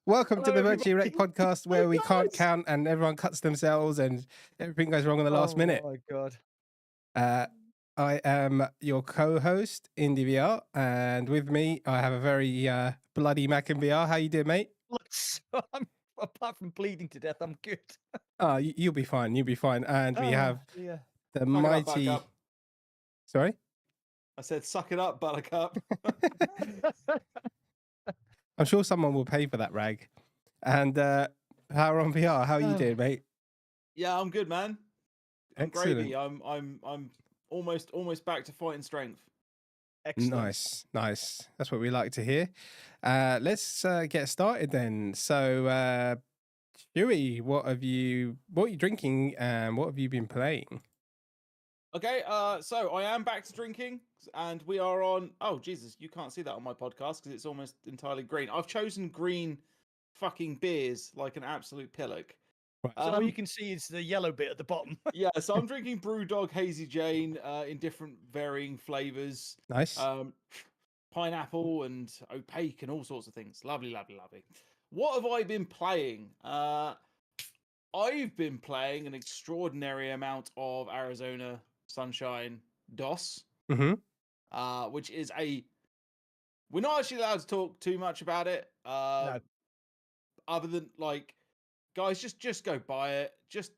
Welcome to Hello, the Virtually Rek't everybody. Podcast, where Hey, we can't guys. count and everyone cuts themselves and everything goes wrong in the last minute. Oh my god. I am your co-host, IndieVR, and with me, I have a very bloody Mac in VR. How you doing, mate? Apart from bleeding to death, I'm good. Oh, you'll be fine. You'll be fine. And we have Yeah. the Suck it up, mighty. Buttercup. Sorry. I said, suck it up, Buttercup. I'm sure someone will pay for that rag. And Power on VR. How are you doing, mate? Yeah, I'm good, man. I'm Excellent. gravy. I'm almost back to fighting strength. Excellent. Nice. That's what we like to hear. Let's get started then. So, Stewie, what are you drinking and what have you been playing? Okay, so I am back to drinking, and we are on. Oh Jesus, you can't see that on my podcast because it's almost entirely green. I've chosen green, fucking beers like an absolute pillock. Right. So all you can see is the yellow bit at the bottom. Yeah, so I'm drinking Preydog Hazy Jane in different varying flavors. Nice. Pineapple and opaque and all sorts of things. Lovely. What have I been playing? I've been playing an extraordinary amount of Arizona Sunshine DOS, which is we're not actually allowed to talk too much about it. No. Other than guys, just go buy it. Just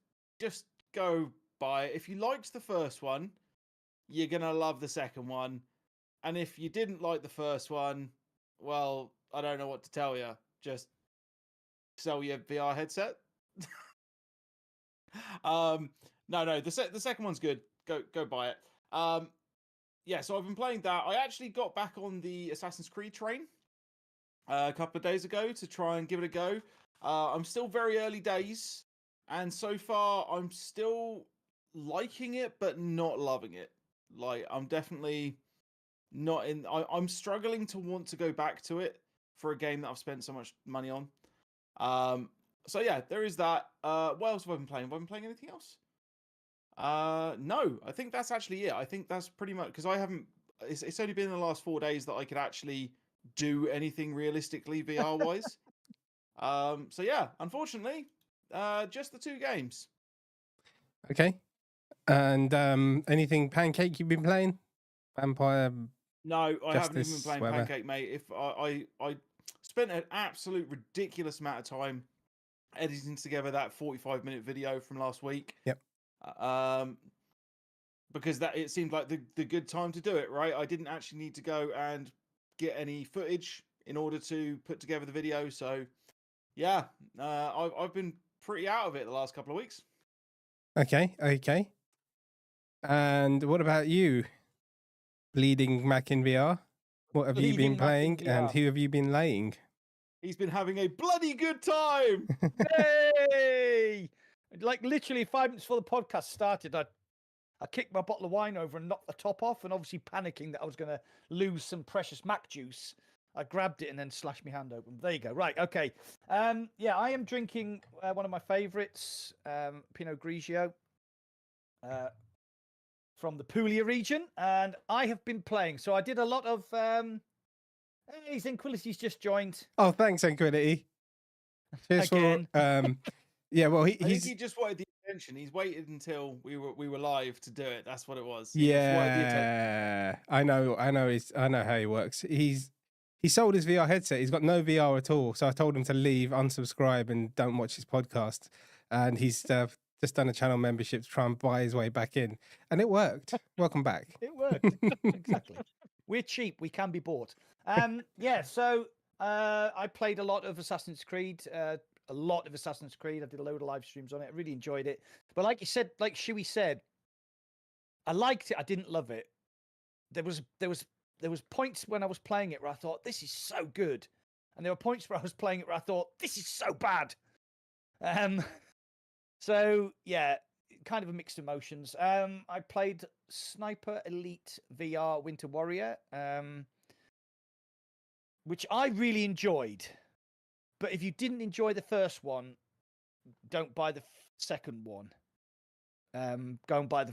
go buy it. If you liked the first one, you're gonna love the second one. And if you didn't like the first one, well, I don't know what to tell you. Just sell your VR headset. No, the second one's good. Go buy it. Yeah, so I've been playing that. I actually got back on the Assassin's Creed train a couple of days ago to try and give it a go. I'm still very early days, and so far I'm still liking it, but not loving it. Like, I'm definitely not in. I'm struggling to want to go back to it for a game that I've spent so much money on. So yeah, there is that. What else have I been playing? Have I been playing anything else? No, I think that's actually it. I think that's pretty much because I haven't. It's only been in the last 4 days that I could actually do anything realistically VR wise. So yeah, unfortunately, just the 2 games. Okay. And anything Pancake you've been playing? Vampire. No, I haven't even been Justice, playing whatever. Pancake, mate. If I spent an absolute ridiculous amount of time editing together that 45-minute video from last week. Yep. Because it seemed like the good time to do it, right? I didn't actually need to go and get any footage in order to put together the video. So yeah, I've been pretty out of it the last couple of weeks. Okay. And what about you, Bleeding Mac in VR? What have you been Bleeding Mac in playing and VR. who have you been laying? He's been having a bloody good time. Hey! Like literally 5 minutes before the podcast started, I kicked my bottle of wine over and knocked the top off, and obviously panicking that I was going to lose some precious Mac juice, I grabbed it and then slashed my hand open. There you go. Right. Okay. Yeah, I am drinking one of my favorites, Pinot Grigio, from the Puglia region, and I have been playing. So I did a lot of. Hey, Zinquility's just joined. Oh, thanks, Inquinity. Cheers Again. for. Yeah, well, I think he's. he just wanted the attention. He's waited until we were live to do it. That's what it was. He just wanted the attention. Yeah, I know how he works. He sold his VR headset. He's got no VR at all. So I told him to leave, unsubscribe, and don't watch his podcast. And he's just done a channel membership to try and buy his way back in, and it worked. Welcome back. It worked. Exactly. We're cheap. We can be bought. Yeah. So I played a lot of Assassin's Creed. I did a load of live streams on it. I really enjoyed it. But like you said, like Shuey said, I liked it. I didn't love it. There was points when I was playing it where I thought, this is so good. And there were points where I was playing it where I thought, this is so bad. So yeah, kind of a mixed emotions. I played Sniper Elite VR Winter Warrior, which I really enjoyed. But if you didn't enjoy the first one, don't buy the second one. Go and buy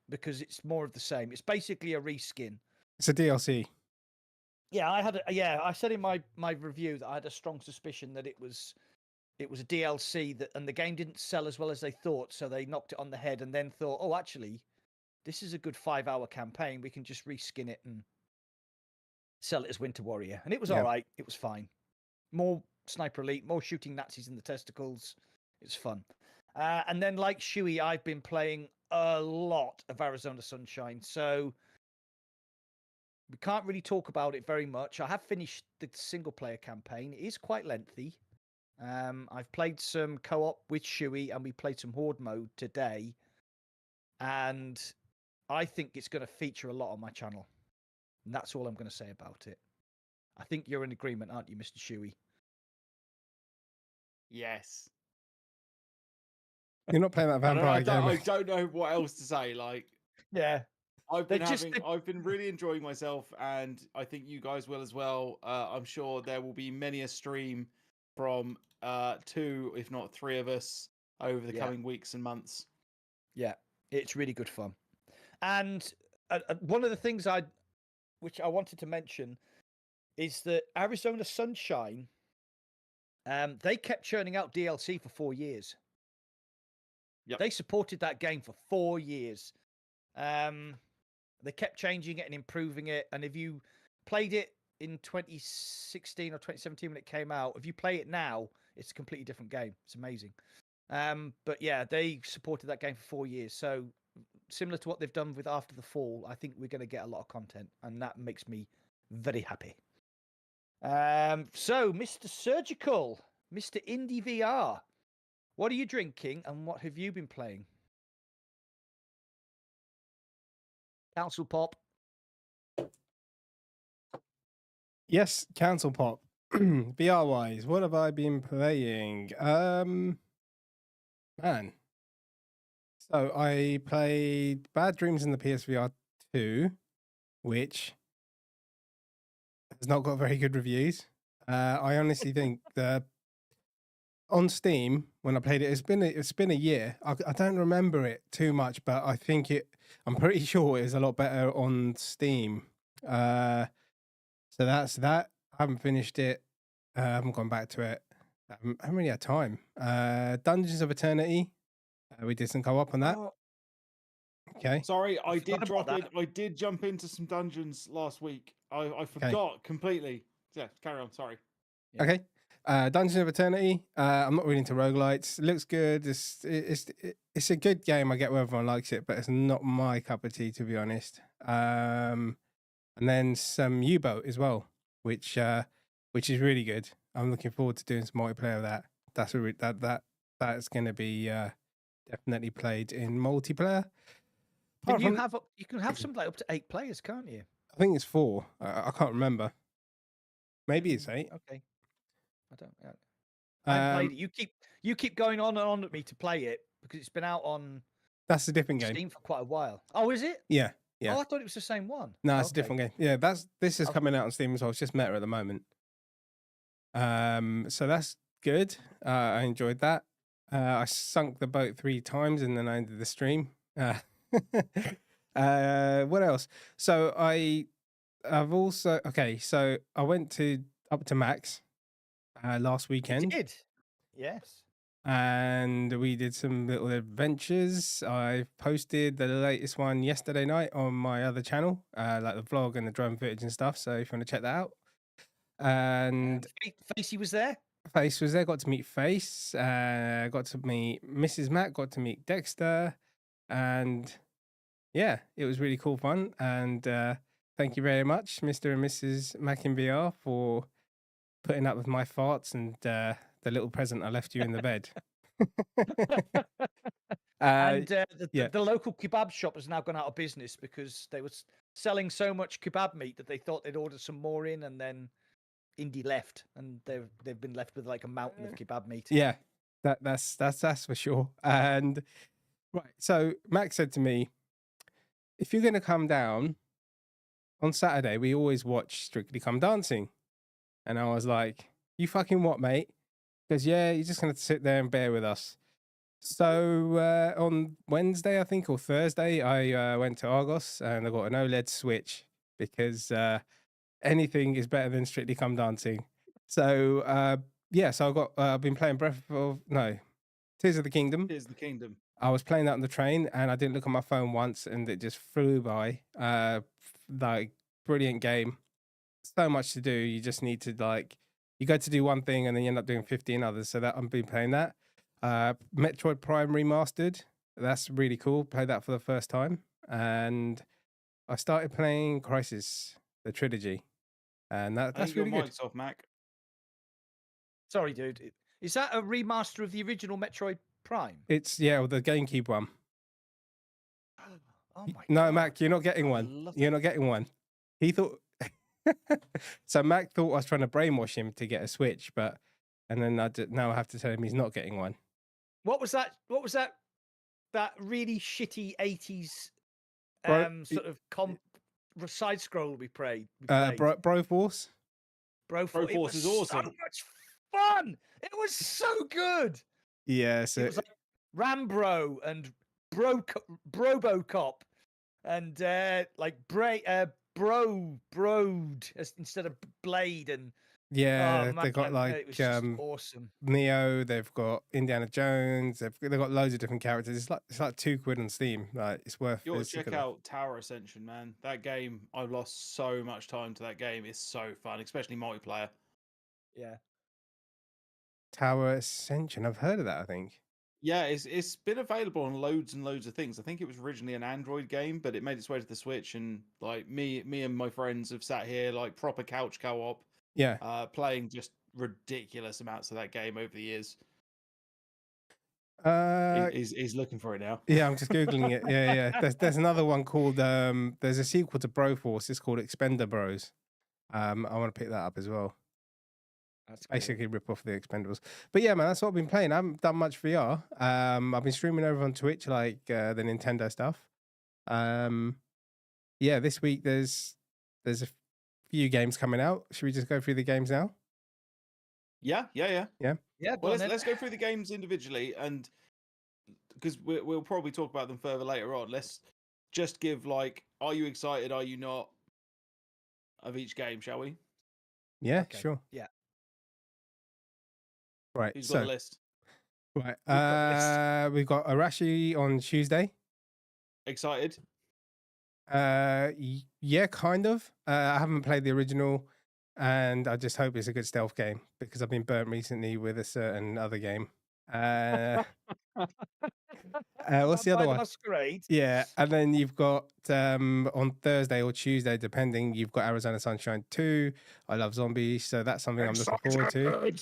because it's more of the same. It's basically a reskin. It's a DLC. Yeah, I said in my review that I had a strong suspicion that it was a DLC and the game didn't sell as well as they thought, so they knocked it on the head and then thought, oh, actually, this is a good 5-hour campaign. We can just reskin it and sell it as Winter Warrior. And it was all right. It was fine. More Sniper Elite, more shooting Nazis in the testicles. It's fun. And then, like Shuey, I've been playing a lot of Arizona Sunshine. So we can't really talk about it very much. I have finished the single player campaign. It is quite lengthy. I've played some co-op with Shuey and we played some Horde mode today. And I think it's going to feature a lot on my channel. And that's all I'm going to say about it. I think you're in agreement, aren't you, Mr. Shuey? Yes. You're not playing that vampire game. I don't know what else to say. Like, yeah, I've been really enjoying myself, and I think you guys will as well. I'm sure there will be many a stream from 2, if not 3 of us over the coming weeks and months. Yeah, it's really good fun. And one of the things which I wanted to mention is that Arizona Sunshine, they kept churning out DLC for 4 years. Yep. They supported that game for 4 years. They kept changing it and improving it. And if you played it in 2016 or 2017 when it came out, if you play it now, it's a completely different game. It's amazing. But yeah, they supported that game for 4 years. So similar to what they've done with After the Fall, I think we're going to get a lot of content, and that makes me very happy. So, Mr. Surgical, Mr. IndieVR, what are you drinking and what have you been playing? Council Pop. Yes, Council Pop. VR wise, what have I been playing? Man. So I played Bad Dreams in the PSVR 2, which has not got very good reviews. I honestly think that on Steam, when I played it, it's been a year. I don't remember it too much, but I think I'm pretty sure it is a lot better on Steam. So that's that. I haven't finished it. I haven't gone back to it. I haven't really had time. Dungeons of Eternity. We did some co-op on that. Oh, Okay. Sorry, I forgot did about drop in. that. I did jump into some dungeons last week. I forgot completely. Yeah, carry on. Sorry. Yeah. Okay. Dungeons of Eternity. I'm not really into roguelites. It looks good. It's a good game. I get where everyone likes it, but it's not my cup of tea, to be honest. And then some U-Boat as well, which is really good. I'm looking forward to doing some multiplayer of that. That's going to be definitely played in multiplayer. You can have something like up to 8 players, can't you? I think it's 4. I can't remember. Maybe it's 8. Okay. I don't. I haven't played Um, it. You keep going on and on at me to play it because it's been out on That's a different game. Steam for quite a while. Oh, is it? Yeah. Yeah. Oh, I thought it was the same one. No, it's a Okay. different game. Yeah, this is Okay. coming out on Steam as well. It's just meta at the moment. So that's good. I enjoyed that. I sunk the boat 3 times and then I ended the stream. What else? So I've also so I went up to Max last You weekend. did. Yes. And we did some little adventures. I posted the latest one yesterday night on my other channel, like the vlog and the drone footage and stuff. So if you want to check that out. And Facey was there. Face was there. Got to meet Face. Got to meet Mrs. Mac. Got to meet Dexter. And yeah, it was really cool fun. And thank you very much, Mr. and Mrs. Mac in VR, for putting up with my farts and the little present I left you in the bed. And yeah. the local kebab shop has now gone out of business because they were selling so much kebab meat that they thought they'd order some more in, and then Indie left, and they've been left with like a mountain of kebab meat. Yeah, that's for sure. And right, so Max said to me, if you're going to come down on Saturday, we always watch Strictly Come Dancing. And I was like, you fucking what, mate? Because yeah, you're just going to sit there and bear with us. So on Wednesday, I think, or Thursday, I went to Argos and I got an OLED Switch because anything is better than Strictly Come Dancing. So so I've been playing Tears of the Kingdom. Here's the kingdom. I was playing that on the train and I didn't look at my phone once and it just flew by. Like brilliant game. So much to do. You just need to you go to do one thing and then you end up doing 15 others. So that I've been playing that. Metroid Prime Remastered. That's really cool. Played that for the first time. And I started playing Crisis, the trilogy. And that's really good. Microsoft Mac. Sorry, dude. Is that a remaster of the original Metroid Prime? It's the GameCube one. Oh my No, God. Mac, you're not getting one. You're not getting one. He thought so. Mac thought I was trying to brainwash him to get a Switch, and then now I have to tell him he's not getting one. What was that? What was that? That really shitty 80s sort of side scroll we played. Broforce. Broforce is awesome. So much fun. It was so good. Yeah, so it was like Rambro and Brobocop and Broad instead of Blade and they got it was just awesome. Neo. They've got Indiana Jones. They've got loads of different characters. It's like £2 on Steam. Like it's worth. You ought to check out Tower Ascension, man. That game, I've lost so much time to that game. It's so fun, especially multiplayer. Yeah. Tower Ascension. I've heard of that. I think. Yeah, it's been available on loads and loads of things. I think it was originally an Android game, but it made its way to the Switch. And like me and my friends have sat here like proper couch co-op. Yeah. Playing just ridiculous amounts of that game over the years. He's looking for it now. Yeah, I'm just googling it. Yeah. There's another one called there's a sequel to Broforce. It's called Expender Bros. I want to pick that up as well. That's basically rip off the Expendables. But yeah, man, that's what I've been playing. I haven't done much VR. I've been streaming over on Twitch, like the Nintendo stuff. This week there's a few games coming out. Should we just go through the games now? Yeah. Well, let's go through the games individually, and because we'll probably talk about them further later on. Let's just give are you excited? Are you not? Of each game, shall we? Yeah, sure. Yeah. Right. Who's got a list? Right. We've got Arashi on Tuesday. Excited? Yeah, kind of. I haven't played the original, and I just hope it's a good stealth game because I've been burnt recently with a certain other game. What's the other one? Masquerade. Yeah, and then you've got on Thursday or Tuesday, depending. You've got Arizona Sunshine 2. I love zombies, so that's something I'm looking forward to.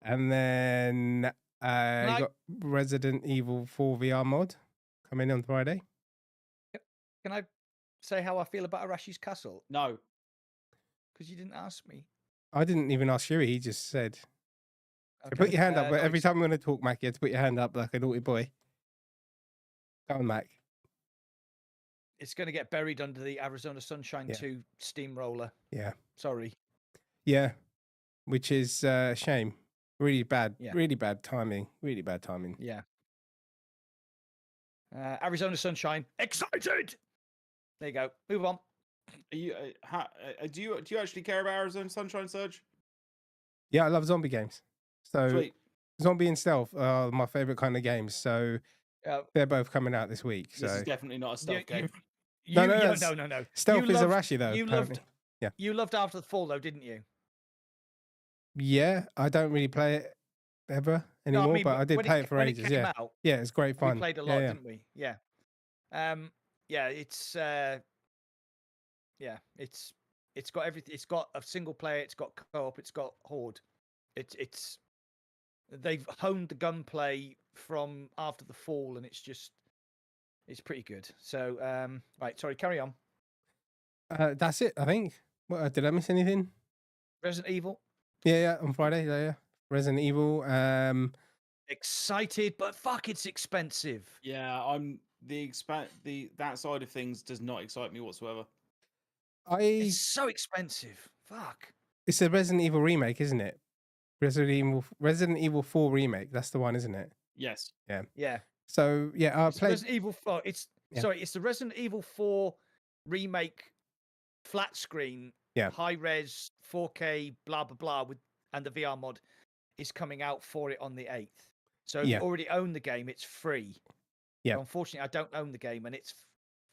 And then you got Resident Evil 4 VR mod coming on Friday. Can I say how I feel about Arashi's Castle? No. Because you didn't ask me. I didn't even ask Shuey, he just said. Okay. So put your hand up. Every time I'm going to talk, Mac, you have to put your hand up like a naughty boy. Go on, Mac. It's going to get buried under the Arizona Sunshine 2 steamroller. Yeah. Sorry. Yeah. Which is a shame. Really bad. Yeah. Really bad timing. Really bad timing. Yeah. Arizona Sunshine. Excited! There you go. Move on. Are you? Do you actually care about Arizona Sunshine, Serge? Yeah, I love zombie games. So Sweet. Zombie and stealth are my favorite kind of games. So they're both coming out this week. So this is definitely not a stealth game. No. Stealth is Arashi though. You loved After the Fall though, didn't you? Yeah, I don't really play it ever anymore, but I did play it for ages. Yeah, it's great fun. We played a lot, didn't we? Yeah. It's got everything. It's got a single player. It's got co-op. It's got horde. It's they've honed the gunplay from After the Fall, and it's pretty good. So right, sorry, carry on. That's it, I think. What, did I miss anything? Resident Evil. Yeah, on Friday. Yeah. Resident Evil. Excited, but fuck, it's expensive. Yeah, I'm that side of things does not excite me whatsoever. It's so expensive. Fuck. It's a Resident Evil remake, isn't it? Resident Evil 4 remake. That's the one, isn't it? Yes. Yeah. Yeah. So yeah, it's Resident Evil 4. It's the Resident Evil 4 remake flat screen high res 4K blah blah blah and the VR mod is coming out for it on the 8th. So if you already own the game, it's free. Yeah. But unfortunately, I don't own the game, and it's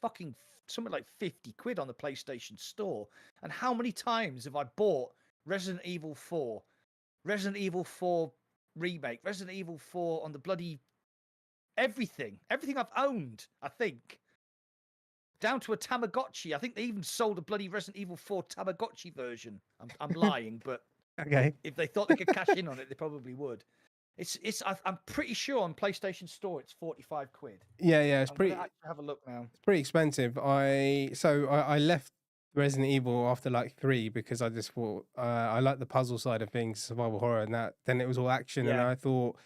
fucking something like 50 quid on the PlayStation Store. And how many times have I bought Resident Evil 4, Resident Evil 4 Remake, Resident Evil 4 on the bloody everything I've owned, I think. Down to a Tamagotchi. I think they even sold a bloody Resident Evil 4 Tamagotchi version. I'm lying, but Okay. if they thought they could cash in on it, they probably would. I'm pretty sure on PlayStation Store it's 45 quid. Yeah, it's pretty. Have a look now. It's pretty expensive. I left Resident Evil after like 3 because I just thought I like the puzzle side of things, survival horror, and that. Then it was all action, and I thought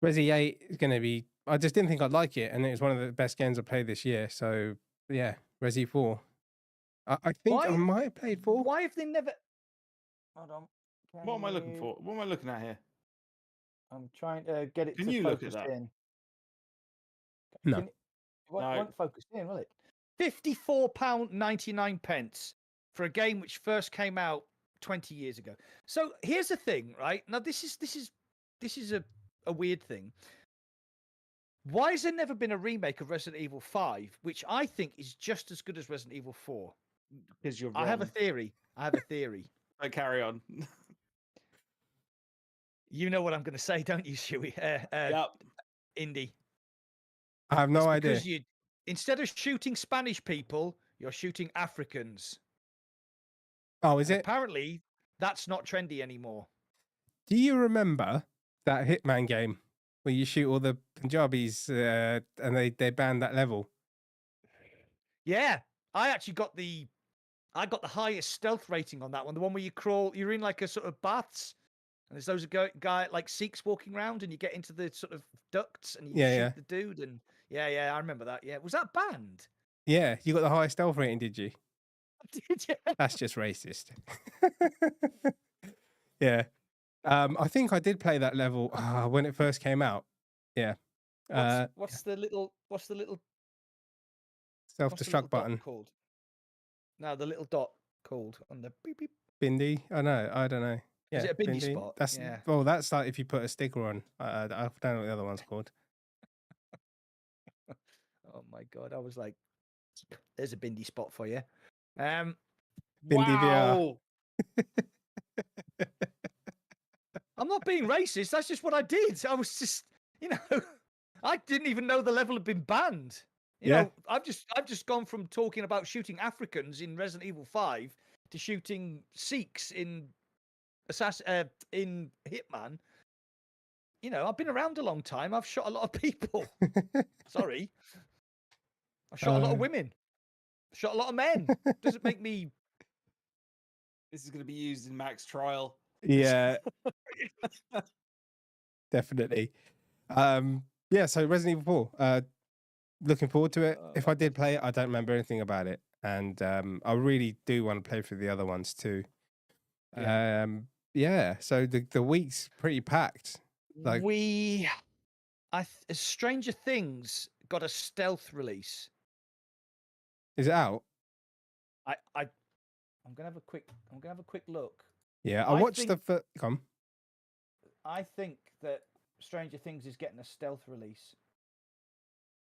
Resi 8 is going to be. I just didn't think I'd like it, and it was one of the best games I played this year. So yeah, Resi 4. I think I might have played 4. Why have they never? Hold on. What am I looking for? What am I looking at here? I'm trying to get it Can to you focus look at that? in. No. It won't focus in, will it? £54.99 for a game which first came out 20 years ago. So here's the thing, right? Now this is a weird thing. Why has there never been a remake of Resident Evil 5, which I think is just as good as Resident Evil 4? Because you're wrong. I have a theory. Right, carry on. You know what I'm going to say, don't you, Shuey? Yep. Indie. I have no idea. Because instead of shooting Spanish people, you're shooting Africans. Oh, is it? Apparently, that's not trendy anymore. Do you remember that Hitman game where you shoot all the Punjabis and they banned that level? Yeah, I actually got the highest stealth rating on that one. The one where you crawl, you're in like a sort of baths, and there's those guy like Sikhs walking around, and you get into the sort of ducts and you shoot the dude. And yeah, I remember that. Yeah, was that banned? Yeah, you got the highest stealth rating, did you? Did you? That's just racist. Yeah. I think I did play that level when it first came out. Yeah. What's the little self-destruct button called? No, the little dot called on the beep beep. Bindi? I don't know. Yeah, is it a bindi spot? That's that's like if you put a sticker on. I don't know what the other one's called. Oh my god, I was like, there's a bindi spot for you. IndieVR. I'm not being racist. That's just what I did. I was just, I didn't even know the level had been banned. You know, I've just gone from talking about shooting Africans in Resident Evil 5 to shooting Sikhs in in Hitman. I've been around a long time. I've shot a lot of people. Sorry. I've shot a lot of women. Shot a lot of men. Doesn't make me. This is going to be used in Max trial. Yeah. Definitely. Yeah, so Resident Evil 4. Looking forward to it. If I did play it, I don't remember anything about it. And I really do want to play through the other ones too. So the week's pretty packed. Like Stranger Things got a stealth release. Is it out? I'm gonna have a quick look. Yeah, I watched the first. Come. I think that Stranger Things is getting a stealth release.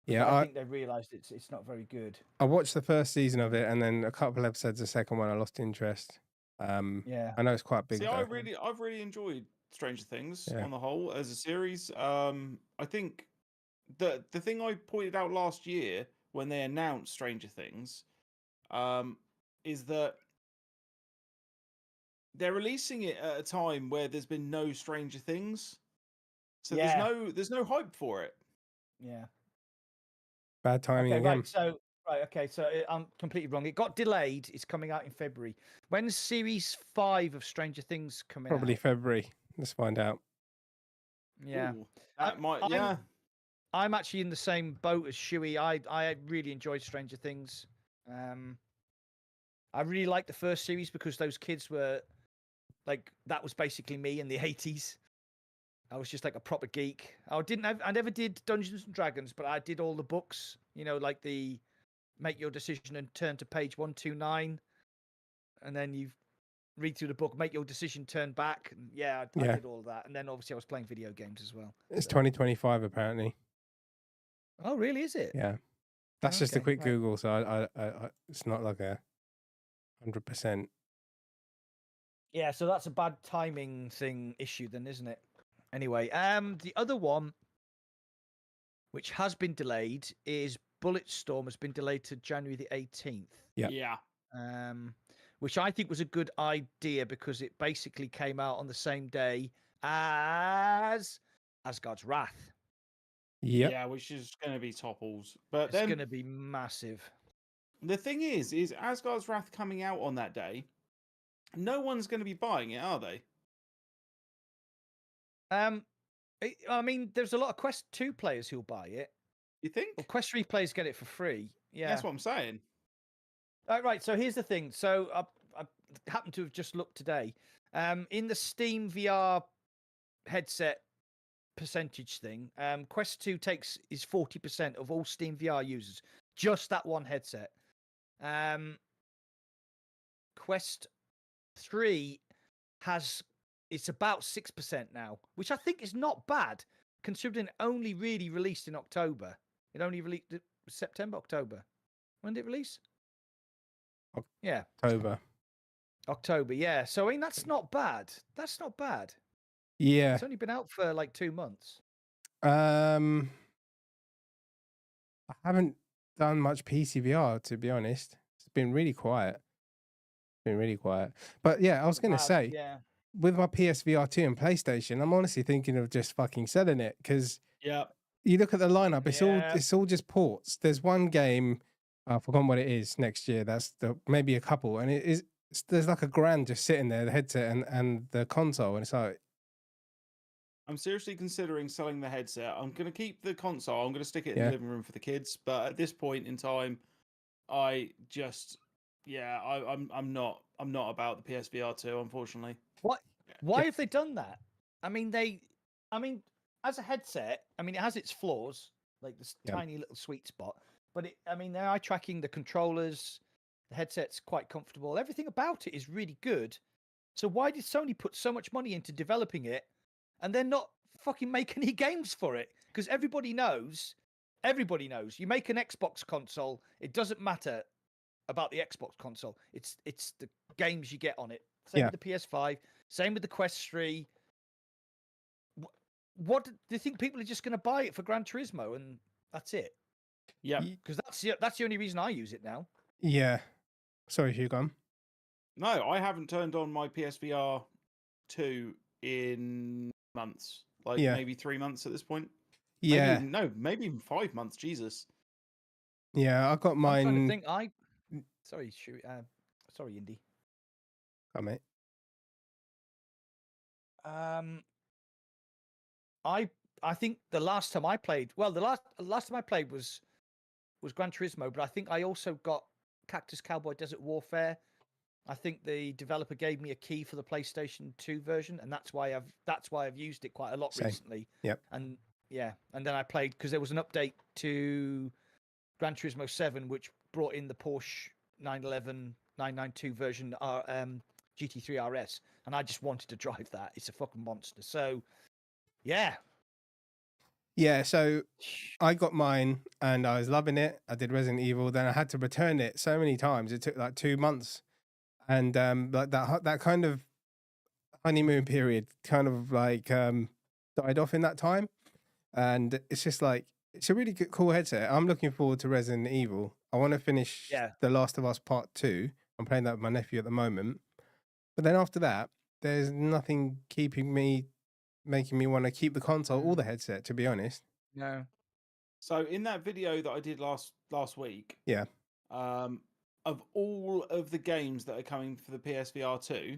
Yeah, I think they realised it's not very good. I watched the first season of it, and then a couple episodes of the second one, I lost interest. I know it's quite big. See, I've really enjoyed Stranger Things on the whole as a series. I think the thing I pointed out last year when they announced Stranger Things, is that they're releasing it at a time where there's been no Stranger Things, so there's no hype for it. Yeah. Bad timing again. So I'm completely wrong. It got delayed. It's coming out in February. When's Series 5 of Stranger Things coming out? Probably February. Let's find out. Yeah. Ooh, I'm actually in the same boat as Shuey. I really enjoyed Stranger Things. I really liked the first series because those kids were like, that was basically me in the 80s. I was just like a proper geek. I never did Dungeons and Dragons, but I did all the books, like the make your decision and turn to page 129. and then you read through the book, make your decision, turn back. And I did all of that. And then obviously I was playing video games as well. It's 2025 apparently. Oh, really? Is it? Yeah. That's just a Okay, quick right. Google, so I it's not like 100%. Yeah, so that's a bad timing issue then, isn't it? Anyway, the other one, which has been delayed, is Bulletstorm has been delayed to January the 18th. Yeah. Which I think was a good idea because it basically came out on the same day as Asgard's Wrath. Yep. Yeah, which is going to be topples. But It's then going to be massive. the thing is Asgard's Wrath coming out on that day. No one's going to be buying it, are they? I mean, there's a lot of Quest 2 players who'll buy it. You think? Well, Quest 3 players get it for free. Yeah. That's what I'm saying. Right. So here's the thing. So I happened to have just looked today. In the Steam VR headset percentage thing, Quest 2 is 40% of all Steam VR users. Just that one headset. Quest 3 it's about 6% now, which I think is not bad, considering it only really released in October. It only released September, October. When did it release? Yeah. October, yeah. So I mean, that's not bad. That's not bad. Yeah. It's only been out for like 2 months. I haven't done much PC VR, to be honest. It's been really quiet. But yeah, I was going to say, with my PSVR 2 and PlayStation, I'm honestly thinking of just fucking selling it because you look at the lineup, it's all just ports. There's one game, I've forgotten what it is next year. That's maybe a couple, and there's like $1,000 just sitting there, the headset and the console, and it's like. I'm seriously considering selling the headset. I'm going to keep the console. I'm going to stick it in the living room for the kids. But at this point in time, I'm not about the PSVR 2, unfortunately. What? Why have they done that? I mean, as a headset, I mean, it has its flaws, like this tiny little sweet spot. But they're eye tracking, the controllers, the headset's quite comfortable. Everything about it is really good. So why did Sony put so much money into developing it, and then not fucking make any games for it? Because everybody knows. You make an Xbox console, it doesn't matter about the Xbox console. It's the games you get on it. Same with the PS5. Same with the Quest 3. What do you think? People are just going to buy it for Gran Turismo and that's it? Yeah, because that's the only reason I use it now. Yeah. Sorry, Hugo. No, I haven't turned on my PSVR 2 in months. Maybe 3 months at this point. Yeah. Maybe even 5 months. Jesus. Yeah, I got mine. I'm trying to think. Sorry, Indy. Come mate. I think the last time I played, the last time I played was Gran Turismo, but I think I also got Cactus Cowboy Desert Warfare. I think the developer gave me a key for the PlayStation 2 version, and that's why I've used it quite a lot recently. Yep. And then I played because there was an update to Gran Turismo 7, which brought in the Porsche 911 992 version GT3 RS, and I just wanted to drive that. It's a fucking monster. So, yeah. Yeah, so I got mine and I was loving it. I did Resident Evil, then I had to return it so many times. It took like 2 months. And like that kind of honeymoon period kind of like died off in that time. And it's just like, it's a really good, cool headset. I'm looking forward to Resident Evil. I want to finish The Last of Us Part 2. I'm playing that with my nephew at the moment. But then after that, there's nothing making me want to keep the console or the headset, to be honest. No. So in that video that I did last week, of all of the games that are coming for the PSVR 2,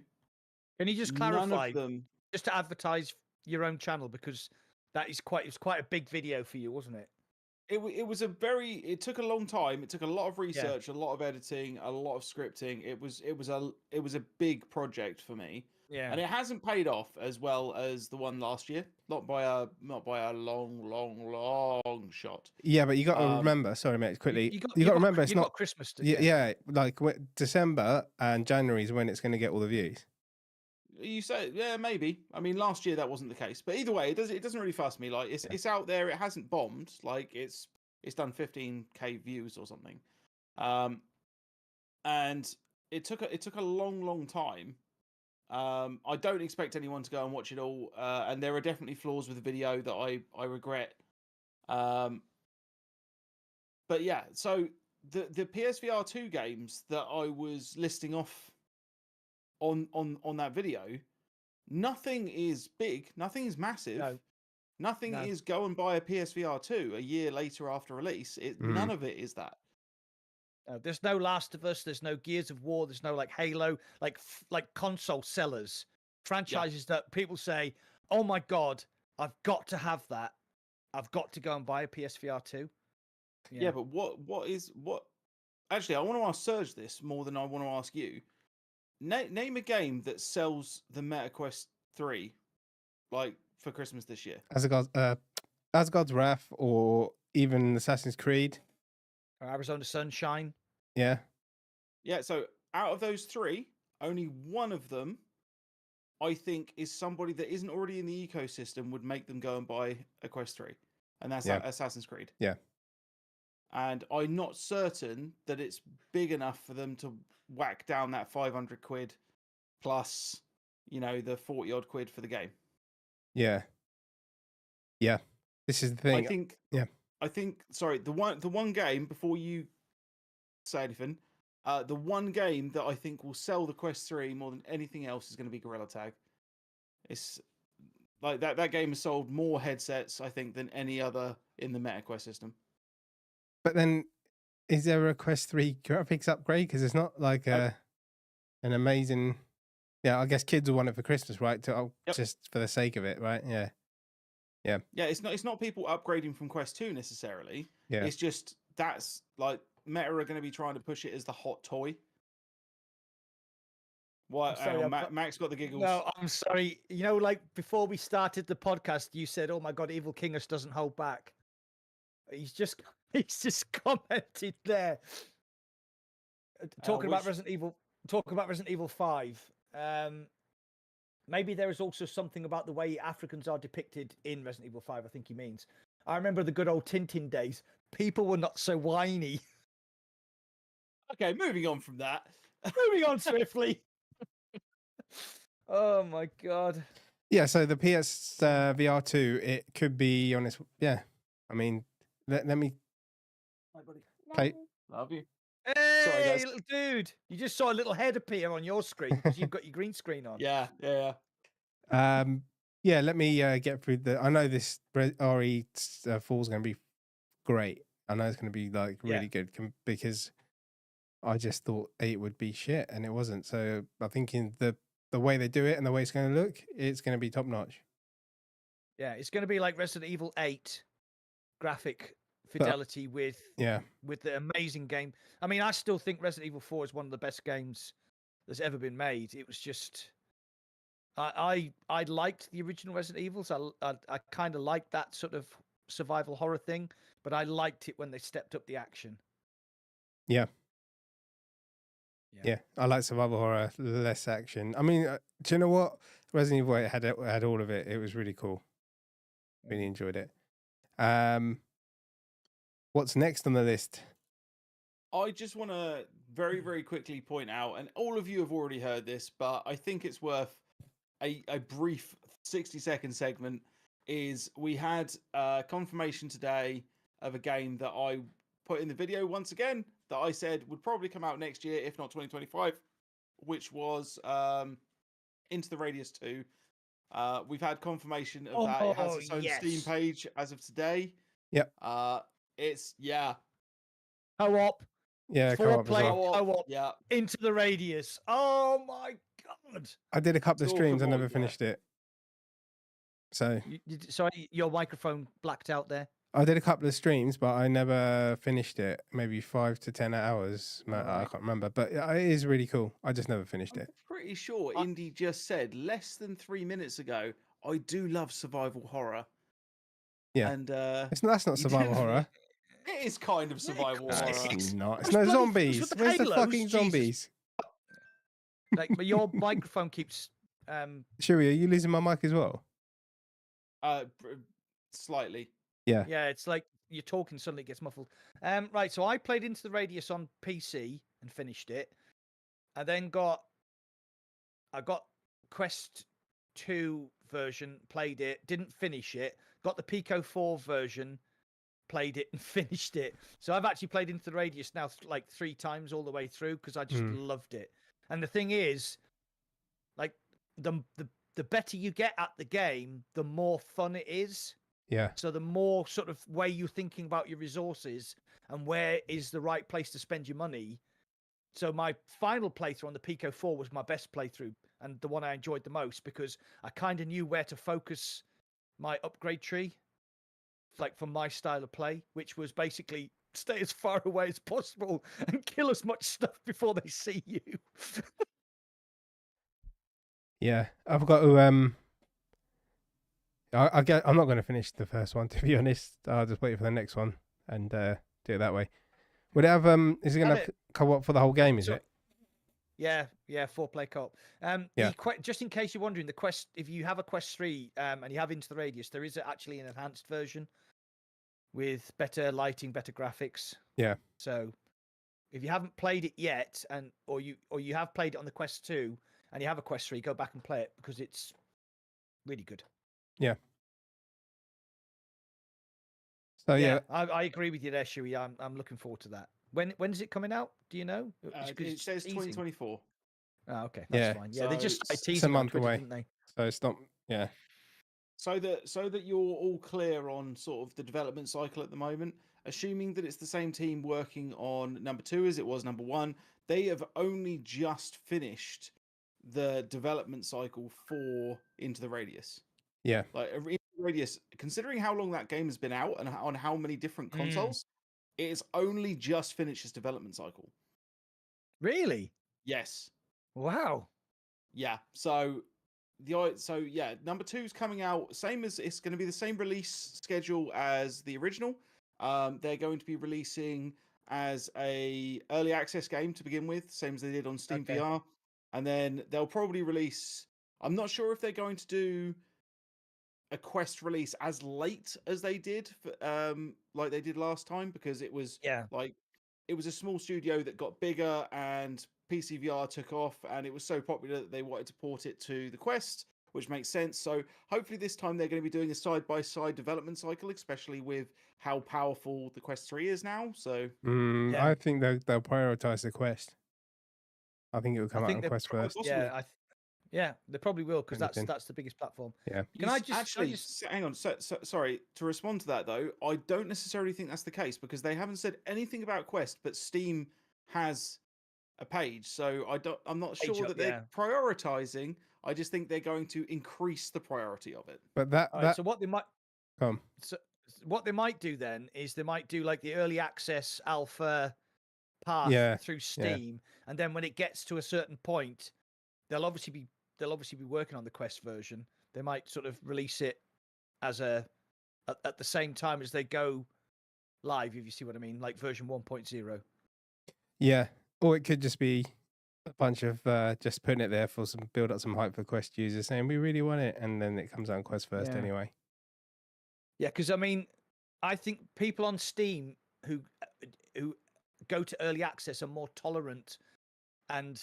can you just clarify, none of them, just to advertise your own channel, because it's quite a big video for you, wasn't it? It took a long time. It took a lot of research, a lot of editing, a lot of scripting. It was a big project for me. Yeah. And it hasn't paid off as well as the one last year. Not by a long shot. Yeah, but you got to Um, remember. Sorry, mate. Quickly, You got, you got to remember it's you not. got Christmas. Yeah, like December and January is when it's going to get all the views. You say, yeah, maybe. I mean, last year that wasn't the case, but either way, it doesn't really fuss me. Like it's out there. It hasn't bombed. Like it's done 15K views or something. And it took a long time. I don't expect anyone to go and watch it all. And there are definitely flaws with the video that I regret. But yeah, so the PSVR 2 games that I was listing off on that video, nothing is big, nothing is massive, nothing is go and buy a PSVR 2 a year later after release. None of it is that. There's no Last of Us. There's no Gears of War. There's no like Halo, like console sellers, franchises that people say, "Oh my god, I've got to have that. I've got to go and buy a PSVR 2." Yeah, but what? Actually, I want to ask Serge this more than I want to ask you. Name a game that sells the MetaQuest 3 like for Christmas this year. Asgard's Wrath, or even Assassin's Creed. Arizona Sunshine. Yeah. Yeah, so out of those 3, only one of them I think is somebody that isn't already in the ecosystem would make them go and buy a Quest 3. And that's Assassin's Creed. Yeah. And I'm not certain that it's big enough for them to whack down that 500 quid plus, the 40 odd quid for the game. Yeah. Yeah. This is the thing. I think sorry, the one game, before you say anything, the one game that I think will sell the Quest 3 more than anything else is going to be Gorilla Tag. It's like that game has sold more headsets, I think, than any other in the MetaQuest system. But then, is there a Quest 3 graphics upgrade? Because it's not like an amazing. Yeah, I guess kids will want it for Christmas, right? Just for the sake of it, right? Yeah. Yeah. Yeah, it's not people upgrading from Quest 2 necessarily. Yeah. It's just that's like Meta are going to be trying to push it as the hot toy. What? Max got the giggles. No, I'm sorry. Like before we started the podcast, you said, "Oh my god, Evil Kingus doesn't hold back." He's just commented there. Talking about Resident Evil 5. Maybe there is also something about the way Africans are depicted in Resident Evil 5, I think he means. I remember the good old Tintin days. People were not so whiny. Okay, moving on from that. Moving on swiftly. Oh my god. Yeah, so the PS VR 2, it could be on its... Yeah, I mean, let me... Hi, buddy. Play... Love you. Hey, Sorry, guys. little dude. You just saw a little head appear on your screen because you've got your green screen on. Yeah. Yeah, let me get through I know this RE4 is going to be great. I know it's going to be like really good because I just thought 8 would be shit and it wasn't. So I think in the way they do it and the way it's going to look, it's going to be top notch. Yeah, it's going to be like Resident Evil 8 graphic fidelity with the amazing game. I mean, I still think Resident Evil 4 is one of the best games that's ever been made. It was just I liked the original Resident Evil, so I kind of liked that sort of survival horror thing, but I liked it when they stepped up the action. Yeah, I like survival horror, less action. I mean, do you know what? Resident Evil 8 had all of it. It was really cool. Really enjoyed it. What's next on the list? I just want to very, very quickly point out, and all of you have already heard this, but I think it's worth a brief 60-second segment, is we had confirmation today of a game that I put in the video once again that I said would probably come out next year, if not 2025, which was Into the Radius 2. We've had confirmation of that. It has its own Steam page as of today. Yep. It's Co-op. Yeah, co-op as well. Co-op. Yeah. Into the Radius. Oh my god! I did a couple of streams. I never finished it. So sorry, your microphone blacked out there. I did a couple of streams, but I never finished it. Maybe 5 to 10 hours. I Right. can't remember, but it is really cool. I just never finished I'm it. pretty sure I- Indy just said less than 3 minutes ago, I do love survival horror. Yeah. And That's not you survival did- horror. it is kind of survival course No, it horror. it's not. It's Those no bloody things zombies. with the Where's the halos, fucking Jesus. zombies? Like, but your microphone keeps. Sherry, are you losing my mic as well? Slightly. Yeah. Yeah, it's like you're talking, suddenly it gets muffled. Right, so I played Into the Radius on PC and finished it. I then I got Quest 2 version, played it, didn't finish it. Got the Pico 4 version, played it and finished it. So I've actually played Into the Radius now like 3 times all the way through because I just loved it. And the thing is, like the better you get at the game, the more fun it is. Yeah. So the more sort of way you're thinking about your resources and where is the right place to spend your money. So my final playthrough on the Pico 4 was my best playthrough and the one I enjoyed the most because I kind of knew where to focus my upgrade tree, like for my style of play, which was basically stay as far away as possible and kill as much stuff before they see you. Yeah. I've got to I'm not going to finish the first one, to be honest. I'll just wait for the next one and do it that way. Would it have is it going to co-op for the whole game, is So- it? Yeah, 4-player co-op. Yeah. Just in case you're wondering, the Quest, if you have a Quest 3 and you have Into the Radius, there is actually an enhanced version with better lighting, better graphics. Yeah. So if you haven't played it yet, or you have played it on the Quest 2 and you have a Quest 3, go back and play it because it's really good. So yeah, I agree with you there, Shuey. I'm looking forward to that. When is it coming out? Do you know? It says 2024. Oh, okay, that's Yeah. fine. Yeah, they just So started it's a teasing on month Twitter, away. didn't they? so it's not. Yeah. So that you're all clear on sort of the development cycle at the moment, assuming that it's the same team working on number 2 as it was number 1, they have only just finished the development cycle for Into the Radius. Yeah. Like Into the Radius, considering how long that game has been out and on how many different consoles, it has only just finished its development cycle. Really? Yes. Wow. Yeah. So number 2 is coming out. It's going to be the same release schedule as the original. They're going to be releasing as a early access game to begin with, same as they did on Steam Okay. VR, and then they'll probably release. I'm not sure if they're going to do a Quest release as late as they did, like they did last time, because it was it was a small studio that got bigger and PC VR took off and it was so popular that they wanted to port it to the Quest, which makes sense. So hopefully this time they're going to be doing a side-by-side development cycle, especially with how powerful the Quest 3 is now. So Yeah. I think they'll prioritize the Quest. I think it will come I out think on they're Quest first. possibly. Yeah, they probably will because Anything. that's the biggest platform. Yeah. Can I just hang on? Sorry to respond to that though. I don't necessarily think that's the case because they haven't said anything about Quest, but Steam has a page, so I'm not sure that they're prioritizing. I just think they're going to increase the priority of it. But so what they might what they might do then is they might do like the early access alpha path through Steam, and then when it gets to a certain point, they'll obviously be working on the Quest version. They might sort of release it as at the same time as they go live, if you see what I mean, like version 1.0. Yeah. Or it could just be a bunch of just putting it there for build up some hype for Quest users, saying we really want it, and then it comes out on Quest first anyway. Yeah, because I mean, I think people on Steam who go to early access are more tolerant and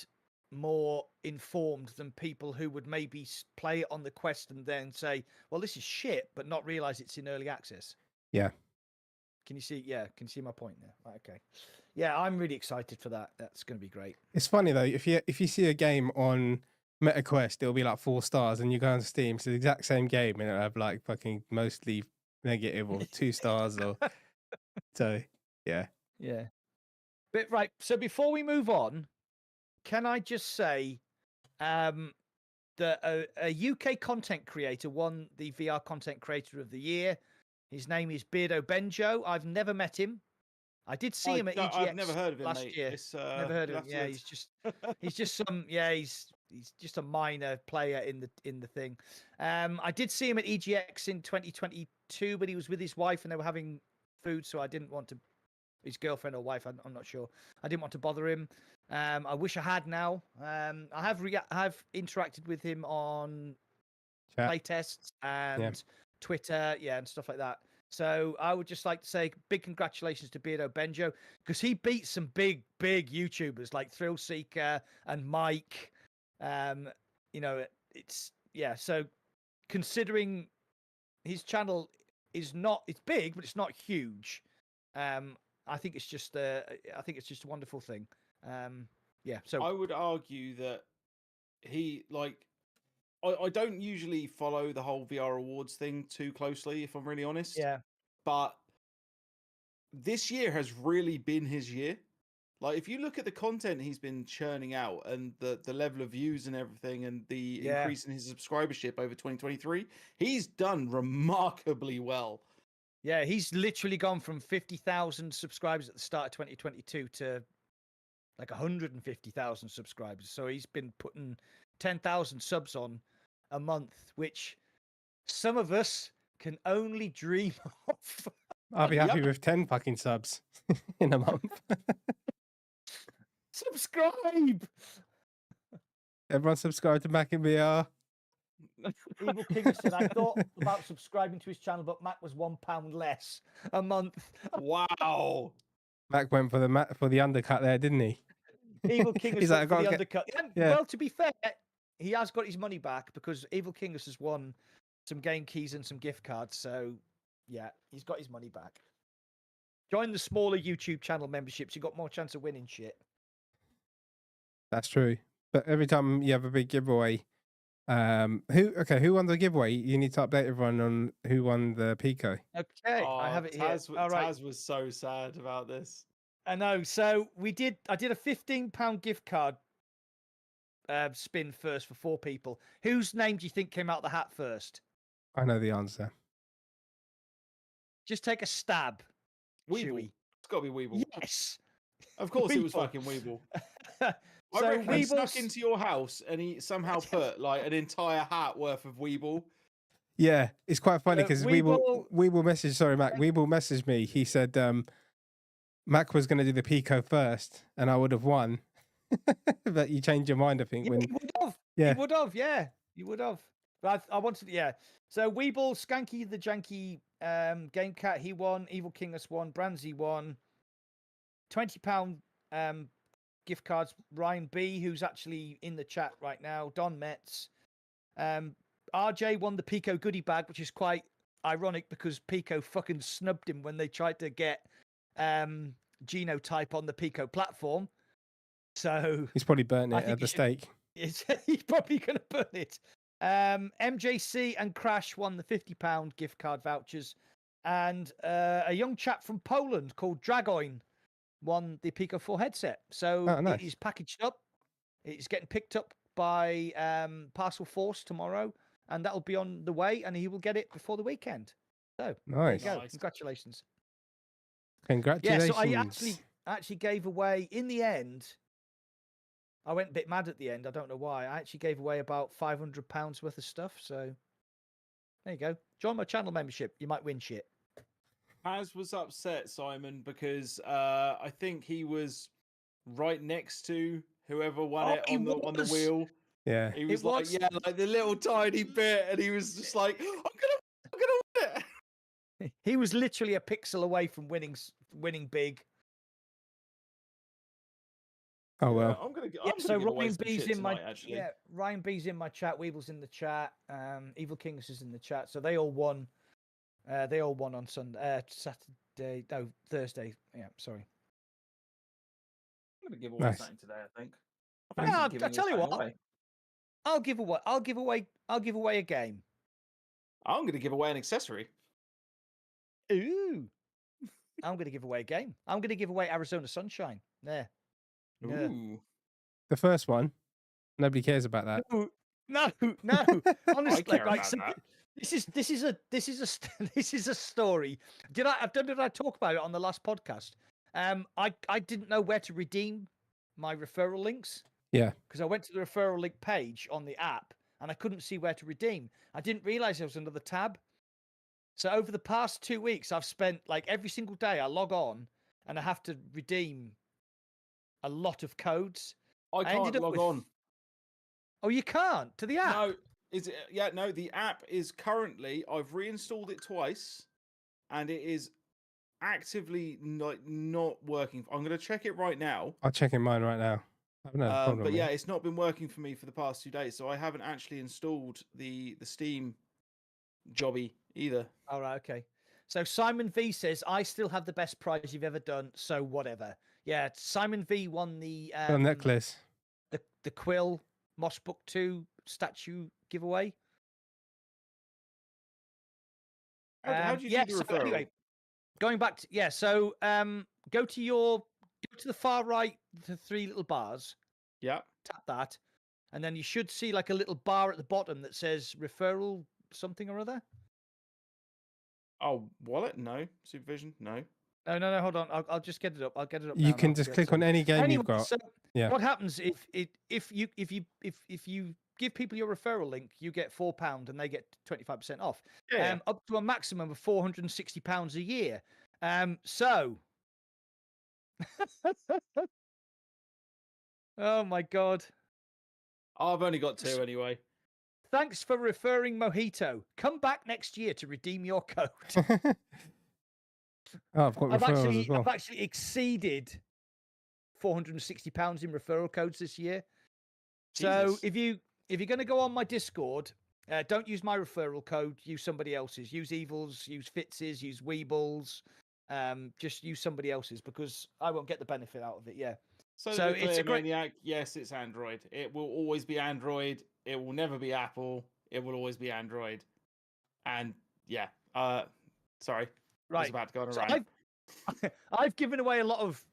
more informed than people who would maybe play it on the Quest and then say, well, this is shit, but not realize it's in early access. Yeah. Can you see? Yeah, can you see my point there? Right, okay. Yeah, I'm really excited for that. That's going to be great. It's funny though, if you see a game on MetaQuest, it'll be like 4 stars, and you go on Steam, it's the exact same game, and it'll have like fucking mostly negative or 2 stars or so. Yeah. Yeah. But right, so before we move on, can I just say that a UK content creator won the VR Content Creator of the Year. His name is Beardo Benjo. I've never met him. I did see him at EGX I've never heard of him, last mate. year. It's, Never heard of him. Yeah, he's just some. Yeah, he's just a minor player in the thing. I did see him at EGX in 2022, but he was with his wife and they were having food, so I didn't want to. His girlfriend or wife, I'm not sure. I didn't want to bother him. I wish I had now. I have interacted with him on playtests and Twitter, and stuff like that. So I would just like to say big congratulations to Beardo Benjo because he beat some big YouTubers like Thrillseeker and Mike. It's So considering his channel it's big, but it's not huge. I think it's just a wonderful thing. So I would argue that he I don't usually follow the whole VR awards thing too closely, if I'm really honest. Yeah. But this year has really been his year. Like, if you look at the content he's been churning out and the level of views and everything and the increase in his subscribership over 2023, he's done remarkably well. Yeah, he's literally gone from 50,000 subscribers at the start of 2022 to like 150,000 subscribers. So he's been putting 10,000 subs on a month, which some of us can only dream of. I'll be happy with 10 fucking subs in a month. Subscribe! Everyone subscribe to Mac in VR. Evil King said, I thought about subscribing to his channel, but Mac was £1 less a month. Wow. Mac went for the undercut there, didn't he? Evil King He's like, for the undercut. Yeah. Well, to be fair, he has got his money back because Evil King has won some game keys and some gift cards. So, yeah, he's got his money back. Join the smaller YouTube channel memberships. You got more chance of winning shit. That's true. But every time you have a big giveaway, who won the giveaway? You need to update everyone on who won the Pico. Okay, I have it here. Taz was so sad about this. I know. So I did a £15 gift card spin first for 4 people. Whose name do you think came out the hat first? I know the answer. Just take a stab. Weeble. It's got to be Weeble. Yes. Of course Weeble. It was fucking Weeble. So I reckon he Weeble's snuck into your house and he somehow put like an entire hat worth of Weeble. Yeah, it's quite funny because Weeble Mac messaged me. He said Mac was going to do the Pico first and I would have won. But you changed your mind, I think. You would have. You would have. But I wanted, So Weeble, Skanky the Janky Game Cat, he won. Evil King has won. Brandsy won. £20 gift cards. Ryan B, who's actually in the chat right now. Don Metz. RJ won the Pico goodie bag, which is quite ironic because Pico fucking snubbed him when they tried to get Genotype on the Pico platform. So he's probably burnt it at the stake. He's probably going to burn it. MJC and Crash won the £50 gift card vouchers. And a young chap from Poland called Dragoin won the Pico 4 headset. So nice. It is packaged up. It's getting picked up by Parcel Force tomorrow. And that'll be on the way. And he will get it before the weekend. So nice. There you go. Congratulations. Congratulations. Yeah, so I actually gave away, in the end, I went a bit mad at the end. I don't know why. I actually gave away about £500 worth of stuff. So there you go. Join my channel membership. You might win shit. Paz was upset, Simon, because I think he was right next to whoever won it on the wheel. Yeah. He was like the little tiny bit, and he was just like, I'm gonna win it. He was literally a pixel away from winning big. Oh well. I'm gonna so give away Ryan some B's shit in my tonight, actually. Ryan B's in my chat. Weeble's in the chat. Evil Kings is in the chat. So they all won. They all won on Thursday. Yeah, sorry. I'm gonna give away something today. I think. I'll tell you what. I'll give away a game. I'm gonna give away an accessory. Ooh. I'm gonna give away a game. I'm gonna give away Arizona Sunshine. There. Ooh. The first one. Nobody cares about that. No. I Honestly, care right. about So that. this is a story. Did I talk about it on the last podcast? I didn't know where to redeem my referral links. Yeah. Because I went to the referral link page on the app and I couldn't see where to redeem. I didn't realize there was another tab. So over the past 2 weeks, I've spent like every single day I log on and I have to redeem a lot of codes. I ended can't up log with- on. Oh, you can't to the app. No, is it? Yeah, no. The app is currently. I've reinstalled it twice, and it is actively not working. I'm going to check it right now. I'll check in mine right now. I haven't had a problem But with yeah, it. it's not been working for me for the past 2 days, so I haven't actually installed the Steam jobby either. All right, okay. So Simon V says, I still have the best prize you've ever done, so whatever. Yeah, Simon V won the Got a necklace. the Quill Moss Book 2 statue giveaway. How do you do the so referral? anyway, going back to so go to the far right, the 3 little bars, Yeah. tap that, and then you should see like a little bar at the bottom that says referral something or other. Oh, wallet? No. Supervision? No. No, hold on. I'll just get it up. I'll get it up. You now can and I'll just be able click to- on any game Anyway, you've got. so Yeah. what happens if you give people your referral link, you get £4 and they get 25% off. Yeah. Up to a maximum of £460 a year. So oh my god. I've only got 2 anyway. Thanks for referring Mojito. Come back next year to redeem your code. Oh, I've got referrals as well. I've actually exceeded £460 in referral codes this year. So Jesus. if you're going to go on my Discord, don't use my referral code. Use somebody else's. Use Evils. Use Fitz's. Use Weebles. Just use somebody else's because I won't get the benefit out of it. Yeah. So So it's it's a a great- Maniac. Yes, it's Android. It will always be Android. It will never be Apple. It will always be Android. And yeah, sorry, I was Right. about to go on a So rant. I've given away a lot of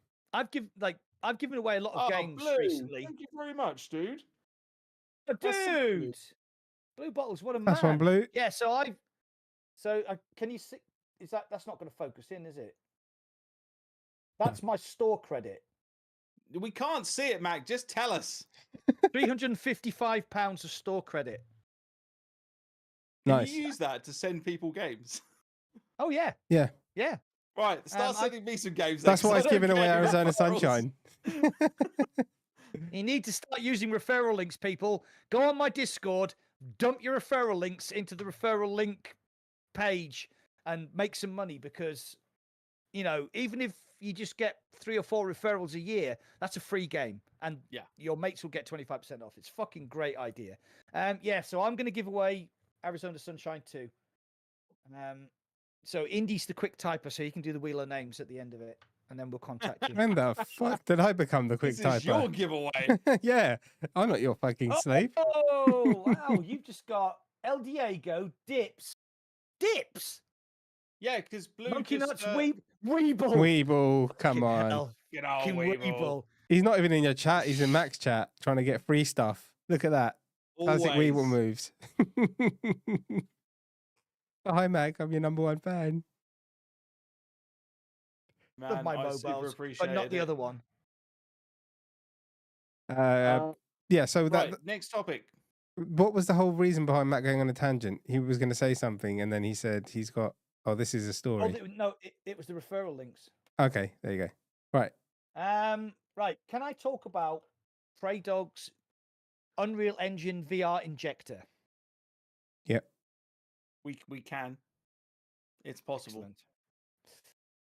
given away a lot of games Blue, recently. thank you very much, dude. Oh, That's so dude, good. Blue Bottles, what a That's man. one blue. Yeah, can you see? That's not going to focus in, is it? That's my store credit. We can't see it, Mac. Just tell us. £355 of store credit. Can Nice. you use that to send people games? Oh yeah, Yeah. yeah. Right, start I- sending me some games. That's then, why 'cause it's I don't giving away get your Arizona referrals. Sunshine. You need to start using referral links, people. Go on my Discord, dump your referral links into the referral link page, and make some money because, even if you just get 3 or 4 referrals a year, that's a free game, and Yeah. your mates will get 25% off. It's a fucking great idea. So I'm going to give away Arizona Sunshine 2. So Indy's the quick typer, so you can do the wheel of names at the end of it, and then we'll contact you. When the fuck did I become the quick This is your typer? giveaway. Yeah, I'm not your fucking slave. Oh, wow. You've just got El Diego, Dips. Yeah, because Blue Monkey just, Nuts, Weeble. Weeble, come Fucking on. hell, Get on, fucking Weeble. Weeble. He's not even in your chat. He's in Mac's chat trying to get free stuff. Look at that. Classic Weeble Always. moves. Oh, hi, Mac. I'm your #1 fan. Man, Love my I super mobiles, appreciate but not the it. other one. Yeah, so that Right, next topic. what was the whole reason behind Mac going on a tangent? He was going to say something, and then he said he's got. Oh, this is a Oh, story. no, it was the referral links. Okay, there you go. Right. Right. Can I talk about Preydog's Unreal Engine VR injector? Yep. We can. It's possible. Excellent.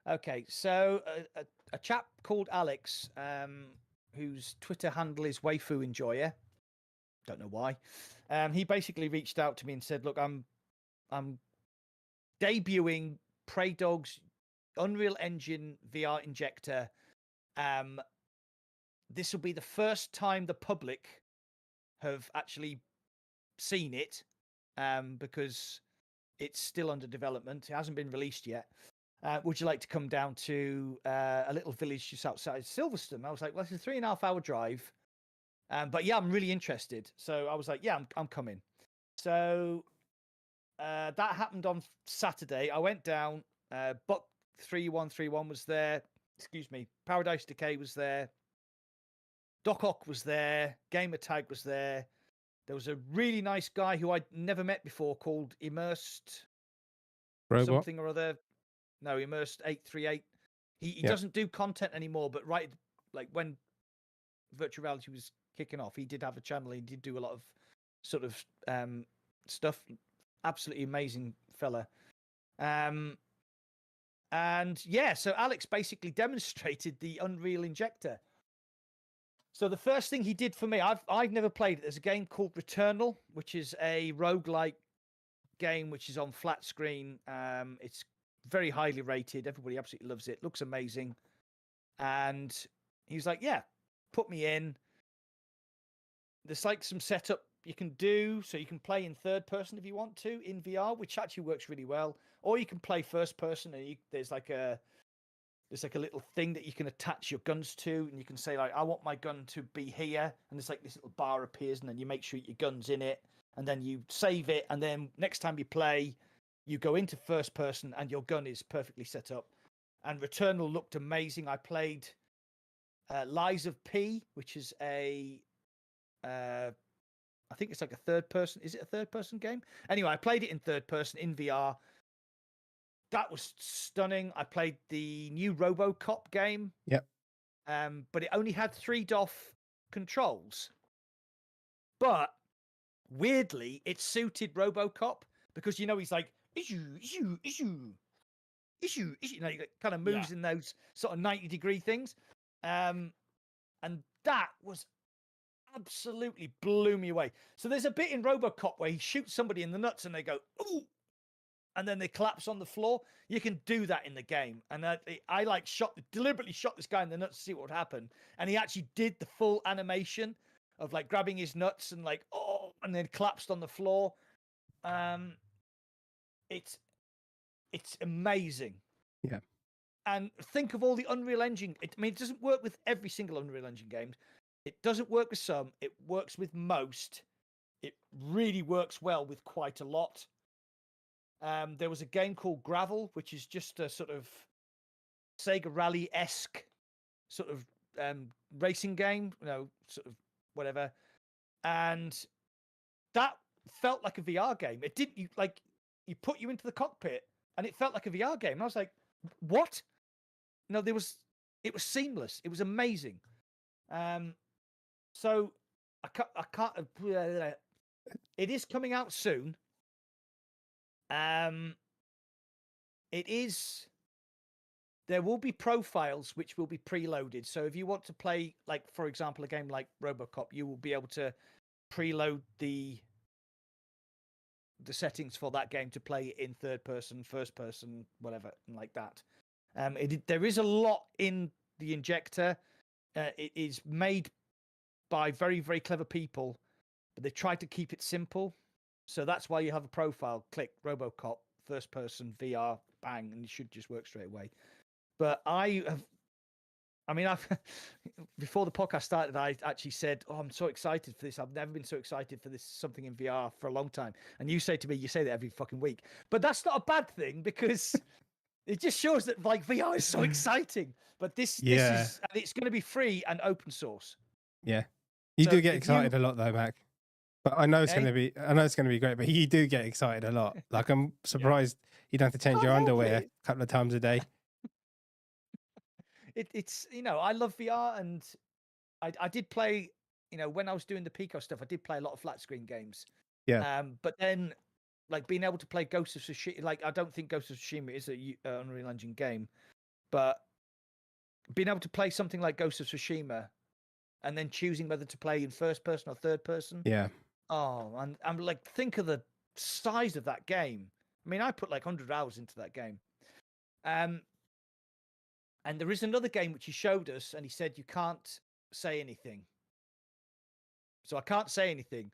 Okay, so a chap called Alex, whose Twitter handle is Waifu Enjoyer. Don't know why. He basically reached out to me and said, "Look, I'm debuting Preydog's Unreal Engine VR injector. This will be the first time the public have actually seen it, because it's still under development. It hasn't been released yet. Would you like to come down to a little village just outside Silverstone?" I was like, "Well, it's a 3.5-hour drive. But yeah, I'm really interested. So I was like, yeah, I'm coming. So that happened on Saturday. I went down. Buck 3131 was there. Excuse me. Paradise Decay was there. Doc Ock was there. Gamer Tag was there. There was a really nice guy who I'd never met before called Immersed Robot. something or other. No, Immersed 838. He doesn't do content anymore, but right, like when virtual reality was kicking off, he did have a channel. He did do a lot of sort of stuff. Absolutely amazing fella. And yeah, so Alex basically demonstrated the Unreal Injector. So the first thing he did for me, I've never played it. There's a game called Returnal, which is a roguelike game which is on flat screen. It's very highly rated. Everybody absolutely loves it. Looks amazing. And he was like, yeah, put me in. There's like some setup you can do, so you can play in third person if you want to in VR, which actually works really well. Or you can play first person, and there's like a little thing that you can attach your guns to, and you can say like, I want my gun to be here, and there's like this little bar appears, and then you make sure your gun's in it, and then you save it, and then next time you play, you go into first person, and your gun is perfectly set up. And Returnal looked amazing. I played Lies of P, which is a I think it's like a third person. Is it a third person game? Anyway, I played it in third person in VR. That was stunning. I played the new RoboCop game. Yep. But it only had 3 DoF controls. But weirdly, it suited RoboCop because he's like issue. You know, he kind of moves in those sort of 90-degree things. And that was absolutely blew me away. So there's a bit in RoboCop where he shoots somebody in the nuts and they go, ooh, and then they collapse on the floor. You can do that in the game. And I like deliberately shot this guy in the nuts to see what would happen. And he actually did the full animation of like grabbing his nuts and like, oh, and then collapsed on the floor. It's amazing. Yeah. And think of all the Unreal Engine. I mean, it doesn't work with every single Unreal Engine game. It doesn't work with some. It works with most. It really works well with quite a lot. There was a game called Gravel, which is just a sort of Sega Rally-esque sort of racing game, sort of whatever. And that felt like a VR game. It did you put you into the cockpit and it felt like a VR game. And I was like, what? No, it was seamless. It was amazing. So I can't. It is coming out soon. It is. There will be profiles which will be preloaded. So if you want to play, like for example, a game like RoboCop, you will be able to preload the settings for that game to play in third person, first person, whatever, like that. There is a lot in the injector. It is made by very, very clever people, but they tried to keep it simple. So that's why you have a profile, click RoboCop, first person, VR, bang, and it should just work straight away. But before the podcast started, I actually said, oh, I'm so excited for this. I've never been so excited for this, something in VR for a long time. And you say to me, you say that every fucking week. But that's not a bad thing because it just shows that like VR is so exciting. But this is, and it's going to be free and open source. Yeah. You do get excited a lot though, Mac. But I know it's going to be great, but you do get excited a lot. Like I'm surprised you don't have to change your underwear a couple of times a day. It's I love VR, and I did play, when I was doing the Pico stuff, I did play a lot of flat screen games. Yeah. But then like being able to play Ghost of Tsushima, like I don't think Ghost of Tsushima is a Unreal Engine game, but being able to play something like Ghost of Tsushima and then choosing whether to play in first person or third person. Yeah. Oh, and I'm like, think of the size of that game. I mean, I put like 100 hours into that game. And there is another game which he showed us, and he said you can't say anything. So I can't say anything,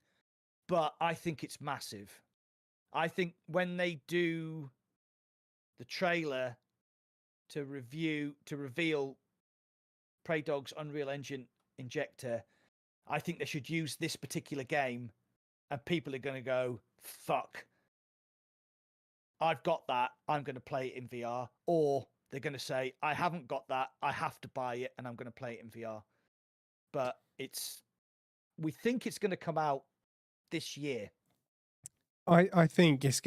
but I think it's massive. I think when they do the trailer to reveal Preydog's Unreal Engine injector, I think they should use this particular game, and people are going to go, fuck, I've got that, I'm going to play it in VR. Or they're going to say, I haven't got that, I have to buy it, and I'm going to play it in VR. But we think it's going to come out this year. I think this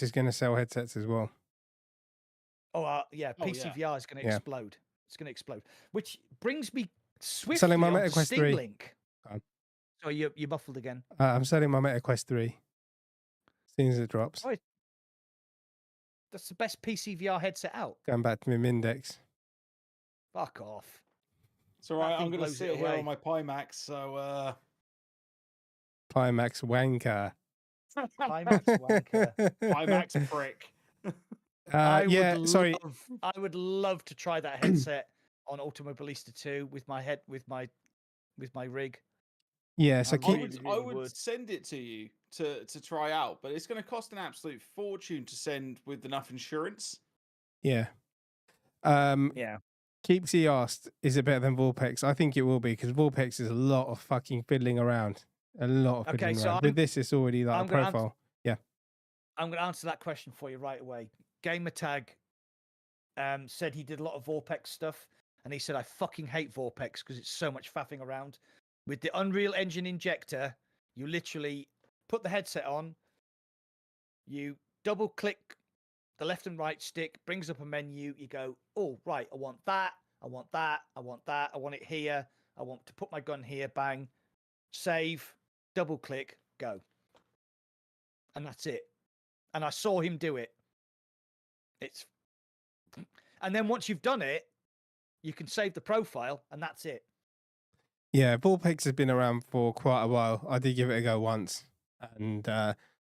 is gonna sell headsets as well. Yeah, Oh, PC yeah. VR is going to Yeah. explode. It's going to explode. Which brings me swiftly Selling my on Meta to Quest Steam 3. Link. So you muffled again. I'm selling my Meta Quest 3 as soon as it drops. Oh, that's the best PC VR headset out. Going back to my Mindex. Fuck off. It's all right. That thing I'm going to blows it sit here away. on my Pimax. So Pimax wanker. Pimax wanker. Pimax prick. Sorry. I would love to try that headset on Automobilista 2 with my rig. Yeah, so I I would send it to you to try out, but it's going to cost an absolute fortune to send with enough insurance. yeah. Yeah. Keepsy asked, is it better than Vorpex? I think it will be, because Vorpex is a lot of fucking fiddling around. A lot of fiddling around. With this, it's already like a profile. I'm going to answer that question for you right away. Gamertag said he did a lot of Vorpex stuff, and he said, I fucking hate Vorpex because it's so much faffing around. With the Unreal Engine injector, you literally put the headset on, you double click the left and right stick, brings up a menu, you go, oh, right, I want that, I want that, I want that, I want it here, I want to put my gun here, bang, save, double click, go. And that's it. And I saw him do it. And then once you've done it, you can save the profile, and that's it. Yeah, Vorpex has been around for quite a while. I did give it a go once, and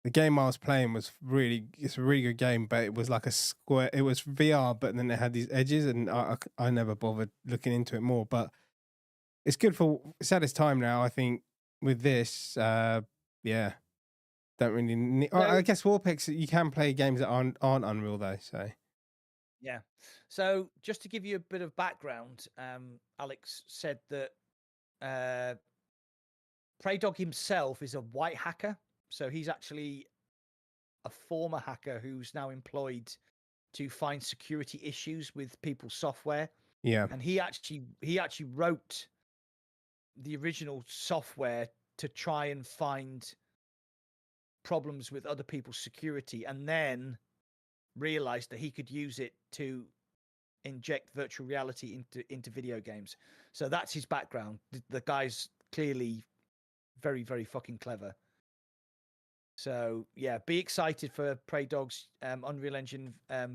the game I was playing it's a really good game, but it was like a square. It was VR, but then it had these edges, and I never bothered looking into it more. But it's good it's at its time now. I think with this, don't really need. I guess Vorpex, you can play games that aren't Unreal though. So yeah. So just to give you a bit of background, Alex said that Preydog himself is a white hacker. So he's actually a former hacker who's now employed to find security issues with people's software. Yeah. And he actually wrote the original software to try and find problems with other people's security, and then realized that he could use it to inject virtual reality into video games. So that's his background. The guy's clearly very, very fucking clever. So yeah, be excited for Preydog's Unreal Engine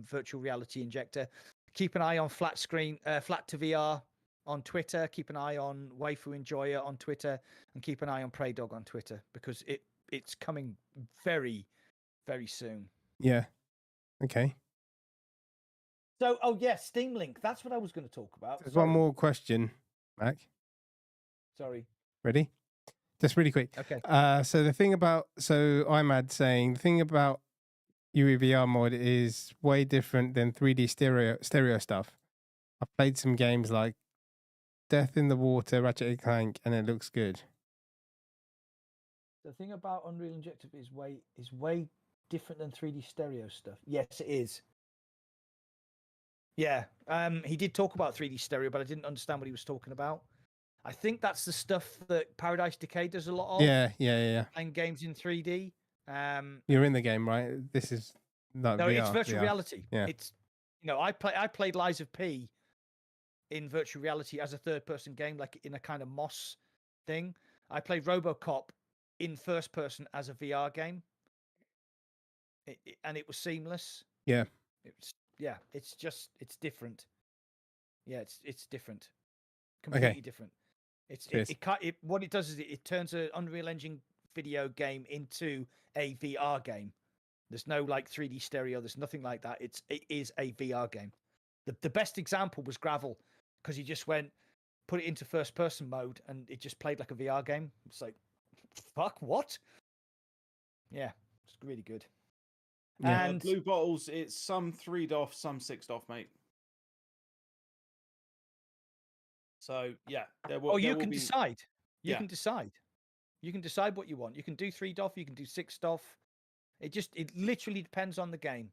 virtual reality injector. Keep an eye on Flat to VR on Twitter. Keep an eye on Waifu Enjoyer on Twitter, and keep an eye on Preydog on Twitter, because it's coming very, very soon. Yeah. Okay. So, Steam Link. That's what I was going to talk about. There's one more question, Mac. Sorry. Ready? Just really quick. Okay. So IMAD saying the thing about UEVR mod is way different than 3D stereo stuff. I've played some games like Death in the Water, Ratchet & Clank, and it looks good. The thing about Unreal Engine is way different than 3D stereo stuff. Yes, it is. Yeah. He did talk about 3D stereo, but I didn't understand what he was talking about. I think that's the stuff that Paradise Decay does a lot of. Yeah. Playing games in 3D. You're in the game, right? This is not no, VR, it's virtual VR. reality. Yeah. It's I played Lies of P in virtual reality as a third-person game, like in a kind of Moss thing. I played RoboCop in first person as a VR game, and it was seamless. Yeah. It's different. Yeah, it's different. Completely different. What it does is it turns an Unreal Engine video game into a VR game. There's no like 3D stereo. There's nothing like that. It is a VR game. The best example was Gravel, because he just put it into first person mode, and it just played like a VR game. It's like, fuck, what? Yeah, it's really good. Yeah. And Blue Bottles, it's some 3'd off, some 6'd off, mate. So yeah, there will. you can decide. You can decide. You can decide what you want. You can do 3 DOF, you can do 6 DOF. It literally depends on the game.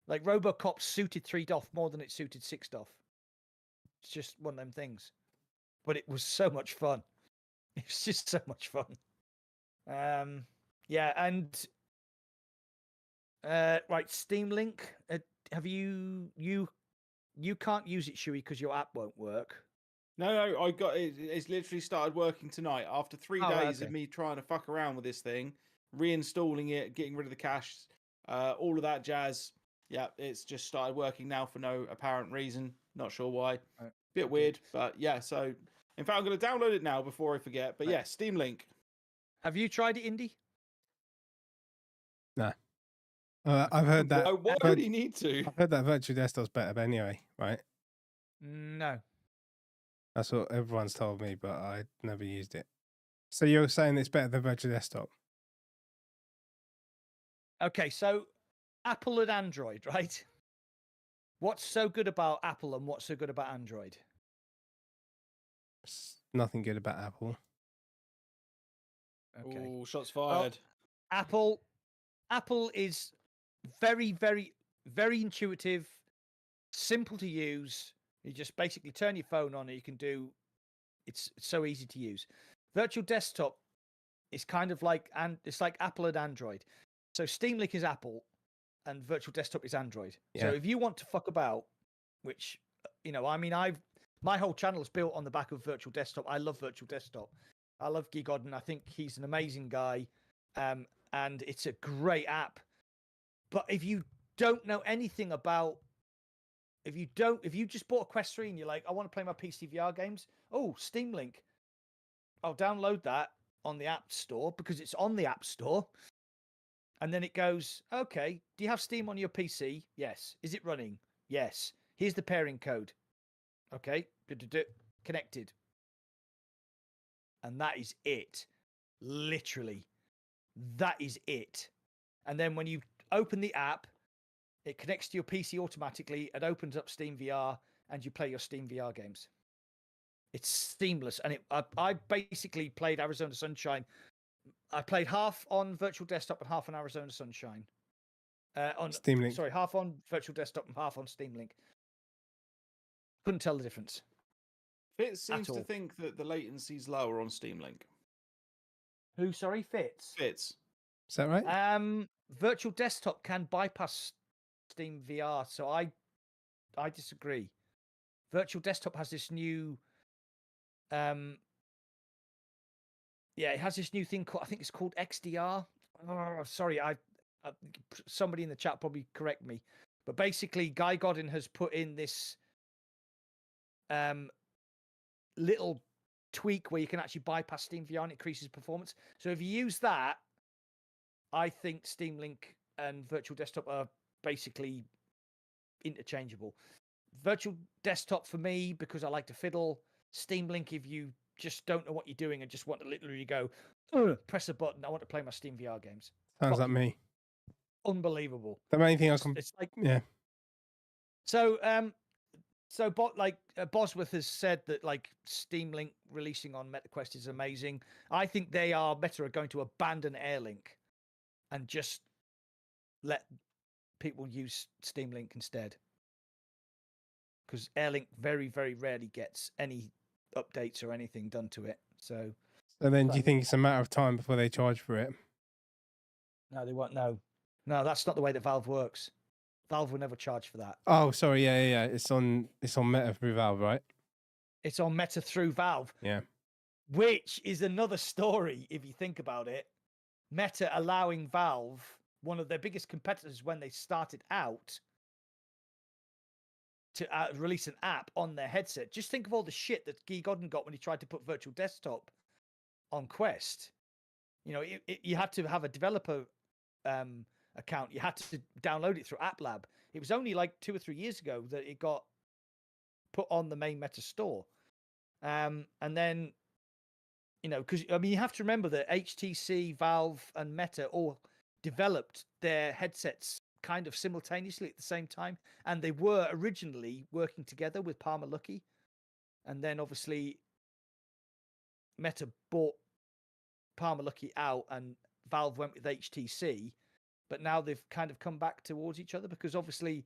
Like RoboCop suited 3 DOF more than it suited 6 DOF. It's just one of them things. But it was so much fun. It was just so much fun. Yeah, and right, Steam Link. Have you can't use it, Shuey, because your app won't work. No, I got it. It's literally started working tonight after 3 days of me trying to fuck around with this thing, reinstalling it, getting rid of the cache, all of that jazz. Yeah, it's just started working now for no apparent reason. Not sure why. Right. Bit weird, but yeah. So, in fact, I'm going to download it now before I forget. But yeah, Steam Link. Have you tried it, Indy? No. I've heard that. Why would he need to? I've heard that Virtual Desktop's better, but anyway, right? No. That's what everyone's told me, but I never used it. So you're saying it's better than Virtual Desktop? Okay, so Apple and Android, right? What's so good about Apple and what's so good about Android? Nothing good about Apple. Okay. Ooh, shots fired. Apple is very, very, very intuitive, simple to use. You just basically turn your phone on and you can do. It's so easy to use. Virtual Desktop is kind of like, and it's like Apple and Android. So Steam Link is Apple, and Virtual Desktop is Android. Yeah. So if you want to fuck about, which I mean, my whole channel is built on the back of Virtual Desktop. I love Virtual Desktop. I love Guy Godden. I think he's an amazing guy, and it's a great app. But if you don't know anything about, if you just bought a Quest 3 and you're like, I want to play my PC VR games. Oh, Steam Link. I'll download that on the App Store because it's on the App Store. And then it goes, okay, do you have Steam on your PC? Yes. Is it running? Yes. Here's the pairing code. Okay. Connected. And that is it. Literally. That is it. And then when you open the app, it connects to your PC automatically. It opens up Steam VR and you play your Steam VR games. It's seamless. And I basically played Arizona Sunshine. I played half on Virtual Desktop and half on Arizona Sunshine. On Steam Link. Sorry, half on Virtual Desktop and half on Steam Link. Couldn't tell the difference. Fitz seems to think that the latency's lower on Steam Link. Who, sorry? Fitz? Fitz. Is that right? Virtual Desktop can bypass Steam VR, so I disagree. Virtual Desktop has this new it has this new thing called, I think it's called XDR. Oh, sorry, somebody in the chat probably correct me, but basically Guy Godden has put in this little tweak where you can actually bypass Steam VR and it increases performance. So if you use that, I think Steam Link and Virtual Desktop are basically interchangeable. Virtual Desktop for me, because I like to fiddle. Steam Link, if you just don't know what you're doing and just want to literally go, press a button, I want to play my Steam VR games. Sounds like me. Unbelievable. The main thing I can... It's like... Yeah. So, Bosworth has said that like Steam Link releasing on MetaQuest is amazing. I think Meta are going to abandon Airlink and just let people use Steam Link instead. Because Airlink very, very rarely gets any updates or anything done to it. So then do you think it's a matter of time before they charge for it? No, they won't. No, that's not the way that Valve works. Valve will never charge for that. Oh, sorry. Yeah. It's on Meta through Valve, right? It's on Meta through Valve. Yeah. Which is another story if you think about it. Meta allowing Valve, one of their biggest competitors when they started out, to release an app on their headset. Just think of all the shit that Guy Godden got when he tried to put Virtual Desktop on Quest. You had to have a developer account. You had to download it through App Lab. It was only like 2 or 3 years ago that it got put on the main Meta store. And then, because you have to remember that HTC, Valve, and Meta all developed their headsets kind of simultaneously at the same time, and they were originally working together with Palmer Luckey, and then obviously Meta bought Palmer Luckey out and Valve went with HTC, but now they've kind of come back towards each other because obviously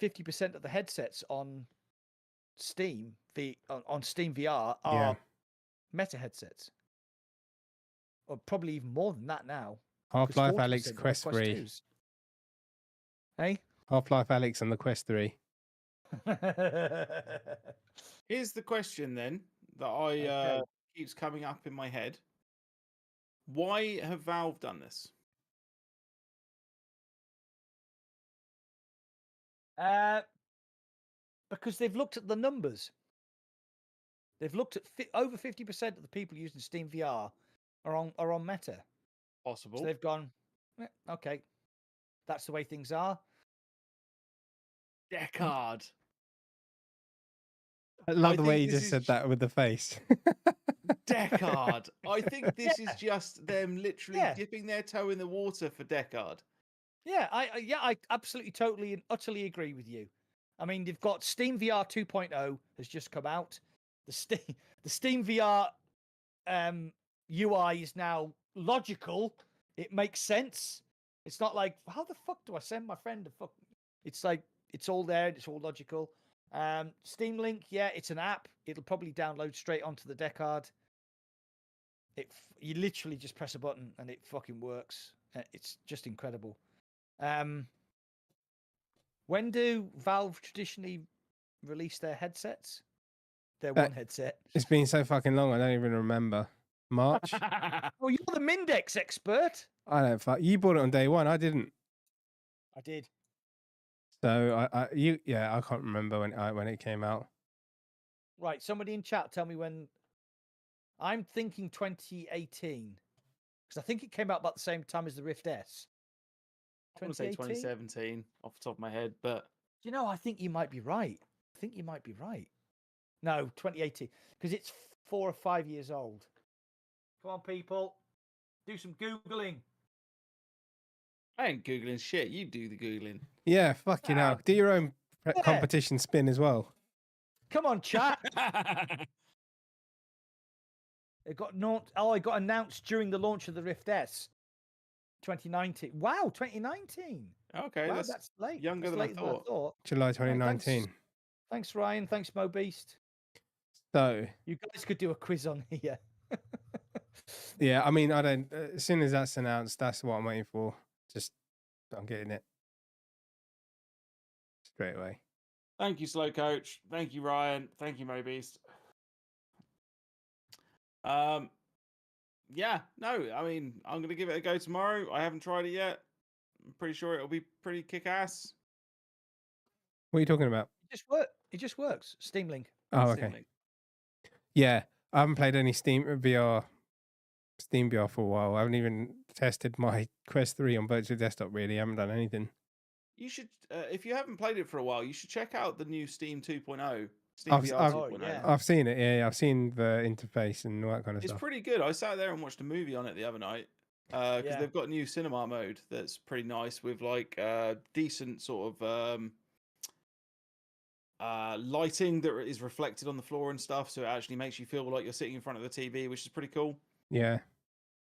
50% of the headsets on Steam, on Steam VR are Meta headsets. Or probably even more than that now. Half-Life Alex Quest 3. 2s. Hey? Half-Life Alex and the Quest 3. Here's the question then that I keeps coming up in my head. Why have Valve done this? Because they've looked at the numbers. They've looked at over 50% of the people using Steam VR are on Meta. Possible. So they've gone, okay, that's the way things are. Deckard. I love the way you just said that with the face. Deckard. I think this is just them literally dipping their toe in the water for Deckard. Yeah, I absolutely, totally, and utterly agree with you. I mean, they've got Steam VR 2.0 has just come out. The Steam VR UI is now logical. It makes sense. It's not like, how the fuck do I send my friend a fuck? It's like, it's all there. It's all logical. Steam Link, it's an app. It'll probably download straight onto the Deckard. You literally just press a button and it fucking works. It's just incredible. When do Valve traditionally release their headsets? Their one headset. It's been so fucking long, I don't even remember. March? Oh, you're the Mindex expert. I don't fuck. You bought it on day one. I didn't. I did. So I can't remember when it came out. Right, somebody in chat tell me when. I'm thinking 2018 because I think it came out about the same time as the Rift S. I want to say 2017 off the top of my head, but you know, I think you might be right. No, 2018 because it's 4 or 5 years old. Come on, people, do some Googling. I ain't Googling shit. You do the Googling. Yeah, fucking hell. Do your own competition spin as well. Come on, chat. It got announced during the launch of the Rift S. 2019. Wow, 2019. Okay, wow, that's late. Younger that's than I thought. July 2019. Right, thanks, Ryan. Thanks, Mo Beast. So you guys could do a quiz on here. Yeah, I mean, I don't. As soon as that's announced, that's what I'm waiting for. I'm getting it straight away. Thank you, Slow Coach. Thank you, Ryan. Thank you, Mo Beast. Yeah, no, I mean, I'm gonna give it a go tomorrow. I haven't tried it yet. I'm pretty sure it'll be pretty kick-ass. What are you talking about? It just works. Steam Link. Oh, okay. Link. Yeah, I haven't played any Steam VR for a while. I haven't even tested my Quest 3 on virtual desktop. Really, I haven't done anything. You should, if you haven't played it for a while, you should check out the new Steam 2.0. I've seen it. Yeah, I've seen the interface and all that kind of stuff. It's pretty good. I sat there and watched a movie on it the other night because they've got a new cinema mode that's pretty nice with like decent sort of lighting that is reflected on the floor and stuff, so it actually makes you feel like you're sitting in front of the TV, which is pretty cool. Yeah,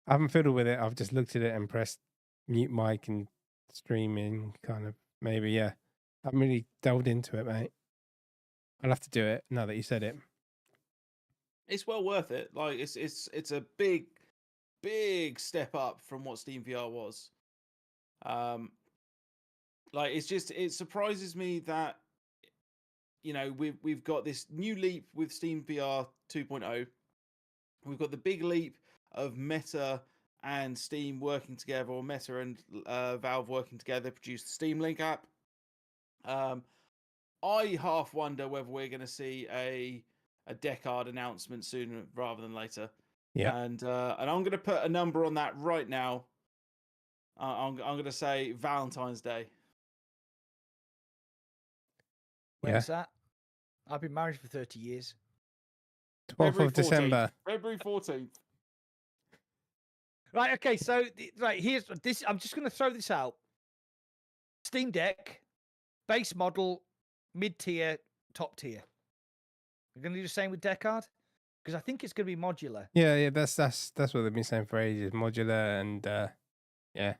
I haven't fiddled with it. I've just looked at it and pressed mute mic and streaming kind of maybe. Yeah, I haven't really delved into it, mate. I'll have to do it now that you said it. It's well worth it. Like it's a big step up from what Steam VR was. Like it surprises me that we've got this new leap with Steam VR 2.0. We've got the big leap of Meta and Steam working together, or Meta and Valve working together to produce the Steam Link app. I half wonder whether we're going to see a Deckard announcement sooner rather than later. Yeah, and I'm going to put a number on that right now. I'm going to say Valentine's Day. When's that? I've been married for 30 years. 12th of December. February 14th. Right, okay, so here's this. I'm just going to throw this out. Steam Deck, base model, mid-tier, top tier. We're going to do the same with Deckard? because I think it's going to be modular. Yeah. That's what they've been saying for ages. Modular and yeah.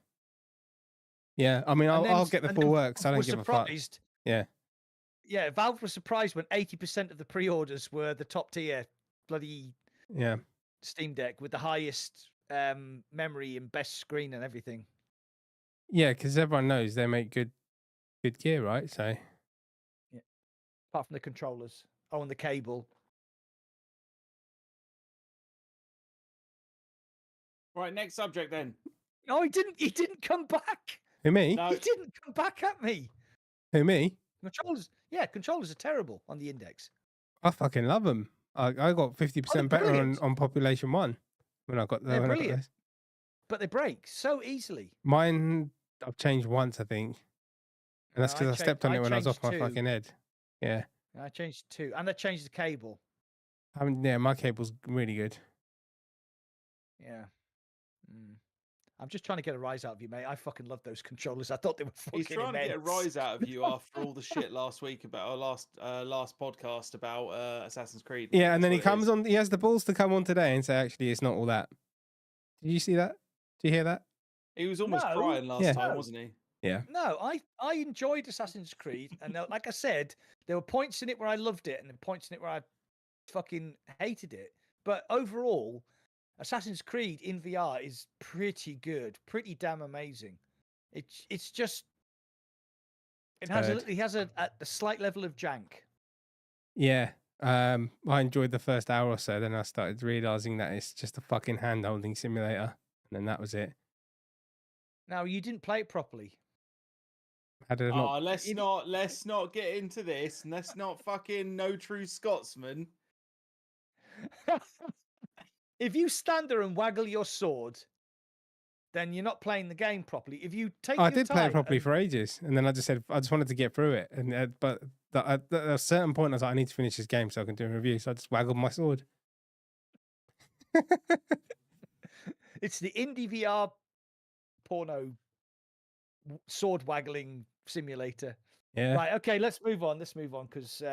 I mean, I'll get the full works. I don't give a fuck. Yeah. Yeah, Valve was surprised when 80% of the pre-orders were the top tier bloody Steam Deck with the highest memory and best screen and everything. Yeah, because everyone knows they make good gear, right? So yeah, apart from the controllers, and the cable. Right, next subject then. No, he didn't. He didn't come back. Who, me? No. He didn't come back at me. Who, me? Controllers are terrible on the Index. I fucking love them. I got 50% better on Population 1 when I got They're brilliant. But they break so easily. Mine, I've changed once, I think. And that's because I stepped on it when I was off my fucking head. Yeah. I changed 2. And I changed the cable. My cable's really good. Yeah. I'm just trying to get a rise out of you, mate. I fucking love those controllers. I thought they were fucking He's trying immense. to get a rise out of you after all the shit last week about our last podcast about Assassin's Creed. Yeah, and then he comes on. He has the balls to come on today and say, "Actually, it's not all that." Did you see that? Did you hear that? He was almost crying last time, wasn't he? Yeah. No, I enjoyed Assassin's Creed, and like I said, there were points in it where I loved it, and then points in it where I fucking hated it. But overall, Assassin's Creed in VR is pretty good, pretty damn amazing. It's just it has a slight level of jank. Yeah. I enjoyed the first hour or so. Then I started realizing that it's just a fucking hand holding simulator, and then that was it. Now you didn't play it properly. Let's not get into this. Let's not fucking no true Scotsman. If you stand there and waggle your sword, then you're not playing the game properly. If you take, I did play it properly for ages, and then I just said I just wanted to get through it, and but at a certain point I was like, I need to finish this game so I can do a review. So I just waggled my sword. It's the IndieVR porno sword waggling simulator. Yeah. Right. Okay. Let's move on because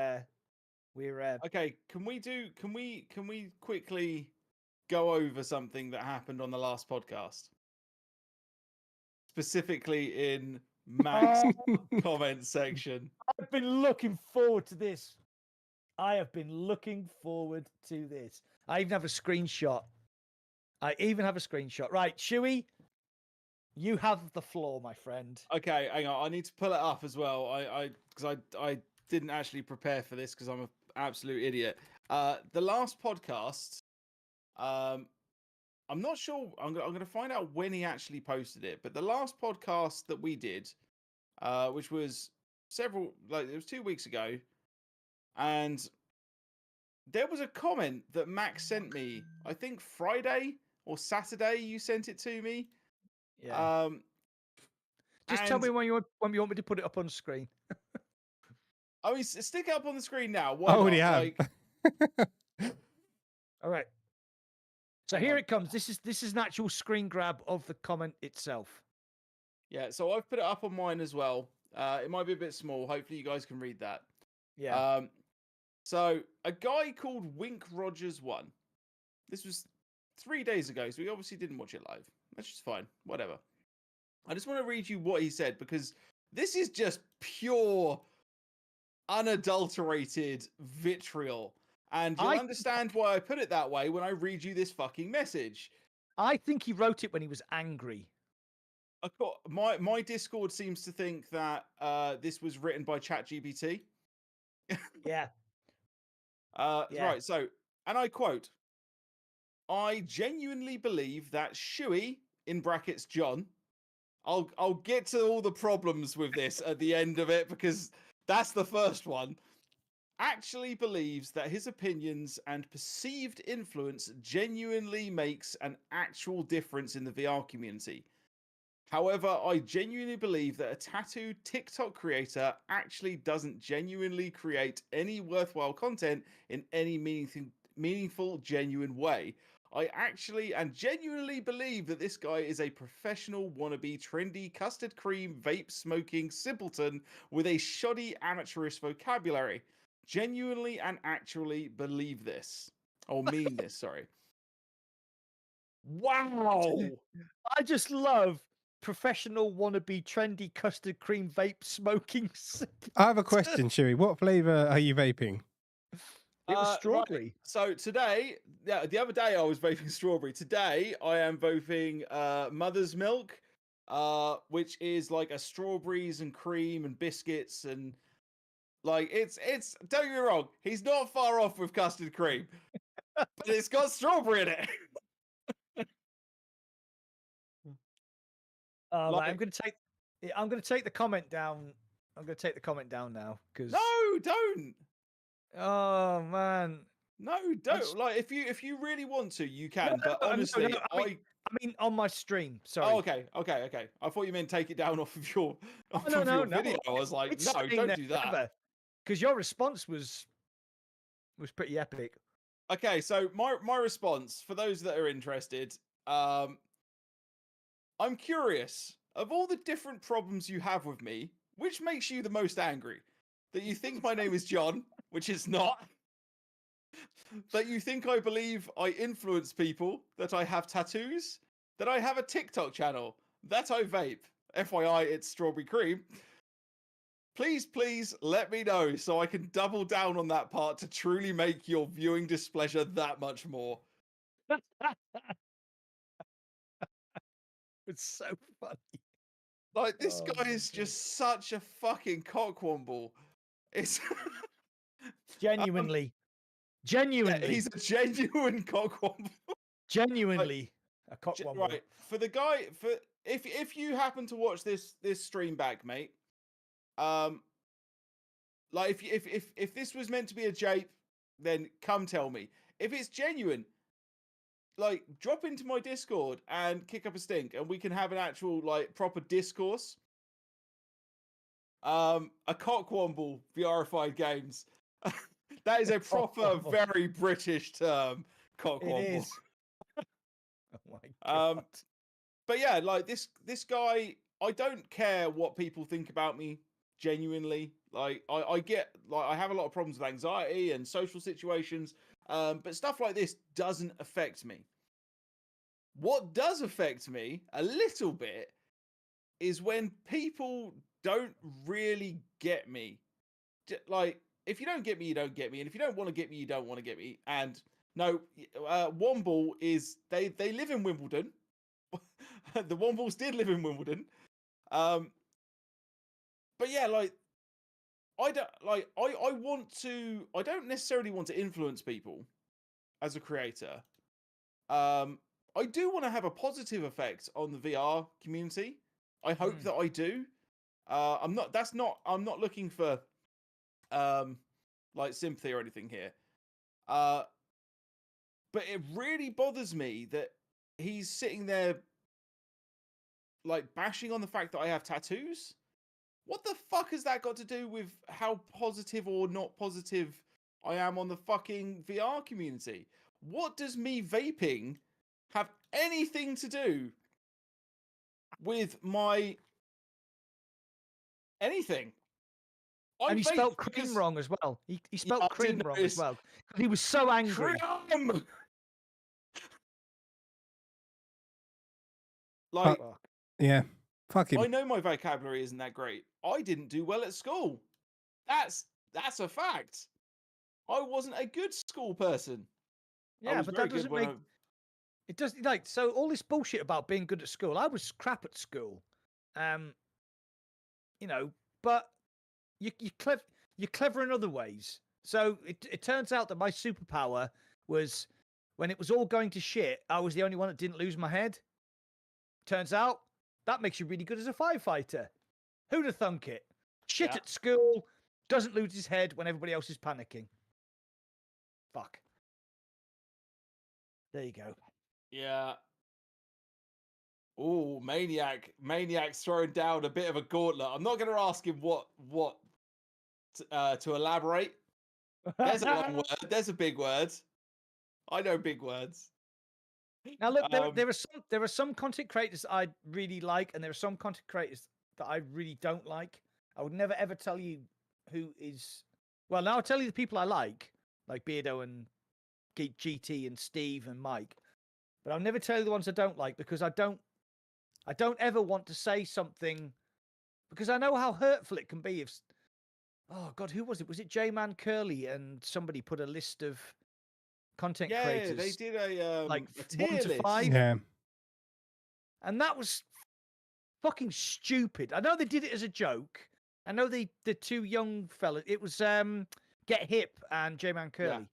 we're okay. Can we quickly go over something that happened on the last podcast, specifically in Mac's comment section? I've been looking forward to this. I have been looking forward to this. I even have a screenshot. Right, Shuey, you have the floor, my friend. Okay, hang on. I need to pull it up as well. I didn't actually prepare for this because I'm an absolute idiot. The last podcast, I'm not sure. I'm going to find out when he actually posted it. But the last podcast that we did, which was it was 2 weeks ago, and there was a comment that Max sent me. I think Friday or Saturday. You sent it to me. Yeah. Just tell me when you want me to put it up on screen. I mean, stick it up on the screen now. Why not? Already have. All right. So here it comes. This is an actual screen grab of the comment itself. Yeah. So I've put it up on mine as well. It might be a bit small. Hopefully you guys can read that. Yeah. So a guy called Wink Rogers 1. This was 3 days ago, so we obviously didn't watch it live. That's just fine. Whatever. I just want to read you what he said because this is just pure, unadulterated vitriol. And you'll understand why I put it that way when I read you this fucking message. I think he wrote it when he was angry. My Discord seems to think that this was written by ChatGPT. Yeah. Right, so, and I quote, I genuinely believe that Shuey, in brackets John, I'll get to all the problems with this at the end of it because that's the first one, actually believes that his opinions and perceived influence genuinely makes an actual difference in the VR community. However, I genuinely believe that a tattooed TikTok creator actually doesn't genuinely create any worthwhile content in any meaningful, genuine way. I actually and genuinely believe that this guy is a professional wannabe trendy custard cream vape smoking simpleton with a shoddy amateurish vocabulary. Genuinely and actually believe this. or meanness. Sorry. Wow. I just love professional wannabe trendy custard cream vape smoking. I have a question, Chewy. What flavour are you vaping? It was Right. strawberry. So today, yeah, the other day I was vaping strawberry. Today I am vaping Mother's Milk, which is like a strawberries and cream and biscuits and like it's. Don't get me wrong, he's not far off with custard cream, but it's got strawberry in it. Right, Like- I'm gonna take the comment down. I'm gonna take the comment down now because No, don't. oh man, No, don't. Like if you really want to, you can. But no, honestly, I mean on my stream. Sorry. Oh, okay. I thought you meant take it down off of your no, video. I was like, It's no, staying don't there do that. forever. Because your response was pretty epic. Okay, so my response for those that are interested, I'm curious of all the different problems you have with me, which makes you the most angry? That you think my name is John, which is not. That you think I believe I influence people, that I have tattoos, that I have a TikTok channel, that I vape. FYI, it's strawberry cream. Please let me know so I can double down on that part to truly make your viewing displeasure that much more. It's so funny. Like, this Oh guy my is God. just such a fucking cockwomble. It's Genuinely. yeah, he's a genuine cockwomble. Genuinely a cockwomble. Right, for the guy, for if you happen to watch this stream back, mate, like if this was meant to be a jape, then come tell me. If it's genuine, like drop into my Discord and kick up a stink, and we can have an actual like proper discourse. A cockwomble VRified games. That is a proper, Cockwomble. very British term. It Cockwomble. is. Oh my God. But yeah, like this guy, I don't care what people think about me. Genuinely, like I get, like I have a lot of problems with anxiety and social situations, but stuff like this doesn't affect me. What does affect me a little bit is when people don't really get me. Like, if you don't get me, you don't get me, and if you don't want to get me, you don't want to get me. And no, Womble is they live in Wimbledon. The Wombles did live in Wimbledon. But yeah, like I don't like I don't necessarily want to influence people as a creator. I do want to have a positive effect on the VR community. I hope that I do. I'm not looking for like sympathy or anything here. But it really bothers me that he's sitting there like bashing on the fact that I have tattoos. What the fuck has that got to do with how positive or not positive I am on the fucking VR community? What does me vaping have anything to do with my anything? And he vape spelled cream because- wrong as well. He spelled I cream did wrong notice. as well. 'Cause he was so angry. Cream! Like, Fuck. Yeah, fuck him. I know my vocabulary isn't that great. I didn't do well at school. That's a fact. I wasn't a good school person. I Yeah, was but very that good doesn't when make it does like so all this bullshit about being good at school. I was crap at school. You know, but you're clever in other ways. So it turns out that my superpower was when it was all going to shit, I was the only one that didn't lose my head. Turns out that makes you really good as a firefighter. Who'd have thunk it? Shit Yeah. at school, doesn't lose his head when everybody else is panicking. Fuck. There you go. Yeah. Oh, Maniac's throwing down a bit of a gauntlet. I'm not going to ask him what to elaborate. There's a long word. There's a big word. I know big words. Now look, there are some content creators that I really like, and there are some content creators that I really don't like. I would never ever tell you who is. Well, now I'll tell you the people I like Beardo and GT and Steve and Mike, but I'll never tell you the ones I don't like, because I don't ever want to say something, because I know how hurtful it can be. If, oh God, who was it? Was it J-Man Curly and somebody put a list of content creators? Yeah, they did a like a 1 tier to list. 5, Yeah. and that was fucking stupid. I know they did it as a joke. I know the two young fellas. It was Get Hip and J-Man Curly,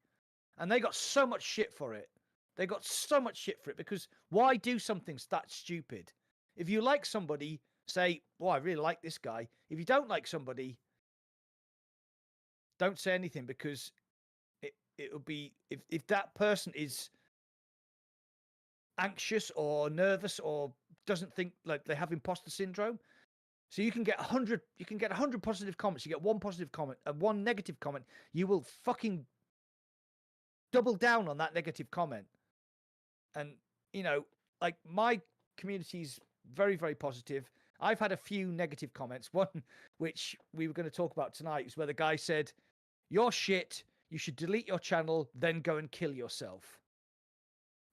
and they got so much shit for it. They got so much shit for it, because why do something that stupid? If you like somebody, say, "Oh, I really like this guy." If you don't like somebody, don't say anything, because it'll be, if that person is anxious or nervous or doesn't think, like they have imposter syndrome. So you can get 100, positive comments. You get one positive comment and one negative comment. You will fucking double down on that negative comment. And, you know, like, my community's very, very positive. I've had a few negative comments. One, which we were going to talk about tonight, is where the guy said, "You're shit. You should delete your channel, then go and kill yourself."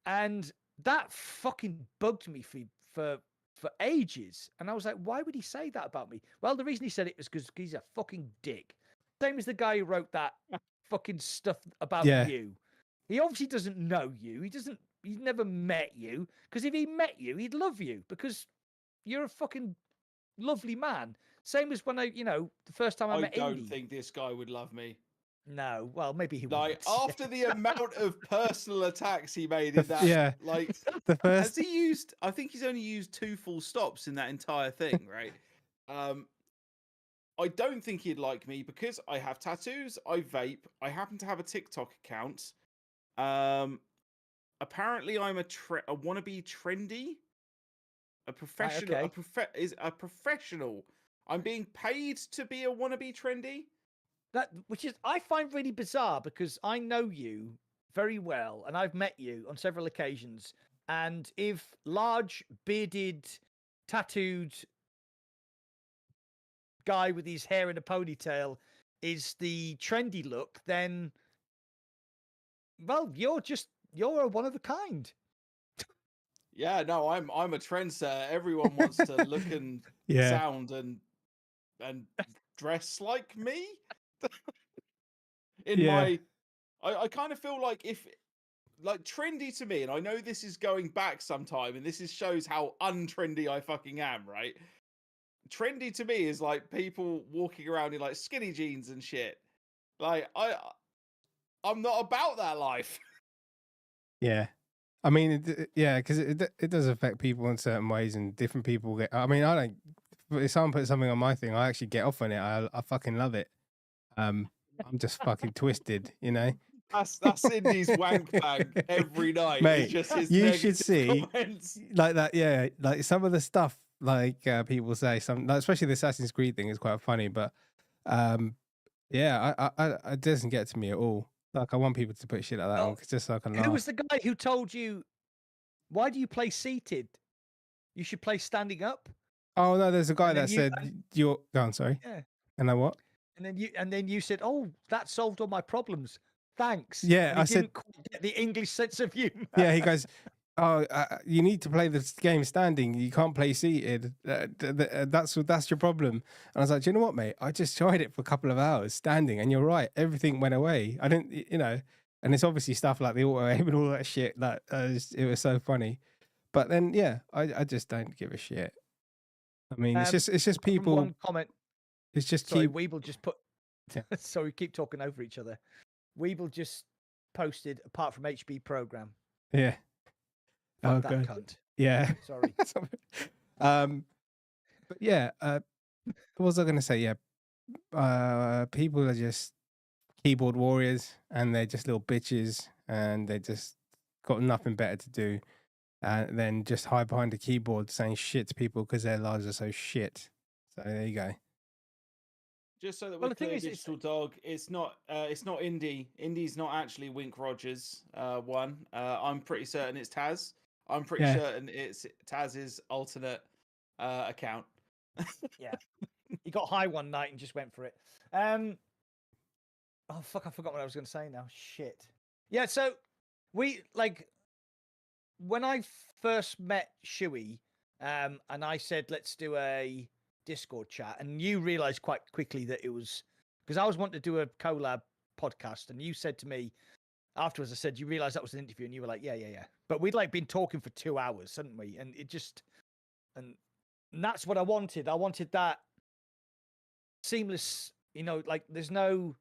And that fucking bugged me for ages. And I was like, why would he say that about me? Well, the reason he said it was because he's a fucking dick. Same as the guy who wrote that fucking stuff about you. He obviously doesn't know you. He's never met you. Because if he met you, he'd love you, because you're a fucking lovely man. Same as when the first time I met don't Indy. think this guy would love me. No, well, maybe he Like, won't. after the amount of personal attacks he made in that, Yeah. like, The has first. he used? I think he's only used 2 full stops in that entire thing, right? I don't think he'd like me because I have tattoos, I vape, I happen to have a TikTok account. Apparently I'm a wannabe trendy, a professional, okay. is a professional. I'm being paid to be a wannabe trendy. Which is, I find really bizarre, because I know you very well and I've met you on several occasions. And if large, bearded, tattooed guy with his hair in a ponytail is the trendy look, then, well, you're a one of a kind. Yeah, no, I'm a trendsetter. Everyone wants to look and sound and dress like me. I kind of feel like, if, like, trendy to me, and I know this is going back some time, and this shows how untrendy I fucking am, right? Trendy to me is like people walking around in like skinny jeans and shit. Like, I'm not about that life. Yeah. I mean, because it does affect people in certain ways, and different people get. I mean, I don't. If someone puts something on my thing, I actually get off on it. I fucking love it. I'm just fucking twisted, you know. That's Indy's wank bag every night. Mate, it's just his you should see comments. like that. Yeah, like some of the stuff like people say, like, especially the Assassin's Creed thing is quite funny, but yeah, it doesn't get to me at all. Like, I want people to put shit like that on, just so I can laugh. Who was the guy who told you, why do you play seated? You should play standing up. Oh no, there's a guy that said you're. Go on, sorry. Yeah. And then what? And then you said, "Oh, that solved all my problems. Thanks." Yeah, I said, didn't quite get the English sense of humor. Yeah, he goes, "Oh, you need to play this game standing. You can't play seated. That's your problem." And I was like, "Do you know what, mate? I just tried it for a couple of hours standing, and you're right. Everything went away. I didn't, And it's obviously stuff like the auto aim and all that shit. That it was so funny. But then, yeah, I just don't give a shit. I mean, it's just people. One comment. It's just Weeble just put. Sorry, we keep talking over each other. Weeble just posted, apart from HB program. Yeah. Fuck that cunt. Yeah. Sorry. But yeah, what was I going to say? Yeah. People are just keyboard warriors, and they're just little bitches, and they just got nothing better to do than just hide behind a keyboard saying shit to people because their lives are so shit. So there you go. Just so that we're clear, Digital Dog, it's not Indy. Indy's not actually Wink Rogers one. I'm pretty certain it's Taz. I'm pretty certain it's Taz's alternate account. Yeah. He got high one night and just went for it. Oh fuck, I forgot what I was going to say now. Shit. Yeah, so we like when I first met Shuey, and I said let's do a Discord chat, and you realized quite quickly that it was because I was wanting to do a collab podcast, and you said to me afterwards, I said you realized that was an interview, and you were like, yeah. But we'd like been talking for 2 hours, hadn't we? And it just and that's what I wanted. I wanted that seamless, like there's no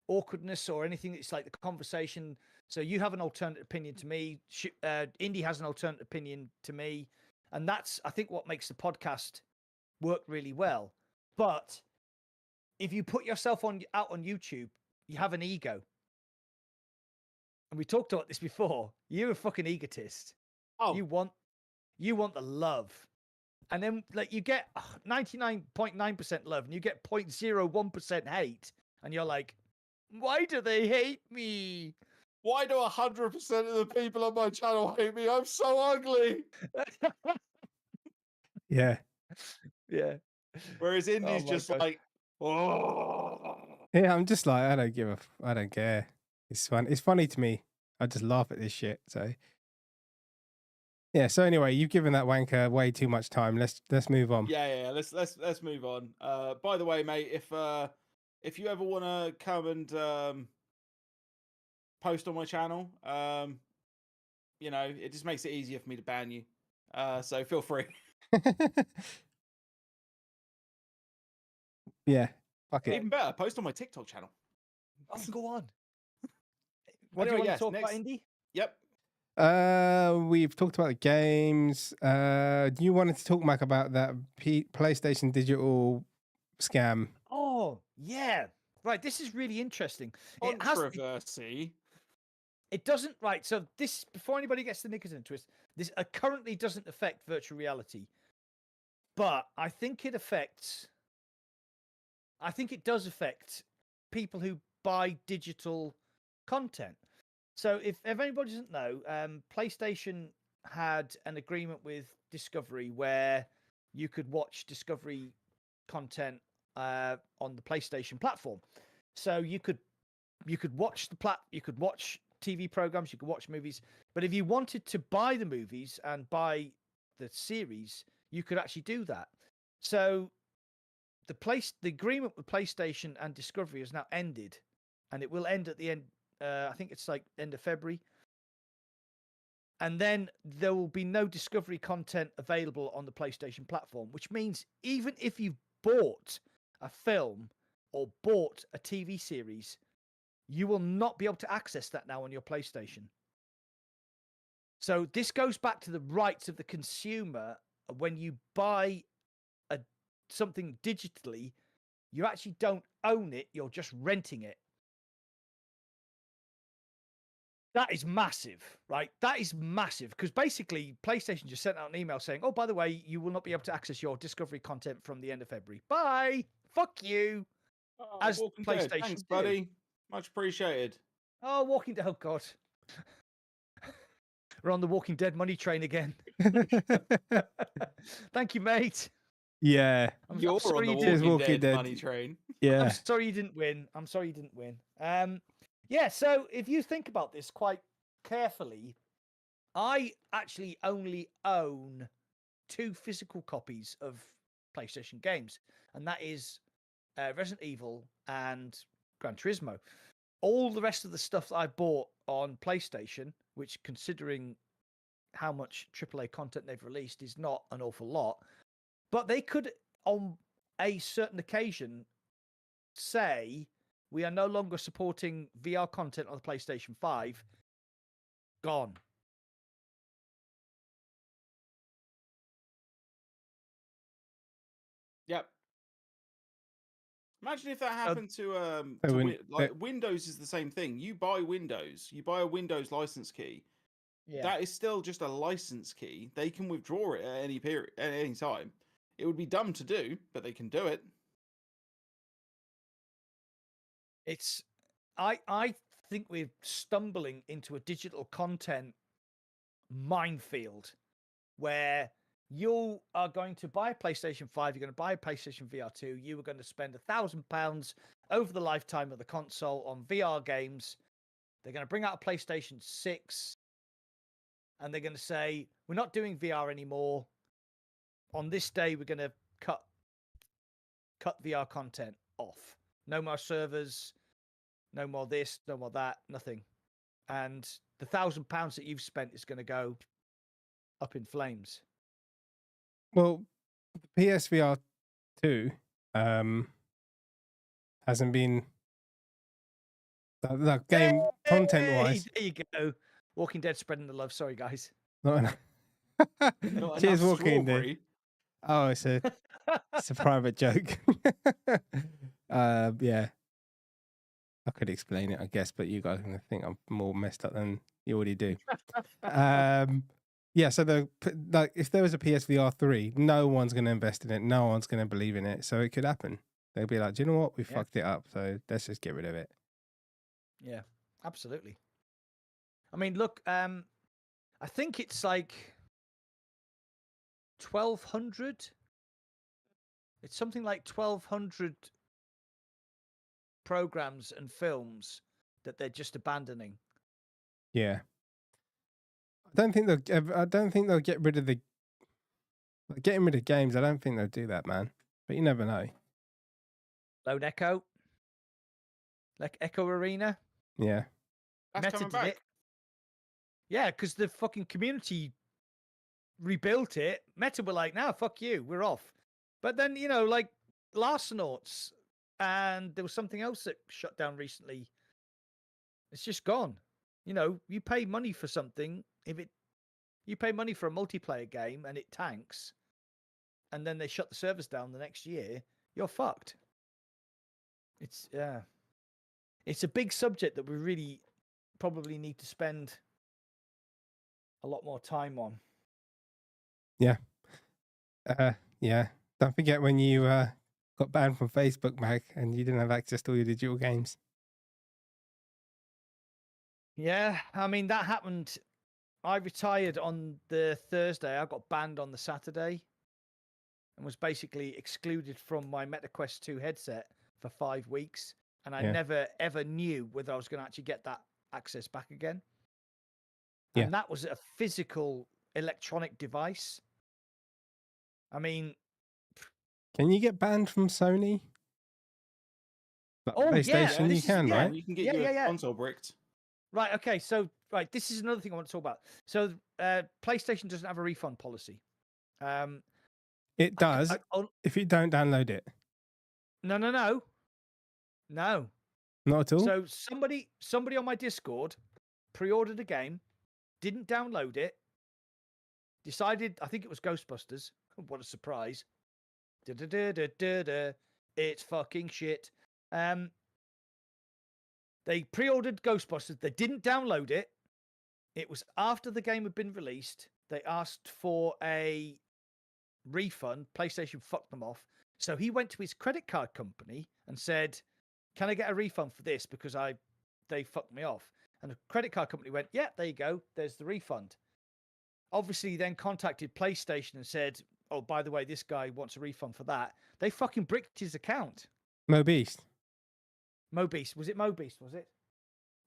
awkwardness or anything. It's like the conversation. So you have an alternate opinion to me. Indy has an alternate opinion to me. And that's, I think, what makes the podcast work really well. But if you put yourself out on YouTube, you have an ego. And we talked about this before. You're a fucking egotist. Oh, You want the love. And then like you get 99.9% love and you get 0.01% hate. And you're like, why do they hate me? why do 100% of the people on my channel hate me? I'm so ugly. Yeah. Yeah. Whereas Indy's my just gosh. like, oh. Yeah, I'm just like, I don't care. It's fun. It's funny to me. I just laugh at this shit. So yeah. So anyway, you've given that wanker way too much time. Let's move on. Yeah. Let's move on. By the way, mate, if you ever want to come and post on my channel, it just makes it easier for me to ban you. So feel free. Yeah. Fuck it. Even better, post on my TikTok channel. Oh, go on. What do you want to talk about, Indy? Yep. We've talked about the games. You wanted to talk, Mac, about that PlayStation digital scam. Oh, yeah. Right. This is really interesting. Controversy. It doesn't, right. So this, before anybody gets the knickers into it, this currently doesn't affect virtual reality, but I think it does affect people who buy digital content. So if anybody doesn't know, PlayStation had an agreement with Discovery where you could watch Discovery content on the PlayStation platform. So you could watch you could watch TV programs, you could watch movies, but if you wanted to buy the movies and buy the series, you could actually do that. So the agreement with PlayStation and Discovery has now ended, and it will end at the end. I think it's like end of February. And then there will be no Discovery content available on the PlayStation platform, which means even if you've bought a film or bought a TV series, you will not be able to access that now on your PlayStation. So this goes back to the rights of the consumer. When you buy something digitally, you actually don't own it, you're just renting it. That is massive, right? That is massive, because basically PlayStation just sent out an email saying, oh, by the way, you will not be able to access your Discovery content from the end of February. Bye. Fuck you. As Walking PlayStation Dead. Thanks, do. buddy. Much appreciated. Oh, Walking Dead. Oh, God. We're on the Walking Dead money train again. Thank you, mate. Yeah. You're on sorry the you didn't- Walking Dead money train. Yeah. I'm sorry you didn't win. Yeah, so if you think about this quite carefully, I actually only own 2 physical copies of PlayStation games, and that is Resident Evil and Gran Turismo. All the rest of the stuff that I bought on PlayStation, which considering how much AAA content they've released is not an awful lot, but they could, on a certain occasion, say, we are no longer supporting VR content on the PlayStation 5. Gone. Yep. Imagine if that happened to Windows is the same thing. You buy Windows, you buy a Windows license key. Yeah. That is still just a license key. They can withdraw it at any period, at any time. It would be dumb to do, but they can do it. I think we're stumbling into a digital content minefield where you are going to buy a PlayStation 5, you're going to buy a PlayStation VR 2, you are going to spend £1,000 over the lifetime of the console on VR games. They're going to bring out a PlayStation 6 and they're going to say, we're not doing VR anymore. On this day, we're going to cut VR content off. No more servers, no more this, no more that, nothing. And the £1,000 that you've spent is going to go up in flames. Well, the PSVR 2 hasn't been the game content wise. There you go. Walking Dead spreading the love. Sorry, guys. Not enough. Not Cheers, enough Walking Dead. strawberry. Oh, it's a private joke. Yeah, I could explain it, I guess, but you guys are gonna think I'm more messed up than you already do. Yeah, so if there was a PSVR 3, no one's gonna invest in it, no one's gonna believe in it, so it could happen. They'll be like, do you know what? We fucked it up, so let's just get rid of it. Yeah, absolutely. I mean, look, I think it's like 1,200. It's something like 1,200 programs and films that they're just abandoning. Yeah, I don't think they'll get rid of getting rid of games. I don't think they'll do that, man. But you never know. Lone Echo, like Echo Arena. Yeah, That's Meta coming did back. it. Yeah, because the fucking community rebuilt it. Meta were like, "Nah, fuck you, we're off." But then, like Larcenauts, and there was something else that shut down recently. It's just gone. You pay money for something. You pay money for a multiplayer game and it tanks, and then they shut the servers down the next year, you're fucked. It's a big subject that we really probably need to spend a lot more time on. yeah. Don't forget when you got banned from Facebook, Mag, and you didn't have access to all your digital games. Yeah, I mean, that happened. I retired on the Thursday. I got banned on the Saturday and was basically excluded from my MetaQuest 2 headset for 5 weeks. And I never, ever knew whether I was going to actually get that access back again. Yeah. And that was a physical electronic device. I mean... Can you get banned from Sony? Like PlayStation, yeah, you can, right? You can get your console bricked. Right, okay, so this is another thing I want to talk about. So PlayStation doesn't have a refund policy. It does if you don't download it. No. Not at all. So somebody on my Discord pre-ordered a game, didn't download it, decided, I think it was Ghostbusters. What a surprise. It's fucking shit. They pre-ordered Ghostbusters. They didn't download it. It was after the game had been released. They asked for a refund. PlayStation fucked them off. So he went to his credit card company and said, "Can I get a refund for this? Because they fucked me off." And the credit card company went, "Yeah, there you go. There's the refund." Obviously, he then contacted PlayStation and said, "Oh, by the way, this guy wants a refund for that." They fucking bricked his account. MoBeast. Was it MoBeast? Was it?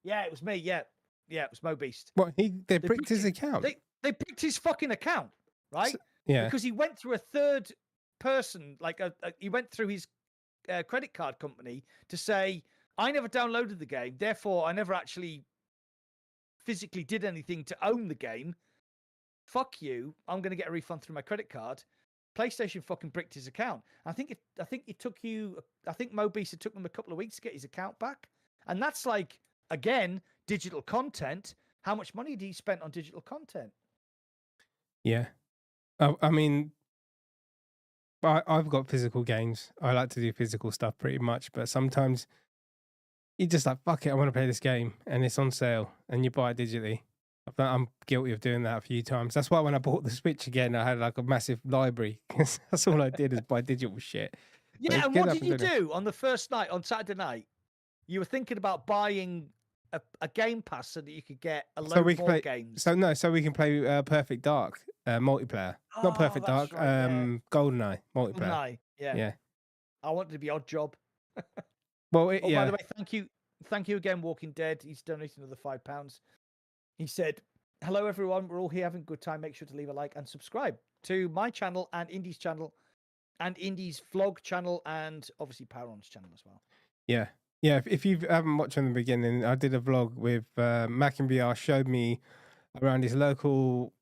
Yeah, it was me. Yeah, it was MoBeast. What? They bricked his account? They bricked his fucking account, right? Yeah. Because he went through a third person, he went through his credit card company to say, "I never downloaded the game, therefore I never actually physically did anything to own the game. Fuck you. I'm going to get a refund through my credit card." PlayStation fucking bricked his account. I think it took MoBeast, it took them a couple of weeks to get his account back. And that's like, again, digital content. How much money did he spend on digital content? Yeah. I mean, I've got physical games. I like to do physical stuff pretty much, but sometimes you just like, fuck it, I want to play this game and it's on sale and you buy it digitally. I'm guilty of doing that a few times. That's why when I bought the Switch again, I had like a massive library. That's all I did is buy digital shit. Yeah, and what did you do on the first night, on Saturday night? You were thinking about buying a Game Pass so that you could get a load more games. So we can play Perfect Dark multiplayer. Not Perfect Dark, right, GoldenEye multiplayer. GoldenEye, yeah. I wanted to be Odd Job. Well, by the way, thank you thank you again, Walking Dead. He's donated another £5. He said, "Hello everyone, we're all here having a good time. Make sure to leave a like and subscribe to my channel and Indie's channel, and Indie's vlog channel, and obviously Poweron's channel as well." Yeah. Yeah, if you haven't watched from the beginning, I did a vlog with Mac and VR, showed me around his local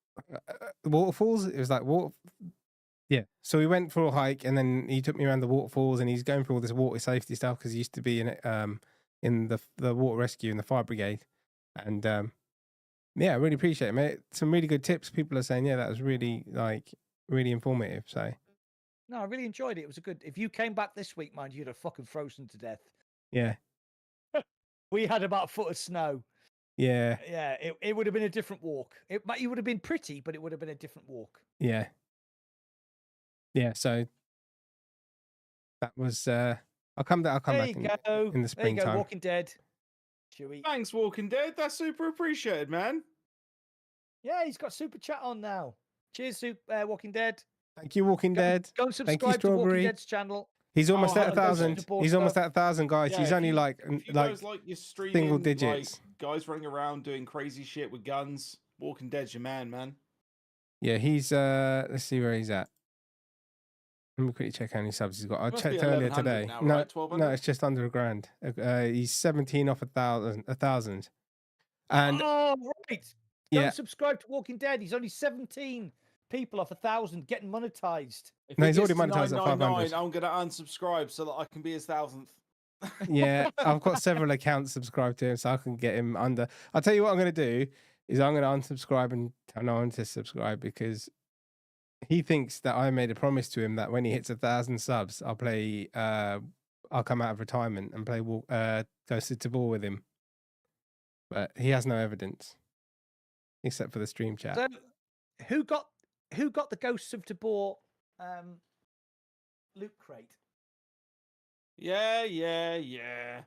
waterfalls. It was like water. Yeah. So we went for a hike, and then he took me around the waterfalls, and he's going through all this water safety stuff because he used to be in the water rescue and the fire brigade. And yeah, I really appreciate it, mate. Some really good tips. People are saying, yeah, that was really really informative. So No, I really enjoyed it. It was a good. If you came back this week, mind you, you'd have fucking frozen to death. yeah. We had about a foot of snow. Yeah. Yeah, it would have been a different walk. It would have been pretty, but it would have been a different walk. Yeah. Yeah. So that was I'll come back There in you go. the There you go. springtime. Walking Dead. Chewy. Thanks, Walking Dead. That's super appreciated, man. Yeah, he's got super chat on now. Cheers, Walking Dead. Thank you, Walking Dead. Go and Thank you, subscribe to Walking Strawberry. Dead's channel. He's almost Oh, at I don't 1,000. support He's almost stuff. at 1,000, guys. Yeah, He's if only you- like if you like guys like your streaming, single digits. like, guys running around doing crazy shit with guns. Walking Dead's your man. yeah. He's let's see where he's at. Let me quickly check how many subs he's got. I Must be checked earlier 1,100 today. now, No, right? 1,200? no, it's just under a grand. He's 17 off 1,000. And Oh, right. Go yeah, and subscribe to Walking Dead. He's only 17 people off 1,000 getting monetized. If No, it he's already gets to monetized at 999, 500. I'm gonna unsubscribe so that I can be his 1,000th. yeah, I've got several accounts subscribed to him, so I can get him under. I'll tell you what I'm going to do is I'm going to unsubscribe and tell no one to subscribe because he thinks that I made a promise to him that when he hits 1,000 subs, I'll play. I'll come out of retirement and play Ghost of Tabor with him. But he has no evidence, except for the stream chat. So, who got the Ghosts of Tabor loot crate? Yeah.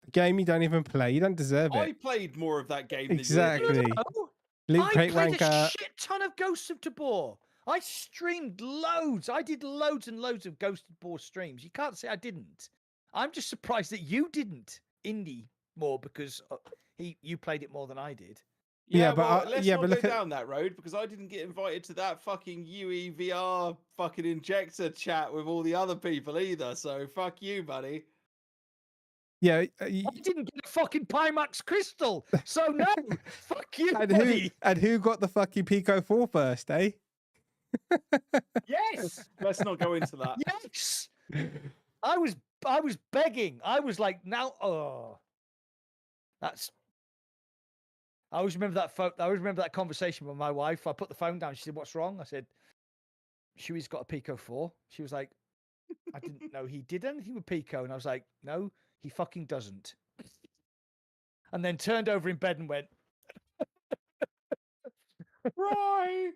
The game you don't even play, you don't deserve I it. played more of that game Exactly. than you. No, Loot I crate played a wanker. shit ton of Ghosts of Tabor. I streamed loads. I did loads and loads of Ghost of Tabor streams. You can't say I didn't. I'm just surprised that you didn't, Indie, more because you played it more than I did. Yeah, but well, let's not look go at- down that road because I didn't get invited to that fucking UEVR fucking injector chat with all the other people either. So fuck you, buddy. Yeah, I didn't get a fucking Pimax crystal, so no, fuck you, and buddy. who got the fucking Pico 4 first, eh? Yes, Let's not go into that. yes. I was begging. I was like, now, oh, that's. I always remember that I always remember that conversation with my wife. I put the phone down. She said, "What's wrong?" I said, "Shuey's got a Pico 4." She was like, "I didn't know he did anything with Pico," and I was like, "No, he fucking doesn't." And then turned over in bed and went, Right.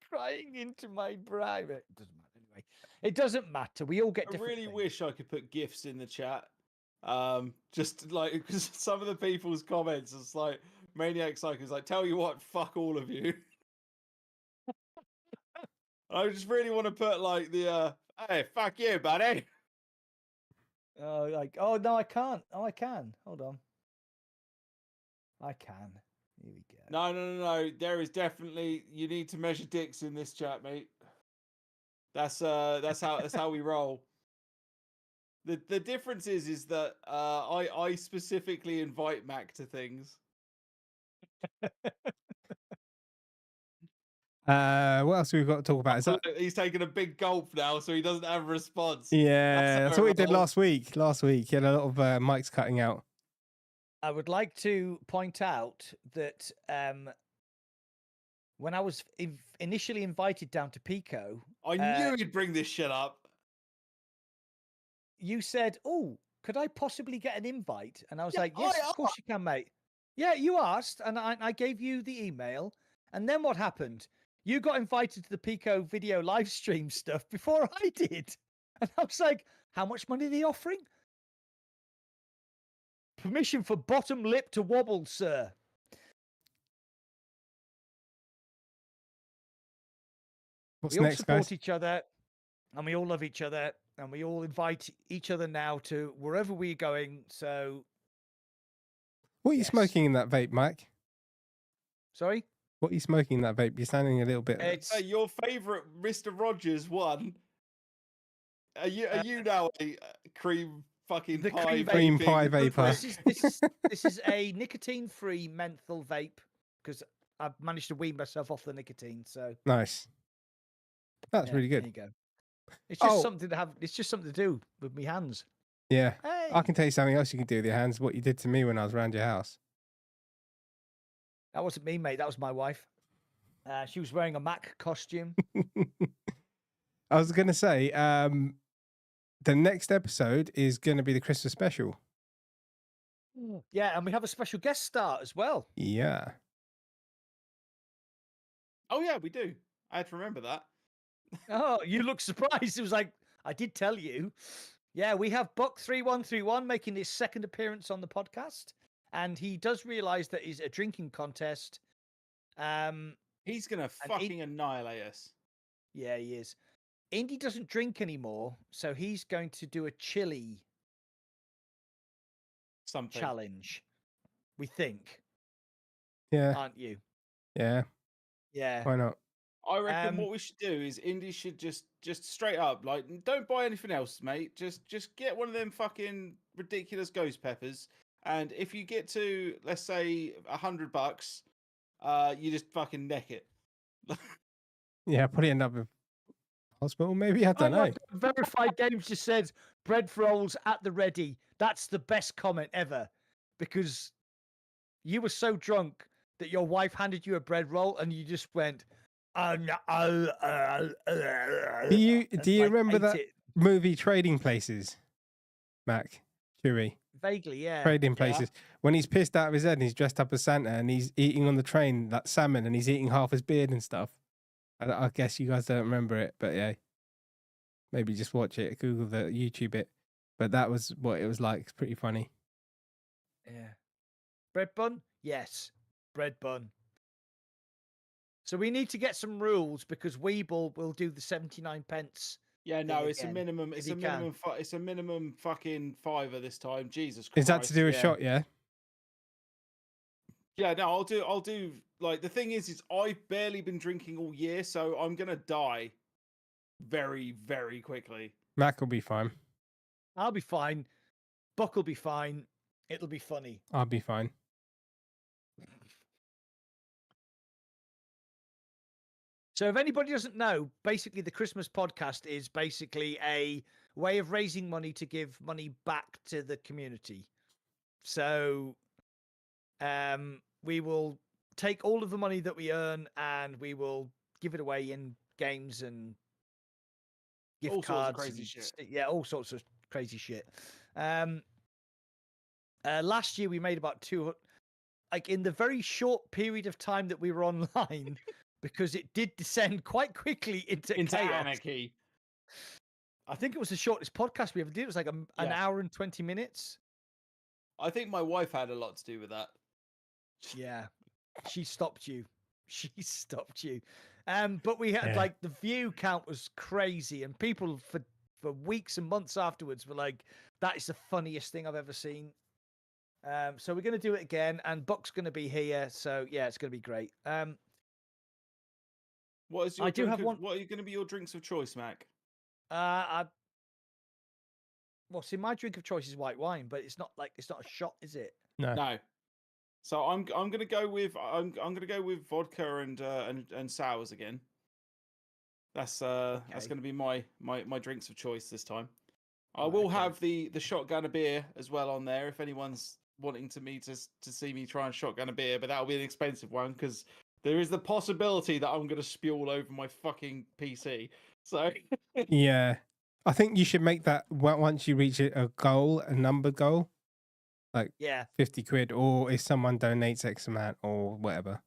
crying into my brow. It doesn't matter anyway. It doesn't matter. We all get I different. really things. wish I could put gifs in the chat. Just like because some of the people's comments, it's like Maniac Psycho's like, "Tell you what, fuck all of you." I just really want to put like the "Hey, fuck you, buddy." Oh, like, oh no, I can't. Oh, I can. Hold on. I can. Here we go. No. There is definitely you need to measure dicks in this chat, mate. That's how we roll. The difference is that I specifically invite Mac to things. What else we've got to talk about? Is that He's taking a big gulp now, so he doesn't have a response. yeah? That's what we did roll. last week. Last week, he had a lot of mics cutting out. I would like to point out that when I was initially invited down to Pico, I knew he'd bring this shit up. you said, "Oh, could I possibly get an invite?" And I was Yeah, like, "Yes, I of course you can, mate." Yeah, you asked, and I gave you the email. And then what happened? You got invited to the Pico video live stream stuff before I did. And I was like, "How much money are they offering?" Permission for bottom lip to wobble, sir. What's We all next, support guys? each other, and we all love each other, and we all invite each other now to wherever we're going. So What are you Yes. smoking in that vape, Mike? Sorry? What are you smoking in that vape? You're sounding a little bit. It's Your favourite Mr. Rogers one. Are you now a cream fucking the pie cream pie vaping vapor. prick? this is a nicotine-free menthol vape because I've managed to wean myself off the nicotine. So Nice. That's yeah, really There good. you go. It's just Oh. something to have. It's just something to do with my hands. Yeah. Hey, I can tell you something else you can do with your hands. What you did to me when I was around your house. that wasn't me, mate. That was my wife. She was wearing a Mac costume. I was going to say, the next episode is going to be the Christmas special. Yeah, and we have a special guest star as well. Yeah. Oh yeah, we do. I had to remember that. Oh, you look surprised. It was like, I did tell you. Yeah, we have Buck3131 making his second appearance on the podcast. And he does realize that it's a drinking contest. He's gonna And fucking annihilate us. Yeah, he is. Indy doesn't drink anymore, so he's going to do a chili Something. challenge. We think, Yeah. aren't you? Yeah. Yeah. Why not? I reckon Um, what we should do is Indy should just straight up, like, don't buy anything else, mate. Just get one of them fucking ridiculous ghost peppers, and if you get to, let's say, $100, you just fucking neck it. Yeah, probably end up with hospital, maybe. I Oh don't my know. God, Verified Games just said bread rolls at the ready. That's the best comment ever because you were so drunk that your wife handed you a bread roll and you just went, oh no. Do you remember ate that it movie Trading Places, Mac? Chewy. vaguely? Yeah. Trading Places. When he's pissed out of his head and he's dressed up as Santa and he's eating on the train that salmon and he's eating half his beard and stuff. I guess you guys don't remember it, but yeah. Maybe just watch it, Google the YouTube it. But that was what it was like. It's pretty funny. Yeah. Bread bun? Yes. Bread bun. So we need to get some rules because Weeble will do the 79 pence. Yeah, no, Thing it's a again, minimum. if It's he a can. minimum. It's a minimum fucking $5 this time. Jesus Christ. Is that to do a yeah. shot, yeah? Yeah, no, I'll do. Like the thing is I've barely been drinking all year, so I'm gonna die very, very quickly. Mac will be fine. I'll be fine. Buck will be fine. It'll be funny. I'll be fine. So if anybody doesn't know, basically the Christmas podcast is basically a way of raising money to give money back to the community. So we will take all of the money that we earn and we will give it away in games and gift All sorts of cards. crazy and shit. Yeah, all sorts of crazy shit. Last year we made about 200, like in the very short period of time that we were online, because it did descend quite quickly into chaos. anarchy. I think it was the shortest podcast we ever did. It was like an Yeah. hour and 20 minutes. I think my wife had a lot to do with that. Yeah. She stopped you. She stopped you. But we had Yeah. like the view count was crazy, and people for weeks and months afterwards were like, that is the funniest thing I've ever seen. So we're going to do it again, and Buck's going to be here. So yeah, it's going to be great. What is your I do drink have of- one- What are going to be your drinks of choice, Mac? Well, see, my drink of choice is white wine, but it's not a shot, is it? No. No. So I'm gonna go with gonna go with vodka and sours again. That's Okay. gonna be my drinks of choice this time. I will okay. have the shotgun of beer as well on there if anyone's wanting to see me try and shotgun a beer, but that'll be an expensive one because there is the possibility that I'm gonna spew all over my fucking PC. So Yeah. I think you should make that once you reach a goal, a numbered goal, Yeah. 50 quid, or if someone donates X amount or whatever.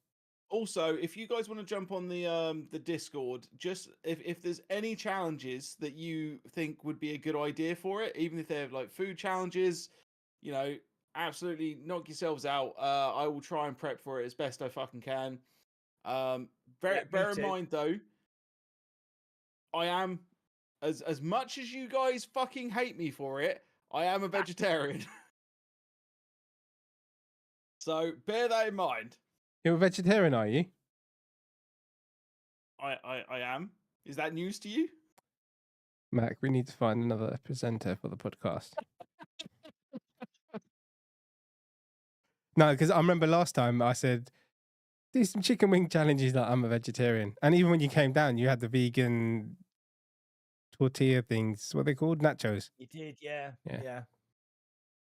also, if you guys want to jump on the Discord, just if there's any challenges that you think would be a good idea for it, even if they're like food challenges, you know, absolutely knock yourselves out. I will try and prep for it as best I fucking can. Yeah, Bear me in too. mind though, I am as much as you guys fucking hate me for it, I am a vegetarian. So bear that in mind. You're a vegetarian, are you? I am. Is that news to you? Mac, we need to find another presenter for the podcast. No, because I remember last time I said, do some chicken wing challenges like I'm a vegetarian. And even when you came down, you had the vegan tortilla things. What are they called? Nachos. You did, yeah. Yeah. Yeah.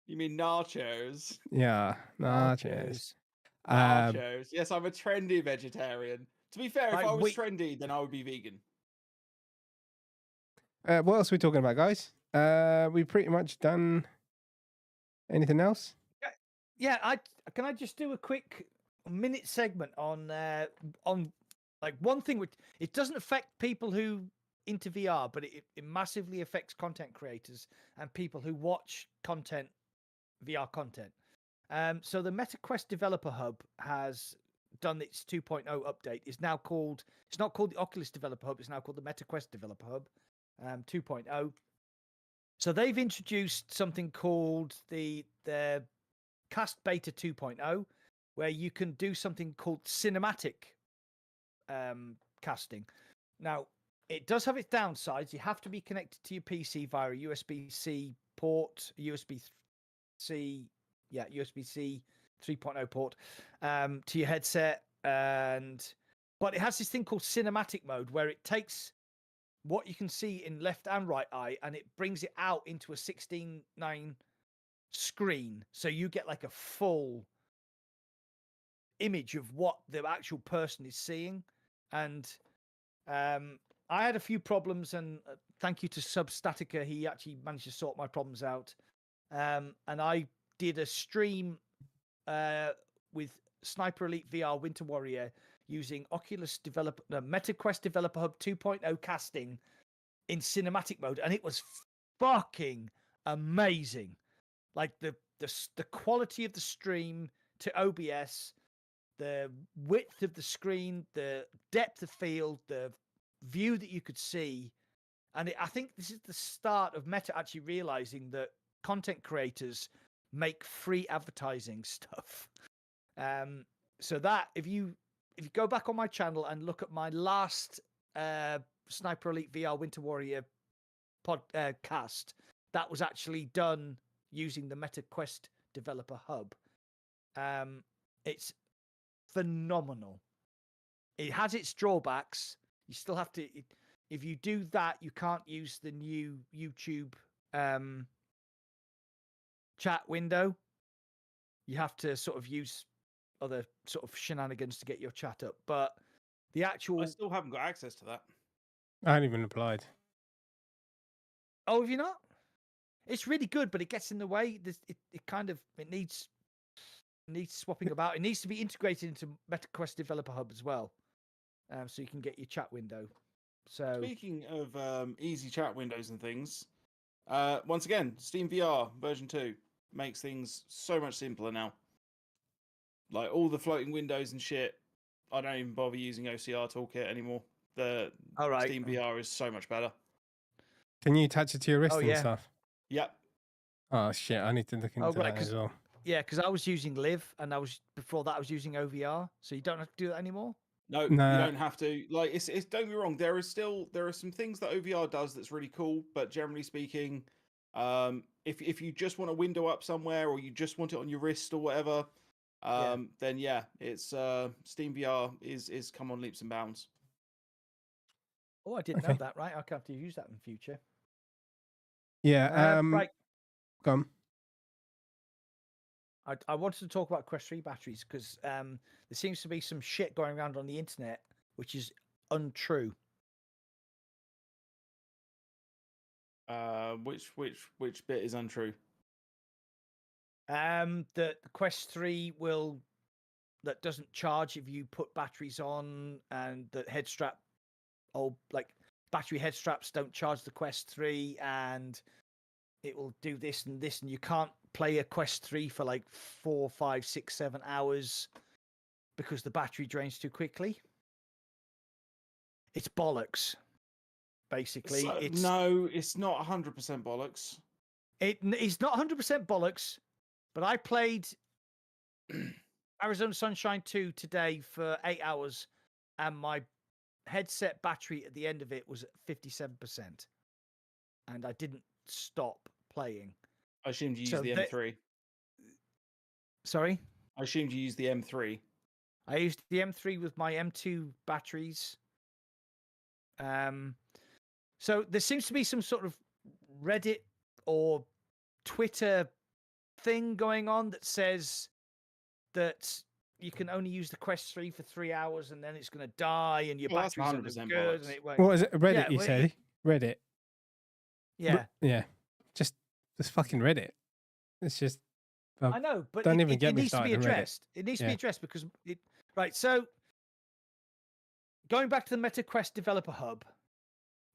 You mean nachos? Yeah, nachos. Nachos. Yes, I'm a trendy vegetarian. To be fair, if Right, I was wait. trendy, then I would be vegan. What else are we talking about, guys? We pretty much done anything else? Yeah, can I just do a quick minute segment on like one thing which it doesn't affect people who into VR, but it massively affects content creators and people who watch content, VR content. So the MetaQuest Developer Hub has done its 2.0 update. It's not called the Oculus Developer Hub. It's now called the MetaQuest Developer Hub 2.0. So they've introduced something called the Cast Beta 2.0, where you can do something called cinematic casting. Now, it does have its downsides. You have to be connected to your PC via a USB-C port, USB-C 3.0 port to your headset, but it has this thing called cinematic mode, where it takes what you can see in left and right eye and it brings it out into a 16:9 screen, so you get like a full image of what the actual person is seeing. And I had a few problems, and thank you to Substatica, he actually managed to sort my problems out. And I did a stream with Sniper Elite VR Winter Warrior using MetaQuest Developer Hub 2.0 casting in cinematic mode, and it was fucking amazing. Like the quality of the stream to OBS, the width of the screen, the depth of field, the view that you could see. And I think this is the start of Meta actually realizing that content creators make free advertising stuff. So that if you go back on my channel and look at my last Sniper Elite VR Winter Warrior podcast, that was actually done using the MetaQuest Developer Hub. It's phenomenal. It has its drawbacks. You still have to, if you do that, you can't use the new YouTube chat window. You have to sort of use other sort of shenanigans to get your chat up. But the actual... I still haven't got access to that. I haven't even applied. Oh, have you not? It's really good, but it gets in the way. It needs swapping about. It needs to be integrated into MetaQuest Developer Hub as well, so you can get your chat window. So speaking of easy chat windows and things, once again, Steam VR version 2 makes things so much simpler now. Like all the floating windows and shit, I don't even bother using OCR Toolkit anymore. The Steam VR is so much better. Can you attach it to your wrist and stuff? Yep. Oh shit! I need to look into that as well. Yeah, because I was using Live, and before that I was using OVR, so you don't have to do that anymore. No, you don't have to. Like, it's don't get me wrong. There are some things that OVR does that's really cool, but generally speaking, if you just want a window up somewhere, or you just want it on your wrist or whatever, then yeah, it's Steam VR is come on leaps and bounds. Oh, I didn't know that. Right, I'll have to use that in the future. Yeah. Right. Come. I wanted to talk about Quest 3 batteries because there seems to be some shit going around on the internet which is untrue. Which bit is untrue? That the Quest 3 that doesn't charge if you put batteries on, and that battery head straps don't charge the Quest 3, and it will do this and this, and you can't play a Quest 3 for like 4, 5, 6, 7 hours because the battery drains too quickly. It's bollocks. Basically, no, it's not 100% bollocks. It's not 100% bollocks, but I played Arizona Sunshine 2 today for 8 hours, and my headset battery at the end of it was at 57%, and I didn't stop playing. I assumed you used So the M3. Sorry? I assumed you used the M3. I used the M3 with my M2 batteries. So there seems to be some sort of Reddit or Twitter thing going on that says that you can only use the Quest 3 for 3 hours and then it's going to die and your Well, that's batteries are no 100% good bollocks. and it won't. What is it? Reddit, Yeah, you well, say? Reddit. Yeah, Yeah. Just fucking Reddit. It's just. I know, but don't even it get me needs to be started on Reddit. addressed. It needs to be Yeah. addressed because right. So going back to the MetaQuest Developer Hub,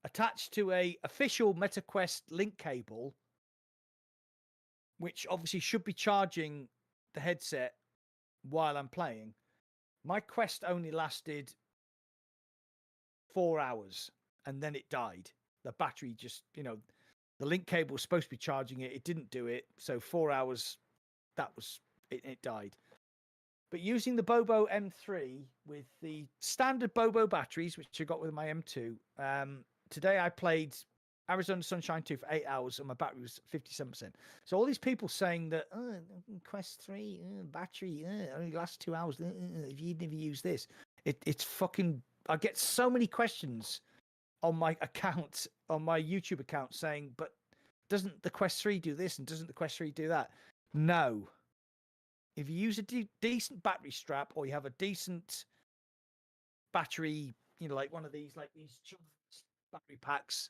attached to a official MetaQuest link cable, which obviously should be charging the headset while I'm playing. My Quest only lasted 4 hours and then it died. The battery just, the link cable was supposed to be charging it. It didn't do it. So 4 hours, that was it, it died. But using the Bobo M3 with the standard Bobo batteries, which I got with my M2, today I played Arizona Sunshine 2 for 8 hours and my battery was 57%. So all these people saying that Quest 3 battery only lasts 2 hours if you never use this, it's fucking. I get so many questions on my account, on my YouTube account, saying, "But doesn't the Quest 3 do this and doesn't the Quest 3 do that?" No. If you use a decent battery strap or you have a decent battery, like one of these, like these battery packs,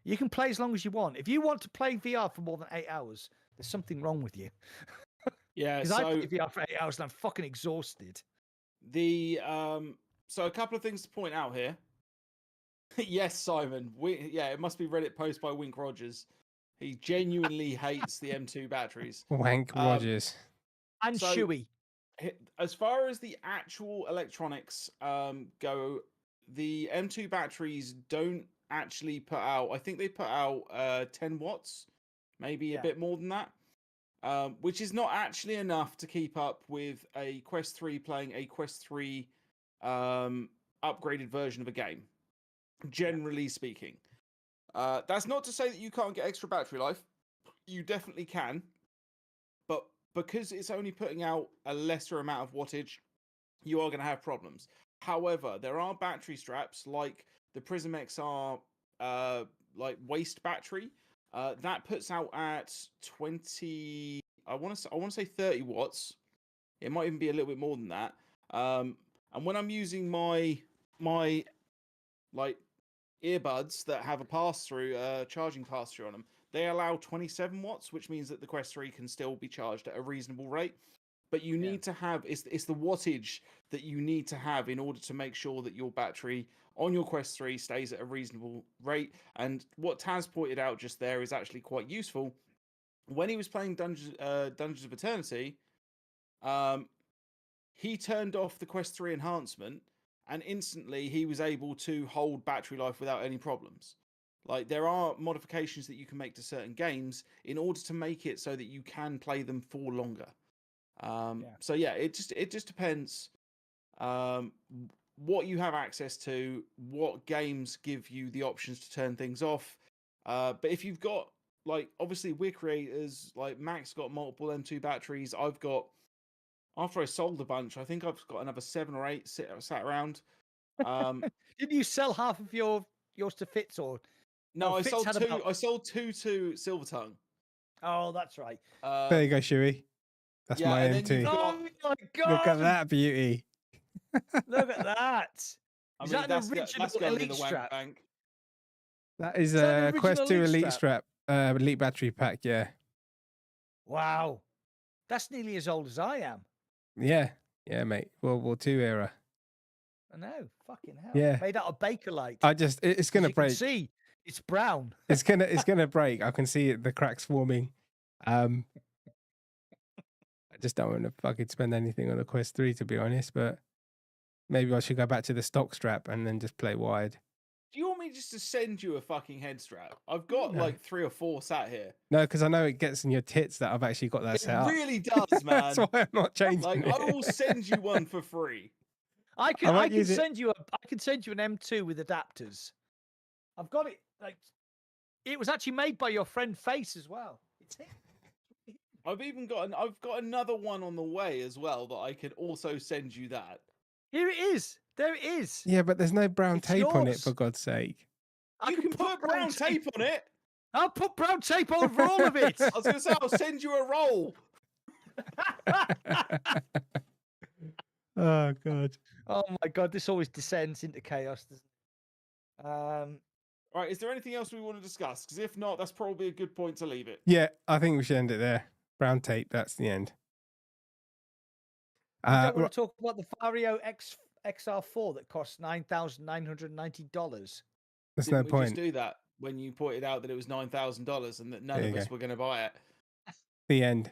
you can play as long as you want. If you want to play VR for more than 8 hours, there's something wrong with you. Yeah, Because I play VR for 8 hours and I'm fucking exhausted. So a couple of things to point out here. Yes, Simon. It must be Reddit post by Wink Rogers. He genuinely hates the M2 batteries. Wank Rogers. And Shuey. As far as the actual electronics go, the M2 batteries don't actually put out. I think they put out 10 watts, maybe a bit more than that, which is not actually enough to keep up with a Quest 3 playing a Quest 3 upgraded version of a game. Generally speaking, that's not to say that you can't get extra battery life. You definitely can, but because it's only putting out a lesser amount of wattage, you are going to have problems. However, there are battery straps like the Prism XR, like waist battery, that puts out at 20. I want to say 30 watts. It might even be a little bit more than that. And when I'm using my like earbuds that have a pass-through, charging pass-through on them, they allow 27 watts, which means that the Quest 3 can still be charged at a reasonable rate. But you need to have, it's the wattage that you need to have in order to make sure that your battery on your Quest 3 stays at a reasonable rate. And what Taz pointed out just there is actually quite useful. When he was playing Dungeons of Eternity, he turned off the Quest 3 enhancement, and instantly he was able to hold battery life without any problems. Like, there are modifications that you can make to certain games in order to make it so that you can play them for longer. So yeah, it just depends what you have access to, what games give you the options to turn things off. But if you've got, like, obviously we're creators, like Mac's got multiple M2 batteries. I've got, after I sold a bunch, I think I've got another 7 or 8 sat around. Didn't you sell half of yours to Fitz or? No, I Fitz sold had two. about- I sold 2 to Silver Tongue. Oh, that's right. There you go, Shuey. That's yeah, my and then M2. you've got- Oh my god! Look at that beauty. Look at that! I Is mean, that an that's original going in Elite the wank strap? bank. That is that a an Quest 2 original Elite Elite strap, Elite battery pack. Yeah, Wow, that's nearly as old as I am. yeah, mate. World War II era. I know, fucking hell. Yeah. Made out of Bakelite. It's gonna break. You can see, it's brown. It's gonna break. I can see it, the cracks forming. I just don't want to fucking spend anything on a Quest 3, to be honest. But maybe I should go back to the stock strap and then just play wide. Do you want me just to send you a fucking head strap. I've got No. like 3 or 4 sat here. No, because I know it gets in your tits that I've actually got that It set up. really does, That's man. why I'm not changing Like, it. I will send you one for free. I I can might use it. send you an M2 with adapters. I've got it. Like, it was actually made by your friend Face as well. It's him. I've even I've got another one on the way as well that I can also send you that. Here it is. There it is. Yeah, but there's no brown It's tape on it, yours. for God's sake. You can put brown tape on it. I'll put brown tape over all of it. I was going to say, I'll send you a roll. Oh, God. Oh my god, this always descends into chaos. Doesn't it? All right, is there anything else we want to discuss? Because if not, that's probably a good point to leave it. Yeah, I think we should end it there. Brown tape, that's the end. I don't Right, want to talk about the Vario XR4 that costs $9,990. there's no Didn't we point. just do that when you pointed out that it was $9,000 and that none There of you us go. were going to buy it? The end.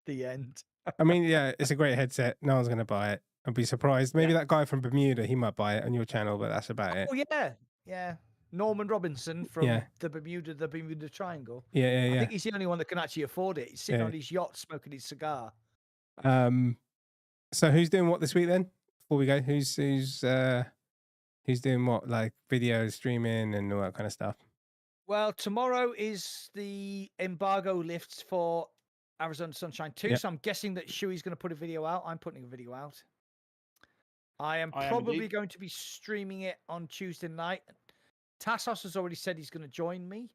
The end. I mean, yeah, it's a great headset. No one's going to buy it. I'd be surprised. Maybe that guy from Bermuda, he might buy it on your channel, but that's about it. Oh yeah, yeah. Norman Robinson from Yeah. the Bermuda Triangle. Yeah, I yeah, think he's the only one that can actually afford it. He's sitting Yeah. on his yacht smoking his cigar. yeah. So who's doing what this week then? Before we go, who's doing what? Like video streaming and all that kind of stuff. Well, tomorrow is the embargo lifts for Arizona Sunshine 2, Yep. so I'm guessing that Shuey's going to put a video out. I'm putting a video out. I am I am probably indeed. going to be streaming it on Tuesday night. Tassos has already said he's going to join me,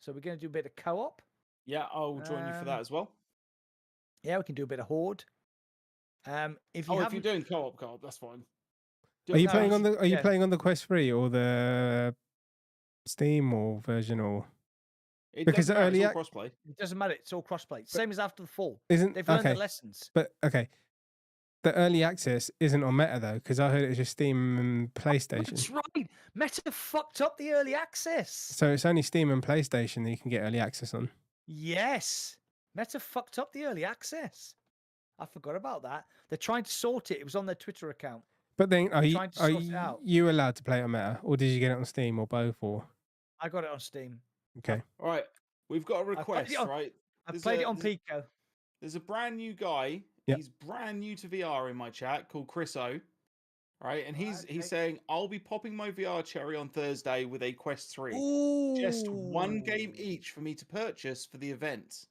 so we're going to do a bit of co-op. Yeah, I'll join you for that as well. Yeah, we can do a bit of Horde. If you If you're haven't, doing co-op, that's fine. Are you No, playing on he's- the? Are you yeah. playing on the Quest 3 or the Steam or version or? It Because doesn't the matter, it's early all crossplay. it doesn't matter. It's all crossplay. Same as after the fall. Isn't They've learned okay? their lessons. But okay, the early access isn't on Meta though, because I heard it was just Steam and PlayStation. That's right. Meta fucked up the early access. So it's only Steam and PlayStation that you can get early access on. Yes. Meta fucked up the early access. I forgot about that. They're trying to sort it. It was on their Twitter account. But then are Trying to sort it out. you allowed to play it on Meta, or did you get it on Steam or both? Or I got it on Steam. okay, All right, we've got a played request, it on- right? I There's played a- it on there's- Pico. There's a brand new guy. Yep. He's brand new to VR in my chat called Chris O. Right, and he's Okay. saying I'll be popping my VR cherry on Thursday with a Quest 3. Ooh. Just one game each for me to purchase for the event.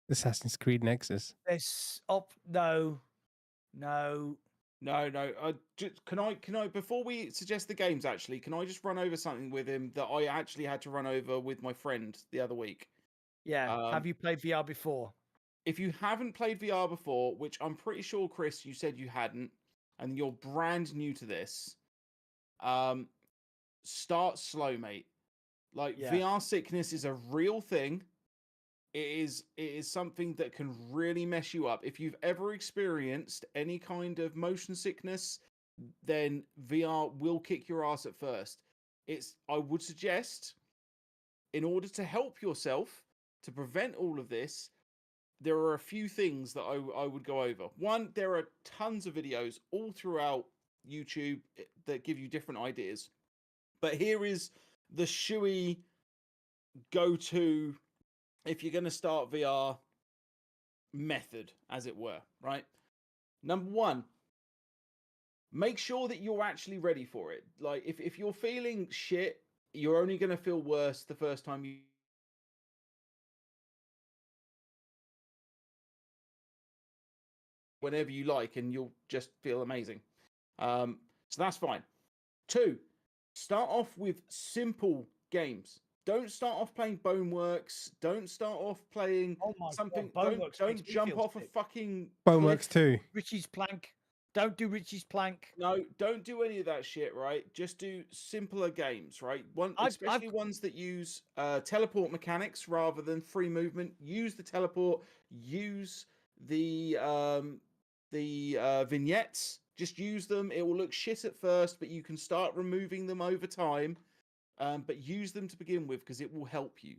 Assassin's Creed Nexus. There's no. No. Can I before we suggest the games? Actually, can I just run over something with him that I actually had to run over with my friend the other week? Yeah. Have you played VR before? If you haven't played VR before, which I'm pretty sure, Chris, you said you hadn't, and you're brand new to this, start slow, mate. Like Yeah. VR sickness is a real thing. It is something that can really mess you up. If you've ever experienced any kind of motion sickness, then VR will kick your ass at first. I would suggest, in order to help yourself to prevent all of this, there are a few things that I would go over. One, there are tons of videos all throughout YouTube that give you different ideas. But here is the Shuey go-to if you're going to start VR method, as it were, right? Number one, make sure that you're actually ready for it. Like, if you're feeling shit, you're only going to feel worse the first time you whenever you like, and you'll just feel amazing. So that's fine. Two, start off with simple games. Don't start off playing Boneworks. Don't start off playing Oh my something. God, Boneworks Don't makes me jump feel off a sick. fucking Boneworks cliff. 2. Richie's Plank. Don't do Richie's Plank. No, don't do any of that shit, right? Just do simpler games, right? Especially ones that use teleport mechanics rather than free movement. Use the teleport. Use the vignettes. Just use them. It will look shit at first, but you can start removing them over time. But use them to begin with because it will help you.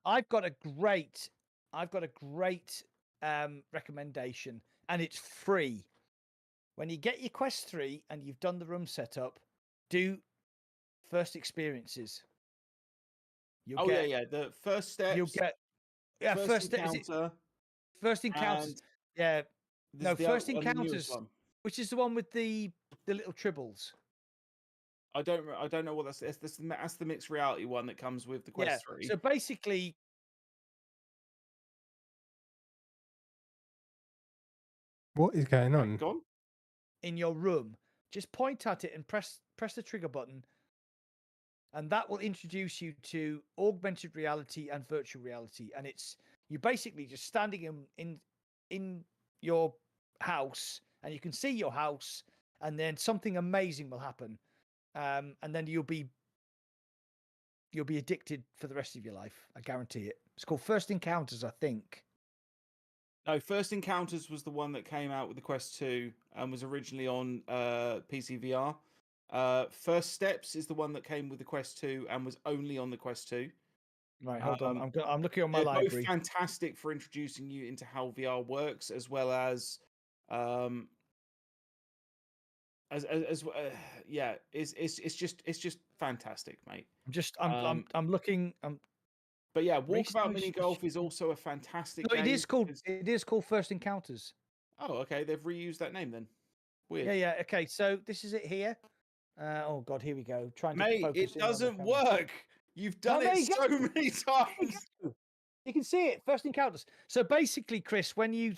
I've got a great recommendation, and it's free. When you get your Quest 3 and you've done the room setup, do first experiences. You'll Oh get, yeah. The first steps. You'll get first step. Is it encounter. first encounters? And Yeah. this No, is the first one of the newest encounters, one. which is the one with the little tribbles. I don't know what that's. That's the mixed reality one that comes with the Quest 3. So basically, What is going on? Go on. in your room, just point at it and press the trigger button, and that will introduce you to augmented reality and virtual reality. And it's you basically just standing in your house, and you can see your house, and then something amazing will happen, and then you'll be addicted for the rest of your life. I guarantee it. It's called First Encounters, I think. No, First Encounters was the one that came out with the Quest 2 and was originally on PC VR. First Steps is the one that came with the Quest 2 and was only on the Quest 2. Right, hold on. I'm looking on my They're library. both fantastic for introducing you into how VR works, as well as yeah, it's just fantastic, mate. I'm looking. But yeah, Walkabout Research- Mini Golf is also a fantastic No, game. it is called. because- It is called First Encounters. Oh, okay. They've reused that name then. Weird. Yeah. Okay, so this is it here. Oh God, here we go. Trying to Mate, focus it in on the doesn't camera. work. You've done there it you go. so many times. You can see it. First Encounters. So basically, Chris, when you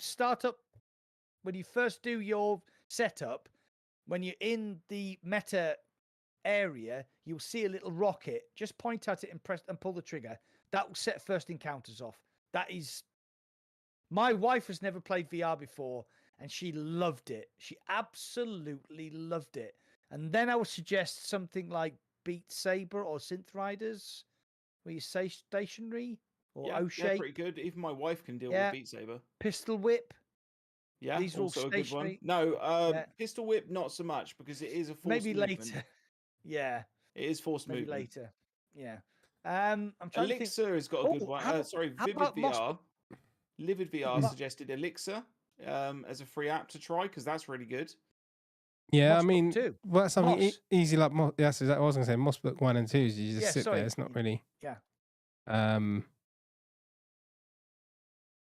first do your setup, when you're in the meta area, you'll see a little rocket. Just point at it and press and pull the trigger. That will set First Encounters off. That is. My wife has never played VR before, and she loved it. She absolutely loved it. And then I would suggest something like Beat Saber or Synth Riders, where you say stationary, or Yeah, O-Shape. they're pretty good. Even my wife can deal Yeah. with Beat Saber. Pistol Whip. Yeah, These are all also a good one. stationary. No, Yeah. Pistol Whip not so much because it is a forced Maybe movement. later. Yeah, It is forced maybe movement. later. Yeah. I'm trying to think. Elixir has got a good Oh, one. how- Sorry, how Vivid about VR. Livid VR about- suggested Elixir as a free app to try because that's really good. Yeah, I Moss Book mean, 2. well, that's something Moss. easy like Moss. Yes, I was going to say Moss Book 1 and 2. You just Yeah, sit sorry. there. It's not really. Yeah.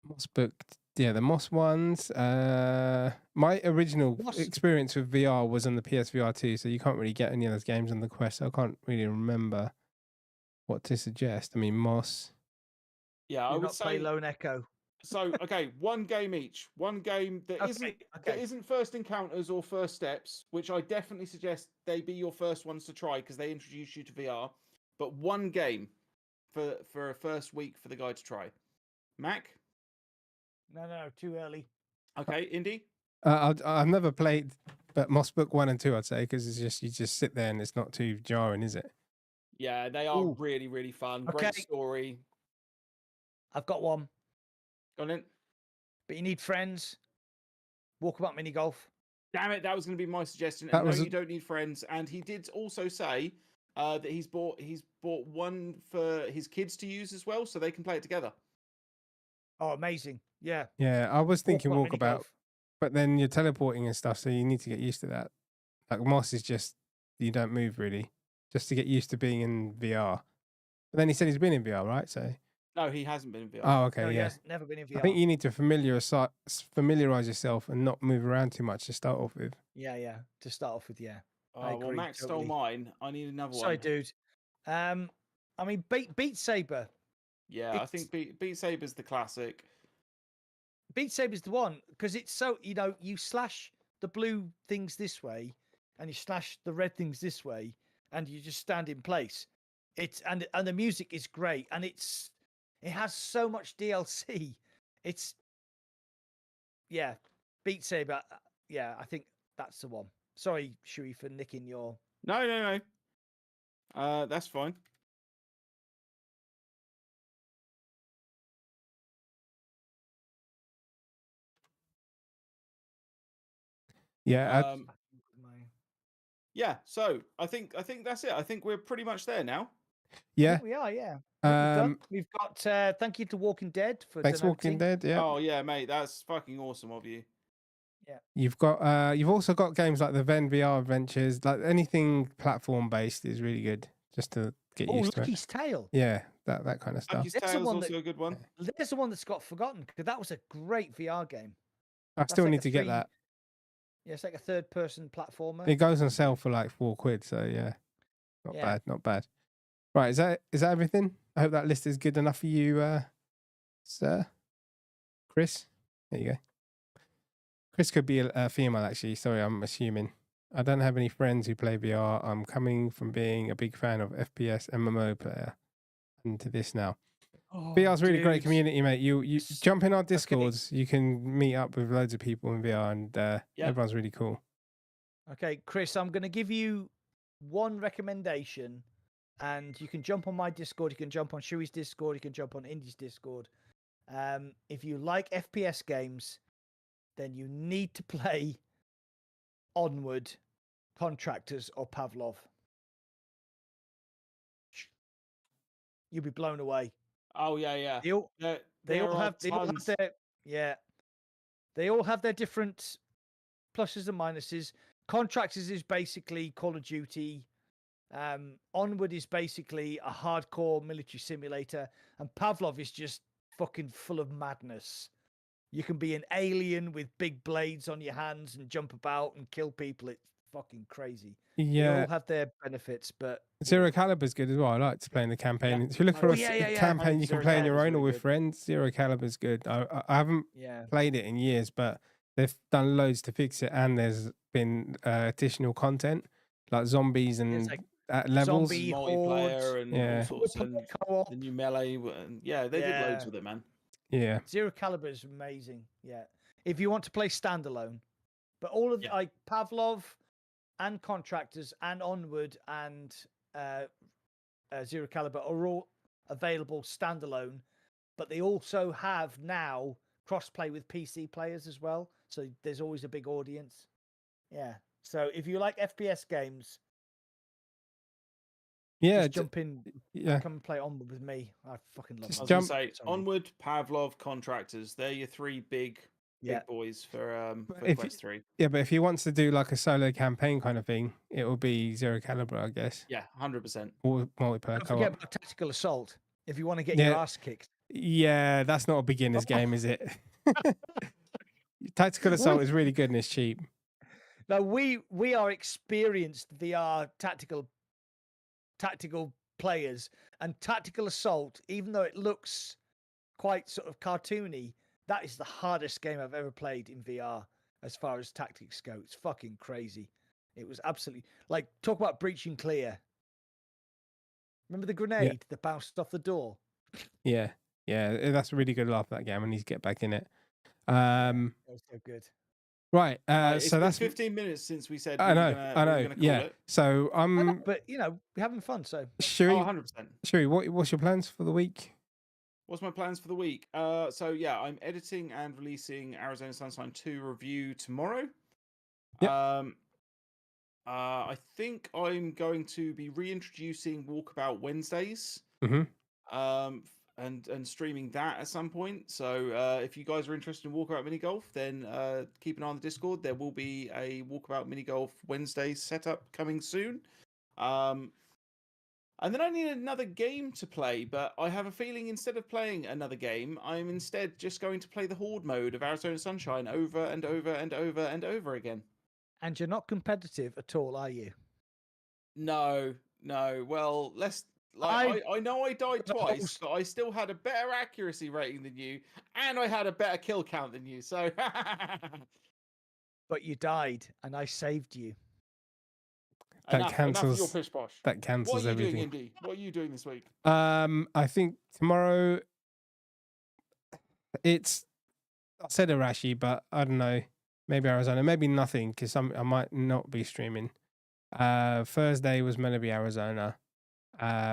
Moss Book. Yeah, the Moss ones. My original Moss- experience with VR was on the PSVR 2, so you can't really get any of those games on the Quest. So I can't really remember what to suggest. I mean, Moss. Yeah, I Do would not play say. Lone Echo. So okay, one game each. One game that Okay. that isn't First Encounters or First Steps, which I definitely suggest they be your first ones to try because they introduce you to VR. But one game for a first week for the guy to try. Mac. No, too early. Okay, Indy. I've never played, but Moss Book 1 and 2, I'd say, because it's just you just sit there and it's not too jarring, is it? Yeah, they are Ooh. really, really fun. Okay. Great story. I've got one, Go on in. but you need friends. Walkabout Mini Golf. Damn it, that was going to be my suggestion. That And was no, a- you don't need friends. And he did also say that he's bought one for his kids to use as well, so they can play it together. Oh, amazing. Yeah. Yeah, I was thinking Mini Walkabout, Golf. but then you're teleporting and stuff, so you need to get used to that. Like Moss is just, you don't move really, just to get used to being in VR. But then he said he's been in VR, right? So, No, he hasn't been in VR. oh, okay, No, yeah. yes, never been in VR. I think you need to familiarize yourself and not move around too much to start off with. Yeah. To start off with, yeah. Oh, I well, agree, Max stole totally. mine. I need another Sorry, one. dude. I mean, Beat Saber. Yeah, I think Beat Saber's the classic. Beat Saber's the one because it's so you slash the blue things this way, and you slash the red things this way, and you just stand in place. It's and the music is great, and it has so much DLC. It's Beat Saber. Yeah, I think that's the one. Sorry, Shui, for nicking your. No. That's fine. Yeah, Yeah, so I think that's it. I think we're pretty much there now. yeah. We are. Yeah. We've done. We've got. Thank you to Walking Dead for. Thanks, donating. Walking Dead. Yeah. Oh yeah, mate, that's fucking awesome of you. You've also got games like the Ven VR Adventures, like anything platform based is really good, just to get used to it. Lucky's Tale. Yeah, that kind of stuff. Lucky's That's the Tale is one also a good one. There's the one that's got forgotten because that was a great VR game. I still like need a to get that. Yeah, it's like a third-person platformer. It goes on sale for like £4, so yeah, not bad. Right, is that everything? I hope that list is good enough for you, sir. Chris, there you go. Chris could be a female, actually. Sorry, I'm assuming. I don't have any friends who play VR. I'm coming from being a big fan of FPS MMO player into this now. VR's really great community, mate. You jump in our Discords. You can meet up with loads of people in VR, and everyone's really cool. Okay, Chris, I'm going to give you one recommendation, and you can jump on my Discord. You can jump on Shui's Discord. You can jump on Indie's Discord. If you like FPS games, then you need to play Onward, Contractors, or Pavlov. You'll be blown away. Oh yeah. They all have their different pluses and minuses. Contractors is basically Call of Duty. Onward is basically a hardcore military simulator, and Pavlov is just fucking full of madness. You can be an alien with big blades on your hands and jump about and kill people. It's fucking crazy. Yeah, they all have their benefits, but Zero Caliber's good as well. I like to play in the campaign. If you look for a campaign you can play on your own or with friends, Zero Caliber's good. I haven't played it in years, but they've done loads to fix it, and there's been additional content like zombies and levels, zombie multiplayer, and all sorts, and co-op. the new melee. And they did loads with it, man. Yeah, Zero Caliber is amazing. Yeah, if you want to play standalone, but all of like Pavlov and Contractors and Onward and Zero Caliber are all available standalone, but they also have now crossplay with PC players as well. So there's always a big audience. Yeah. So if you like FPS games, just jump in. Come and play Onward with me. I fucking love it. I was going to say Onward, Pavlov, Contractors. They're your three big boys for Quest 3. Yeah, but if he wants to do like a solo campaign kind of thing, it will be Zero Caliber, I guess. Yeah, 100%. Or multiplayer. Don't forget about Tactical Assault if you want to get your ass kicked. Yeah, that's not a beginner's game, is it? Tactical Assault is really good and it's cheap. No, we are experienced VR tactical players, and Tactical Assault, even though it looks quite sort of cartoony, that is the hardest game I've ever played in VR as far as tactics go. It's fucking crazy. It was absolutely like, talk about breaching clear. Remember the grenade that bounced off the door? Yeah, that's a really good laugh, that game. I need to get back in it. It was so good. Right, so that's 15 minutes since we said I know. It. So but we're having fun. So 100%. Shuey, what's your plans for the week? What's my plans for the week? I'm editing and releasing Arizona Sunshine 2 review tomorrow. Yep. I think I'm going to be reintroducing Walkabout Wednesdays. And streaming that at some point. So if you guys are interested in Walkabout Mini Golf, then keep an eye on the Discord. There will be a Walkabout Mini Golf Wednesday setup coming soon. And then I need another game to play, but I have a feeling instead of playing another game, I'm instead just going to play the Horde mode of Arizona Sunshine over and over and over and over again. And you're not competitive at all, are you? No. Well, let's... I know I died twice, but I still had a better accuracy rating than you, and I had a better kill count than you, so... But you died, and I saved you. Enough of your pish posh. That cancels everything. What are you doing, Indy? What are you doing this week? I think tomorrow... I said Arashi, but I don't know. Maybe Arizona, maybe nothing, because I might not be streaming. Thursday was meant to be Arizona.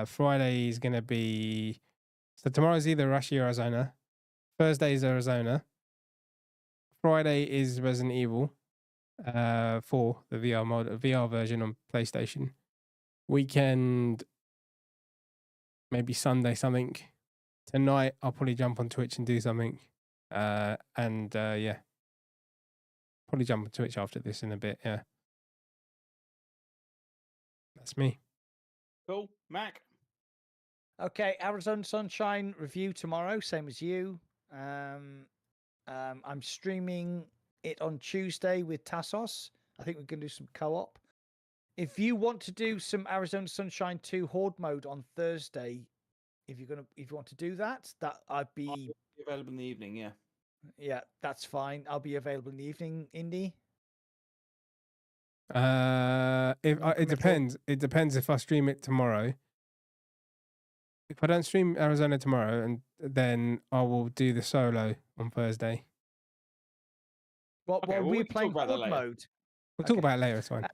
Friday is going to be... So tomorrow's either Arashi or Arizona. Thursday is Arizona. Friday is Resident Evil 4, the VR version on PlayStation. Weekend, maybe Sunday something. Tonight, I'll probably jump on Twitch and do something. probably jump on Twitch after this in a bit. Yeah, that's me. Cool. Mac. Okay, Arizona Sunshine review tomorrow, same as you. I'm streaming it on Tuesday with Tassos. I think we're going to do some co-op. If you want to do some Arizona Sunshine 2 Horde mode on Thursday, if you want to do that, I'd be Available in the evening. Yeah. Yeah, that's fine. I'll be available in the evening, Indie. It depends. It depends if I stream it tomorrow. If I don't stream Arizona tomorrow, and then I will do the solo on Thursday. Well, Okay, well, we're we can playing talk about that Horde later. mode. We'll talk about it later. It's fine.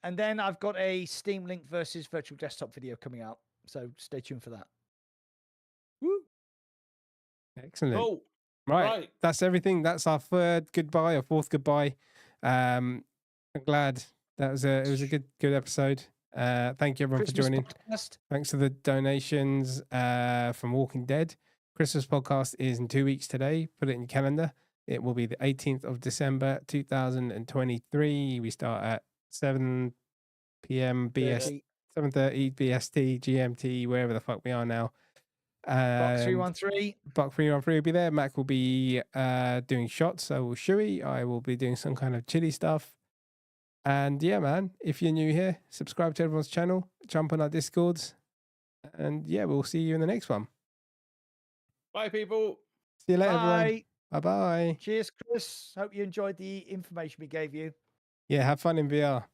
And then I've got a Steam Link versus Virtual Desktop video coming out, so stay tuned for that. Woo! Excellent. Cool. Right. That's everything. That's our third goodbye or fourth goodbye. I'm glad it was a good episode. Thank you everyone Christmas for joining. podcast. Thanks for the donations from Walking Dead. Christmas podcast is in 2 weeks today. Put it in your calendar. It will be the 18th of December 2023. We start at 7 p.m. BST, 7:30 BST, GMT, wherever the fuck we are now. Box 313. Buck 313 will be there. Mac will be doing shots. So will Shui. I will be doing some kind of chili stuff. And yeah, man, if you're new here, subscribe to everyone's channel, jump on our Discords. And yeah, we'll see you in the next one. Bye, people. See you later, everyone. Bye. Bye-bye. Cheers, Chris. Hope you enjoyed the information we gave you. Yeah, have fun in VR.